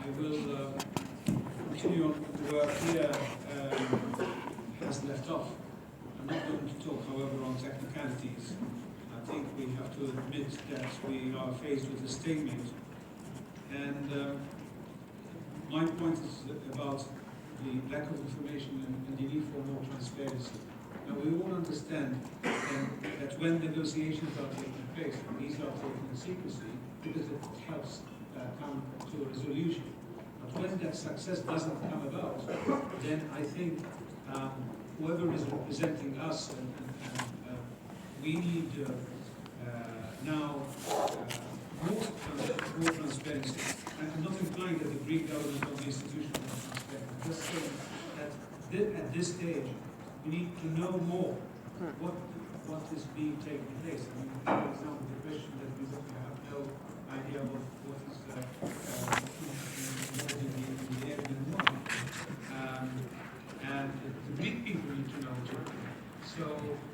I will continue on where Peter has left off. I'm not going to talk, however, on technicalities. I think we have to admit that we are faced with a stalemate. And my point is about the lack of information and the need for more transparency. Now, we all understand that when negotiations are taking place, and these are taken in secrecy, because it helps come to a resolution. But when that success doesn't come about, then I think whoever is representing us, we need now more transparency. I'm not implying that the Greek government or the institution is not transparent. I'm just saying that at this stage, we need to know more what is being taken place. I mean, for example, the question that we have no idea of what is involved in the evident one. And the Greek people need to know too. So,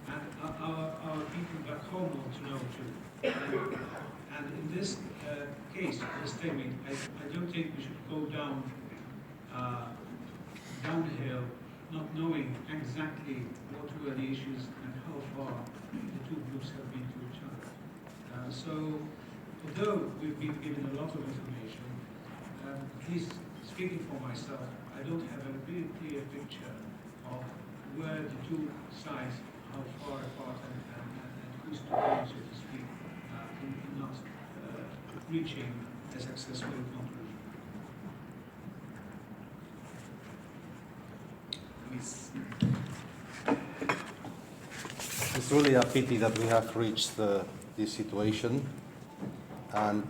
and our people back home want to know too. And in this case, this statement, I don't think we should go downhill, not knowing exactly what were the issues and how far the two groups have been to each other. So, although we've been given a lot of information, at least speaking for myself, I don't have a really clear picture of where the two sides, how far apart and who's to blame, so to speak, in not reaching a successful conclusion. It's really a pity that we have reached this situation, and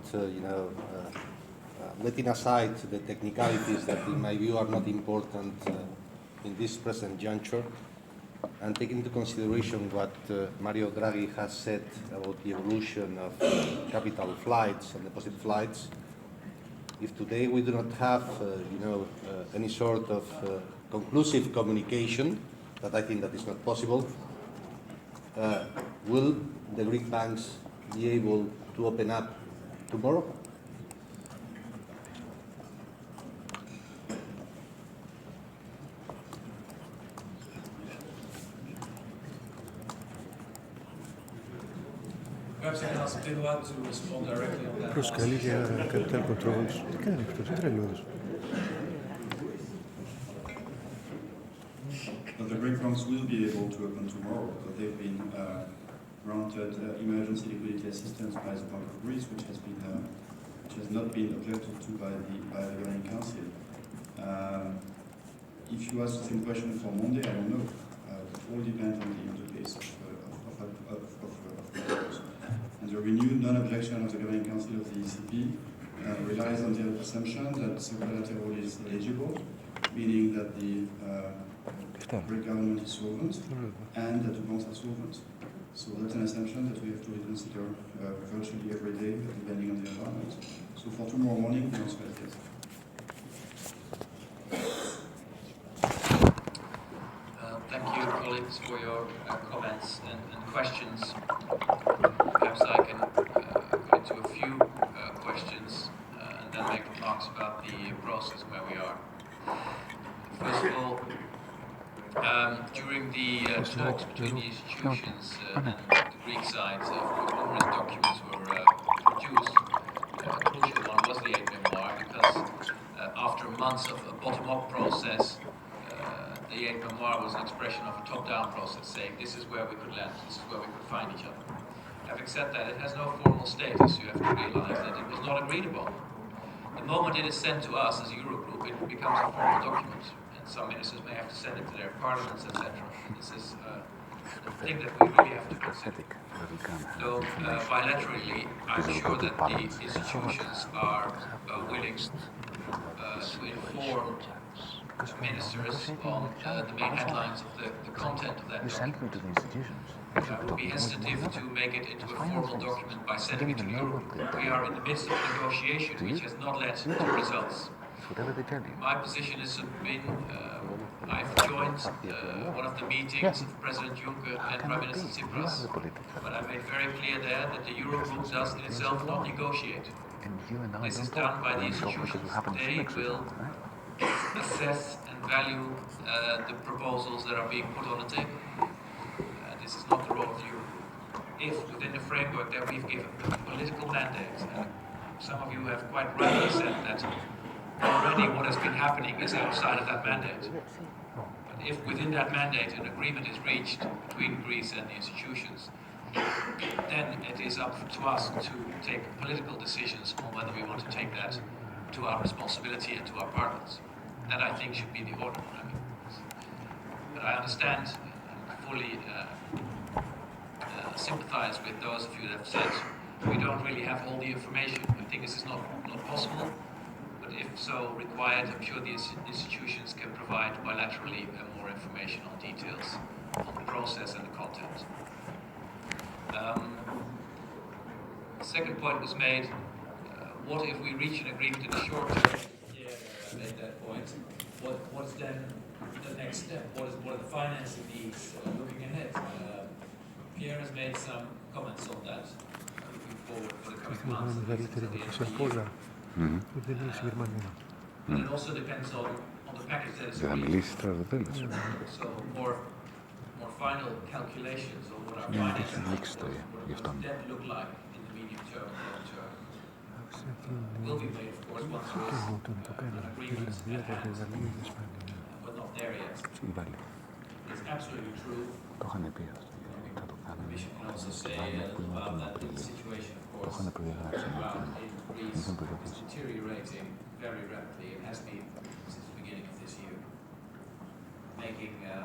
letting aside the technicalities that in my view are not important in this present juncture, and taking into consideration what Mario Draghi has said about the evolution of capital flights and deposit flights, if today we do not have any sort of conclusive communication, that I think that is not possible, will the Greek banks be able to open up tomorrow? Perhaps I can ask Benoit to respond directly on that. Προσκαλεί για capital controls. Τι κάνει αυτός, είναι τρελός. But the Greek banks will be able to open tomorrow because they've been granted emergency liquidity assistance by the Bank of Greece, which has not been objected to by the Governing Council. If you ask the same question for Monday, I don't know. It all depends on the pace of the And the renewed non-objection of the Governing Council of the ECB relies on the assumption that the collateral is eligible, meaning that the Greek government is solvent and that the bonds are solvent. So that's an assumption that we have to reconsider virtually every day, depending on the environment. So for tomorrow morning, the answer is yes. Thank you, colleagues, for your comments and questions. Perhaps I can go into a few questions and then make remarks about the process where we are. First of all, during the talks between the institutions and the Greek side, numerous documents were produced. The crucial one was the aid memoir because after months of a bottom-up process, the aid memoir was an expression of a top-down process saying this is where we could land, this is where we could find each other. Having said that, it has no formal status. You have to realize that it was not agreed upon. The moment it is sent to us as Eurogroup, it becomes a formal document. Some ministers may have to send it to their parliaments, etc. This is the thing that we really have to consider. Though bilaterally, I'm sure that the institutions are willing to inform ministers on the main headlines of the content of that document. I would be hesitant to make it into a formal document by sending it to Europe. We are in the midst of a negotiation which has not led to results. My position has been, I've joined one of the meetings of President Juncker and Prime Minister Tsipras, but I made very clear there that the Eurogroup does in itself not negotiate. This is done by the institutions. They will assess and value the proposals that are being put on the table. This is not the role of the Eurogroup. If within the framework that we've given a political mandate, some of you have quite rightly said that already what has been happening is outside of that mandate. But if within that mandate an agreement is reached between Greece and the institutions, then it is up to us to take political decisions on whether we want to take that to our responsibility and to our partners. That I think should be the order. But I understand and fully sympathize with those of you that have said we don't really have all the information. I think this is not possible. If so required, I'm sure the institutions can provide bilaterally more information on details on the process and the content. The second point was made, what if we reach an agreement in the short term? Yeah, I made that point. What is then the next step? What are the financing needs looking ahead? Pierre has made some comments on that, looking forward for the coming months. But it also depends on the package that is reached. So more final calculations on what our financing debt look like in the medium term and long term will be made, of course, once there is an agreement at hand, but not there yet. It's absolutely true. The Commission can also say about that the situation, of course, in Greece is deteriorating very rapidly. It has been since the beginning of this year, making the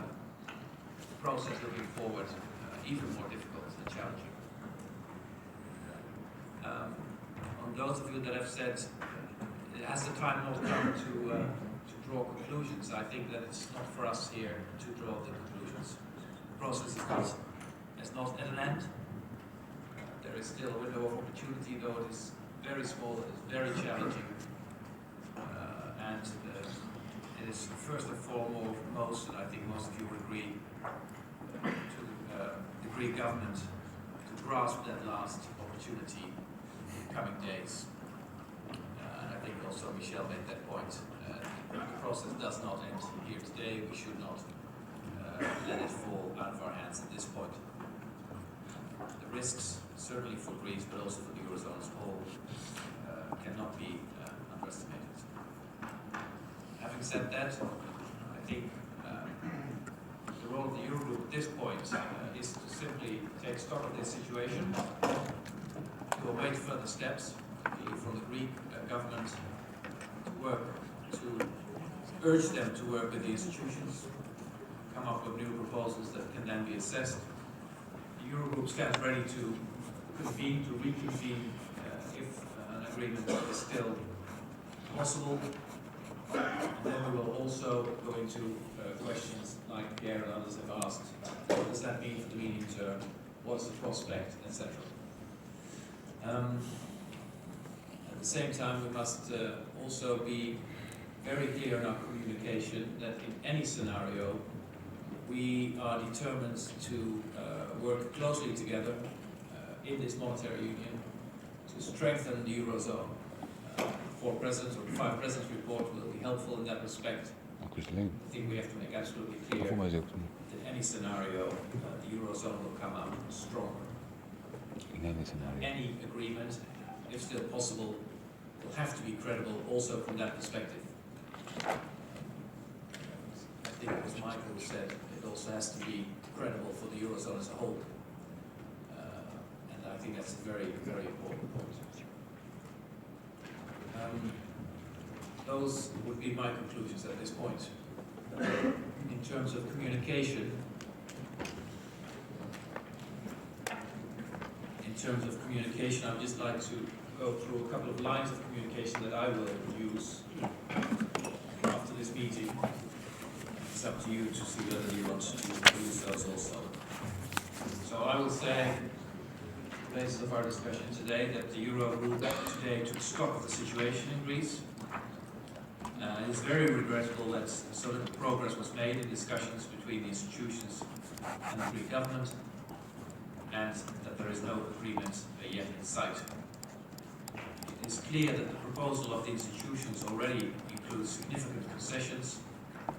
process looking forward even more difficult and challenging. On those of you that have said, has the time not come to draw conclusions? I think that it's not for us here to draw the conclusions. The process is not at an end. There is still a window of opportunity, though it is very small, it is very challenging. And it is first and foremost, and I think most of you would agree, to the Greek government to grasp that last opportunity in the coming days. And I think also Michel made that point. The process does not end here today. We should not let it fall out of our hands at this point. The risks certainly for Greece, but also for the Eurozone as a whole, cannot be underestimated. Having said that, I think the role of the Eurogroup at this point is to simply take stock of this situation, to await further steps from the Greek government to urge them to work with the institutions, come up with new proposals that can then be assessed. The Eurogroup stands ready to reconvene if an agreement is still possible. And then we will also go into questions like Pierre and others have asked. What does that mean for the medium term? What's the prospect, etc. At the same time, we must also be very clear in our communication that in any scenario, we are determined to work closely together in this monetary union to strengthen the Eurozone. Four presidents or five presidents report will be helpful in that respect. I think we have to make absolutely clear that in any scenario, the Eurozone will come out stronger. Any agreement, if still possible, will have to be credible also from that perspective. I think it was Michael who said it also has to be credible for the Eurozone as a whole. And I think that's a very, very important point. Those would be my conclusions at this point. In terms of communication, I would just like to go through a couple of lines of communication that I will use after this meeting. It's up to you to see whether you want to use those also. So I will say, on the basis of our discussion today, that the Eurogroup today took stock of the situation in Greece. It is very regrettable that so little progress was made in discussions between the institutions and the Greek government, and that there is no agreement yet in sight. It is clear that the proposal of the institutions already includes significant concessions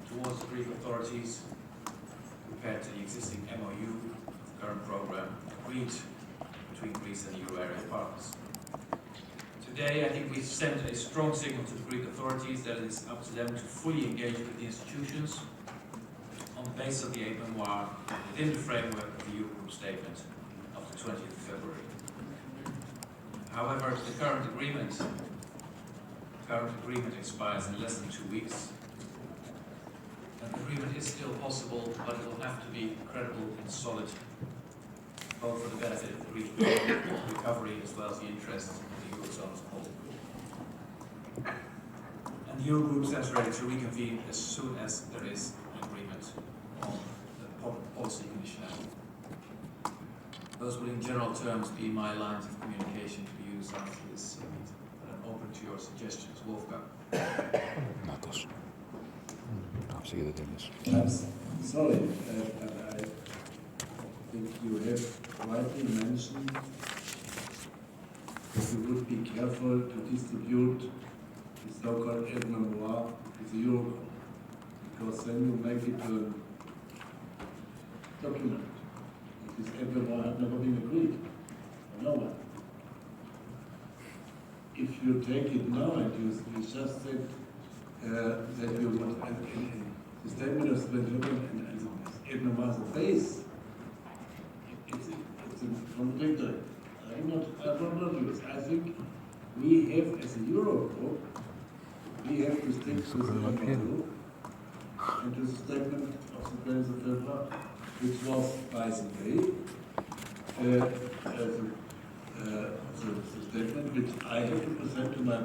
towards the Greek authorities compared to the existing MOU, the current program, agreed between Greece and the euro area partners. Today, I think we've sent a strong signal to the Greek authorities that it is up to them to fully engage with the institutions on the basis of the aid memoir within the framework of the Eurogroup statement of the 20th of February. However, the current agreement expires in less than 2 weeks. An agreement is still possible, but it will have to be credible and solid, both for the benefit of the Greek recovery as well as the interests of the Eurozone as a whole. And the Eurogroup stands ready to reconvene as soon as there is an agreement on the policy conditionality. Those will in general terms be my lines of communication to be used after this meeting. But I'm open to your suggestions. Wolfgang. I'm sorry, I think you have rightly mentioned that you would be careful to distribute the so-called aide memoire with the Eurogroup, because then you make it a document. This aide memoire has never been agreed by no one. If you take it now and you just said that you would, the statement of Sven and aide memoire as a base, it's a contradictory. I will not use. I think we have, as a Eurogroup, we have to stick to the MOU and to the statement of the 20th of February, which was, by the way, the statement which I have to present to my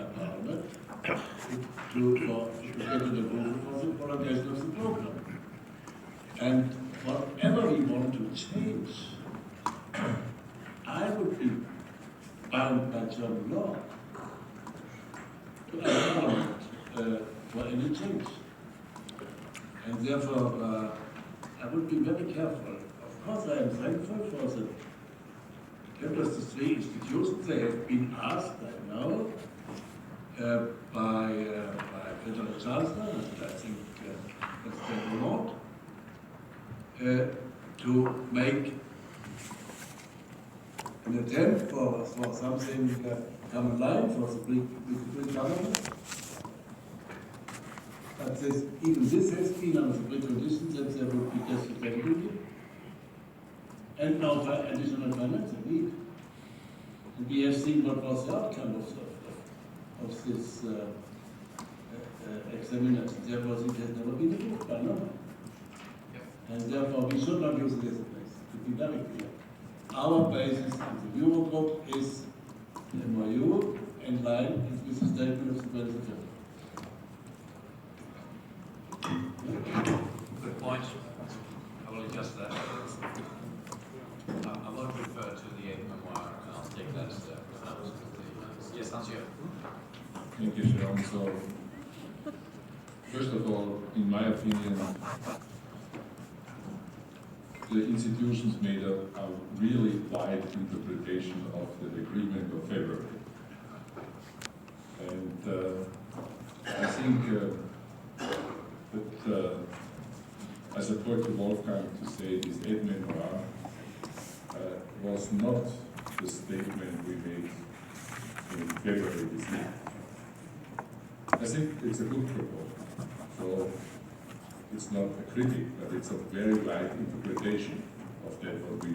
parliament to get an approval for the prolongation of the program. And whatever we want to change, I would be bound by German law to ask Parliament for any change. And therefore, I would be very careful. Of course, I am thankful for the members of the three institutions. They have been asked, I know, by Federal Chancellor, and I think President Hollande, to make an attempt for something common line for the Greek government. But this, even this has been under the precondition that there would be sustainability and now additional financing need. And we have seen what was the outcome of this examination. Therefore, it has never been approved by no one. And therefore, we should not use it as a place, to be very clear. Our basis in the Eurogroup is the MOU in line with the statement of the President. Good point. I will adjust that. I won't refer to the 8th memoir, and I'll take that as that was the... Yes, Hans. Thank you, Sharon. So, first of all, in my opinion, the institutions made a really wide interpretation of the agreement of February. And I think that I support Wolfgang to say this 8th memoir was not the statement we made in February this year. I think it's a good proposal. So it's not a critic, but it's a very light interpretation of that what we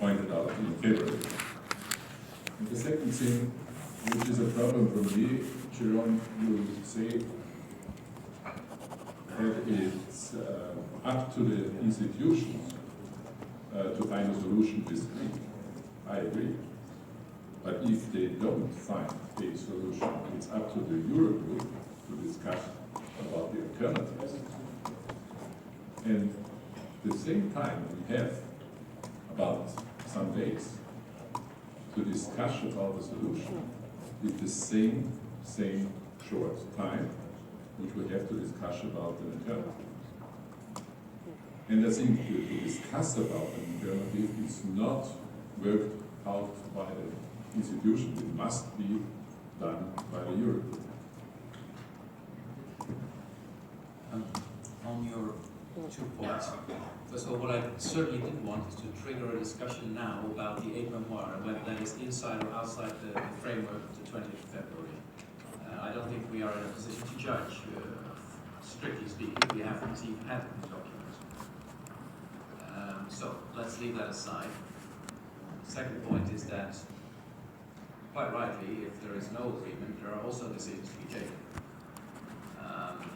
pointed out in February. And the second thing, which is a problem for me, Jerome, you say that it's up to the institutions to find a solution this week. I agree. But if they don't find a solution, it's up to the Eurogroup to discuss about the alternatives. And at the same time, we have about some days to discuss about the solution with the same short time which we have to discuss about the alternative. And I think to discuss about an alternative is not worked out by the institution. It must be done by the Eurogroup. On your 2 points, first of all, what I certainly didn't want is to trigger a discussion now about the 8th memoir and whether that is inside or outside the framework of the 20th of February. I don't think we are in a position to judge, strictly speaking. We haven't even had the document. So let's leave that aside. Second point is that, quite rightly, if there is no agreement, there are also decisions to be taken.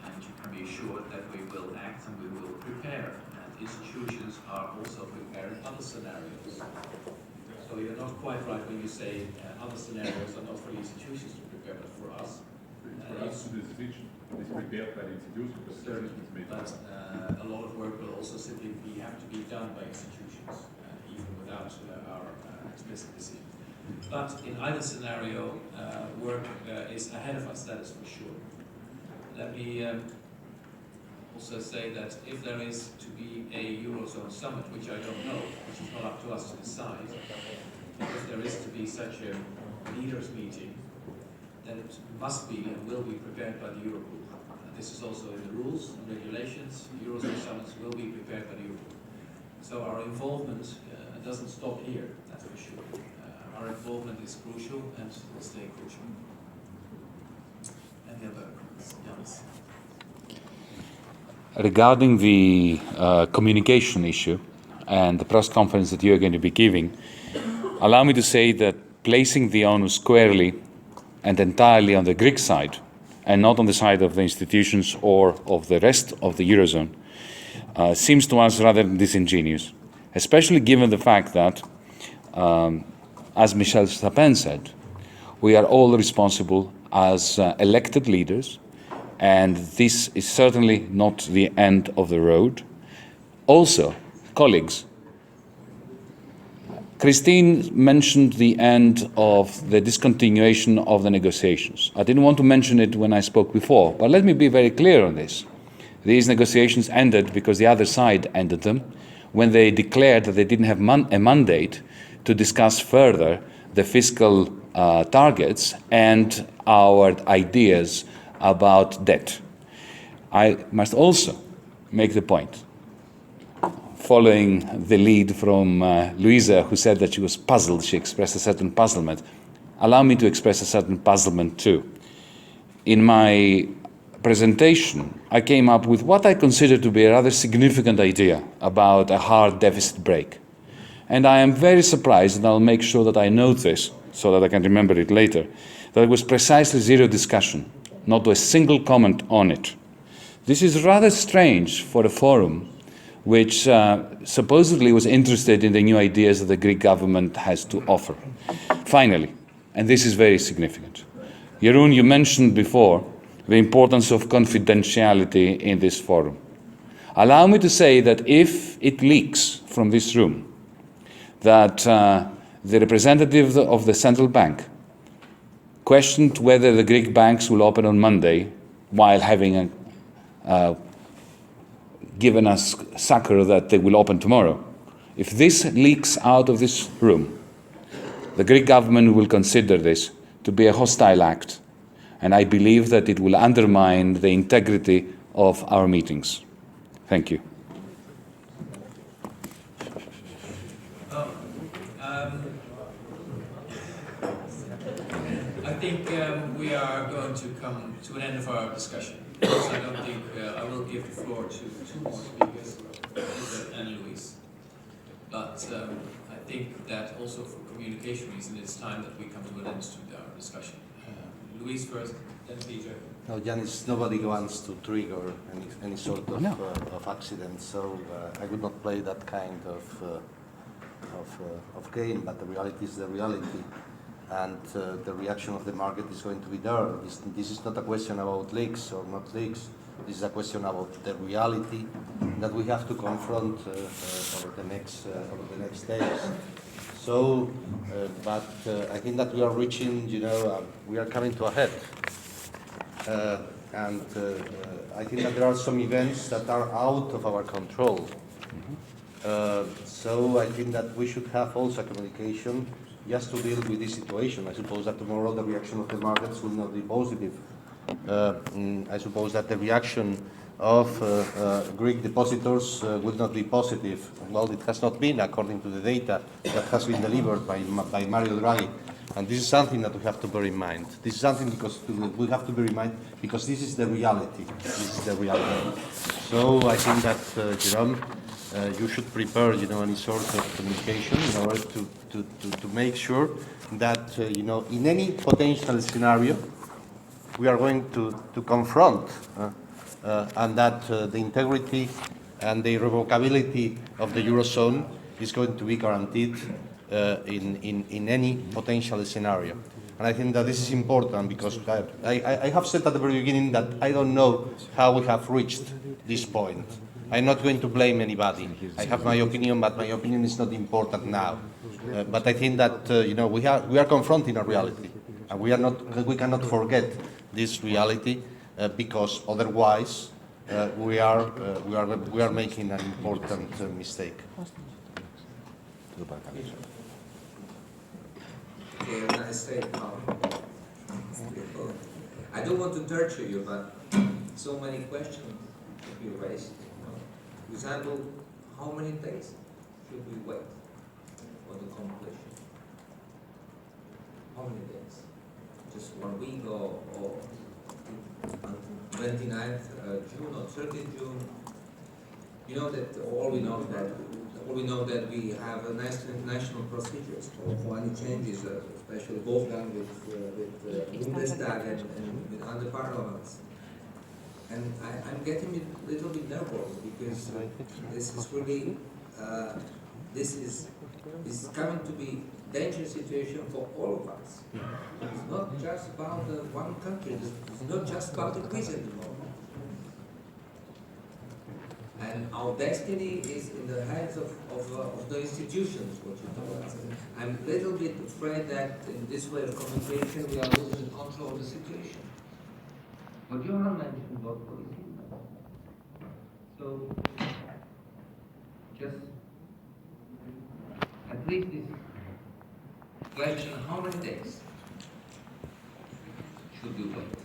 And you can be assured that we will act and we will prepare. And institutions are also prepared in other scenarios. So you're not quite right when you say other scenarios are not for the institutions to prepare, but for us. For us, the decision is prepared by the institutions, but the decision is made. But a lot of work will also simply have to be done by institutions, even without our explicit decision. But in either scenario, work is ahead of us, that is for sure. Let me also say that if there is to be a Eurozone summit, which I don't know, which is not up to us to decide, if there is to be such a leaders meeting, then it must be and will be prepared by the Eurogroup. This is also in the rules and regulations. Eurozone summits will be prepared by the Eurogroup. So our involvement doesn't stop here, that's for sure. Our involvement is crucial and will stay crucial. Any other comments? Janis? Regarding the communication issue and the press conference that you're going to be giving, allow me to say that placing the onus squarely and entirely on the Greek side and not on the side of the institutions or of the rest of the Eurozone seems to us rather disingenuous, especially given the fact that, as Michel Sapin said, we are all responsible as elected leaders, and this is certainly not the end of the road. Also, colleagues, Christine mentioned the end of the discontinuation of the negotiations. I didn't want to mention it when I spoke before, but let me be very clear on this. These negotiations ended because the other side ended them when they declared that they didn't have a mandate to discuss further the fiscal targets and our ideas about debt. I must also make the point following the lead from Luisa, who said that she was puzzled, she expressed a certain puzzlement. Allow me to express a certain puzzlement too. In my presentation, I came up with what I consider to be a rather significant idea about a hard deficit break. And I am very surprised, and I'll make sure that I note this so that I can remember it later, that it was precisely zero discussion, not a single comment on it. This is rather strange for a forum which supposedly was interested in the new ideas that the Greek government has to offer. Finally, and this is very significant, Jeroen, you mentioned before the importance of confidentiality in this forum. Allow me to say that if it leaks from this room that the representative of the central bank questioned whether the Greek banks will open on Monday while having given us succor that they will open tomorrow. If this leaks out of this room, the Greek government will consider this to be a hostile act, and I believe that it will undermine the integrity of our meetings. Thank you. I think we are going to come to an end of our discussion. So I don't think I will give the floor to two more speakers, Lisa and Luis. But I think that also for communication reasons, it's time that we come to an end to our discussion. Luis first, then Peter. No, Janis, nobody wants to trigger any sort of accident, so I would not play that kind of game, but the reality is the reality. And the reaction of the market is going to be there. This is not a question about leaks or not leaks. This is a question about the reality that we have to confront over the next days. So, but I think that we are reaching, we are coming to a head. And I think that there are some events that are out of our control. So I think that we should have also communication just to deal with this situation. I suppose that tomorrow the reaction of the markets will not be positive. I suppose that the reaction of Greek depositors will not be positive. Well, it has not been according to the data that has been delivered by Mario Draghi. And this is something that we have to bear in mind. This is something because we have to bear in mind because this is the reality. This is the reality. So I think that, Jerome, you should prepare, any sort of communication in order to make sure that, in any potential scenario, we are going to confront and that the integrity and the irrevocability of the Eurozone is going to be guaranteed in any potential scenario. And I think that this is important because I have said at the very beginning that I don't know how we have reached this point. I'm not going to blame anybody. I have my opinion, but my opinion is not important now. But I think that we are confronting a reality, and we cannot forget this reality because otherwise we are making an important mistake. Okay, when I say I don't want to torture you, but so many questions to be raised. For example, how many days should we wait for the completion? How many days? Just 1 week or 29th June or 30th June? You know that all we know that we have a national procedures for any changes, especially both done with Bundestag and with other parliaments. And I'm getting a little bit nervous because this is really, this is coming to be a dangerous situation for all of us. It's not just about one country, it's not just about the Greece anymore. And our destiny is in the hands of the institutions, what you told us. I'm a little bit afraid that in this way of communication we are losing control of the situation. But you are mentioning about policy. So, just at least this question, how many days should we wait?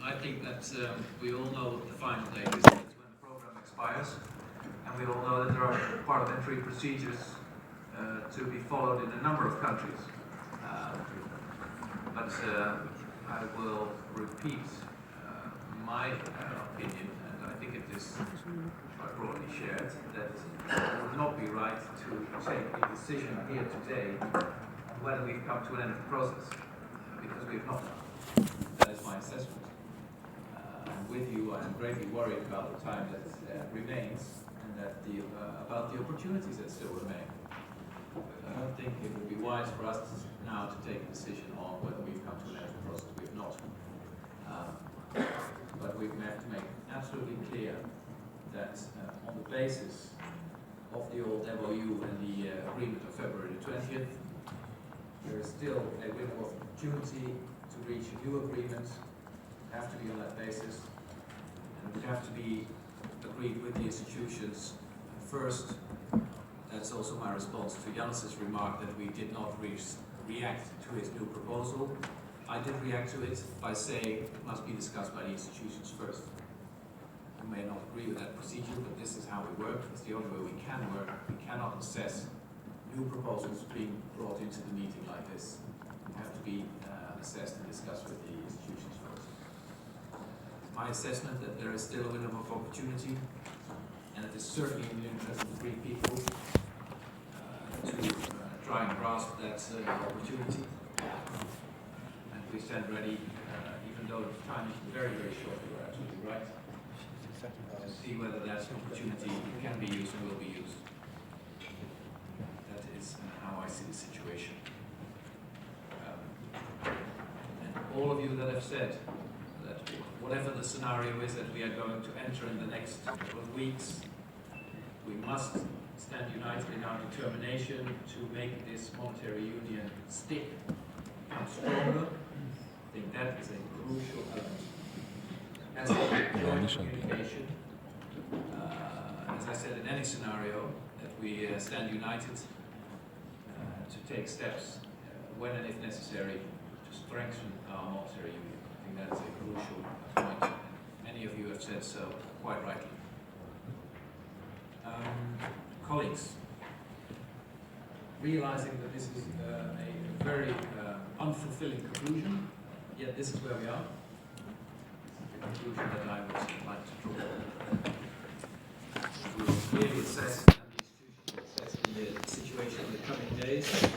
I think that we all know what the final date is. It's when the program expires, and we all know that there are parliamentary procedures to be followed in a number of countries. But I will repeat my opinion, and I think it is quite broadly shared, that it would not be right to take a decision here today on whether we've come to an end of the process, because we've not. That is my assessment. I'm with you. I'm greatly worried about the time that remains, and that about the opportunities that still remain. I don't think it would be wise for us now to take a decision on whether we've come to an end of the process. We have not. But we have to make absolutely clear that on the basis of the old MOU and the agreement of February the 20th, there is still a window of opportunity to reach a new agreement. It have to be on that basis, and it would have to be agreed with the institutions first. That's also my response to Janus's remark that we did not react to his new proposal. I did react to it by saying it must be discussed by the institutions first. You may not agree with that procedure, but this is how we work. It's the only way we can work. We cannot assess new proposals being brought into the meeting like this. They have to be assessed and discussed with the institutions first. My assessment that there is still a window of opportunity, and it is certainly in the interest of the Greek people to try and grasp that opportunity. And we stand ready, even though the time is very, very short. You're absolutely right. To see whether that opportunity can be used and will be used. That is how I see the situation. And all of you that have said that whatever the scenario is that we are going to enter in the next couple of weeks, we must stand united in our determination to make this monetary union stick, become stronger. I think that is a crucial element. As a joint communication, as I said, in any scenario, that we stand united to take steps when and if necessary to strengthen our monetary union. I think that is a crucial point. Many of you have said so quite rightly. Colleagues, realizing that this is a very unfulfilling conclusion, yet this is where we are. The conclusion that I would like to draw. We will clearly assess, and the institution will assess the situation in the coming days.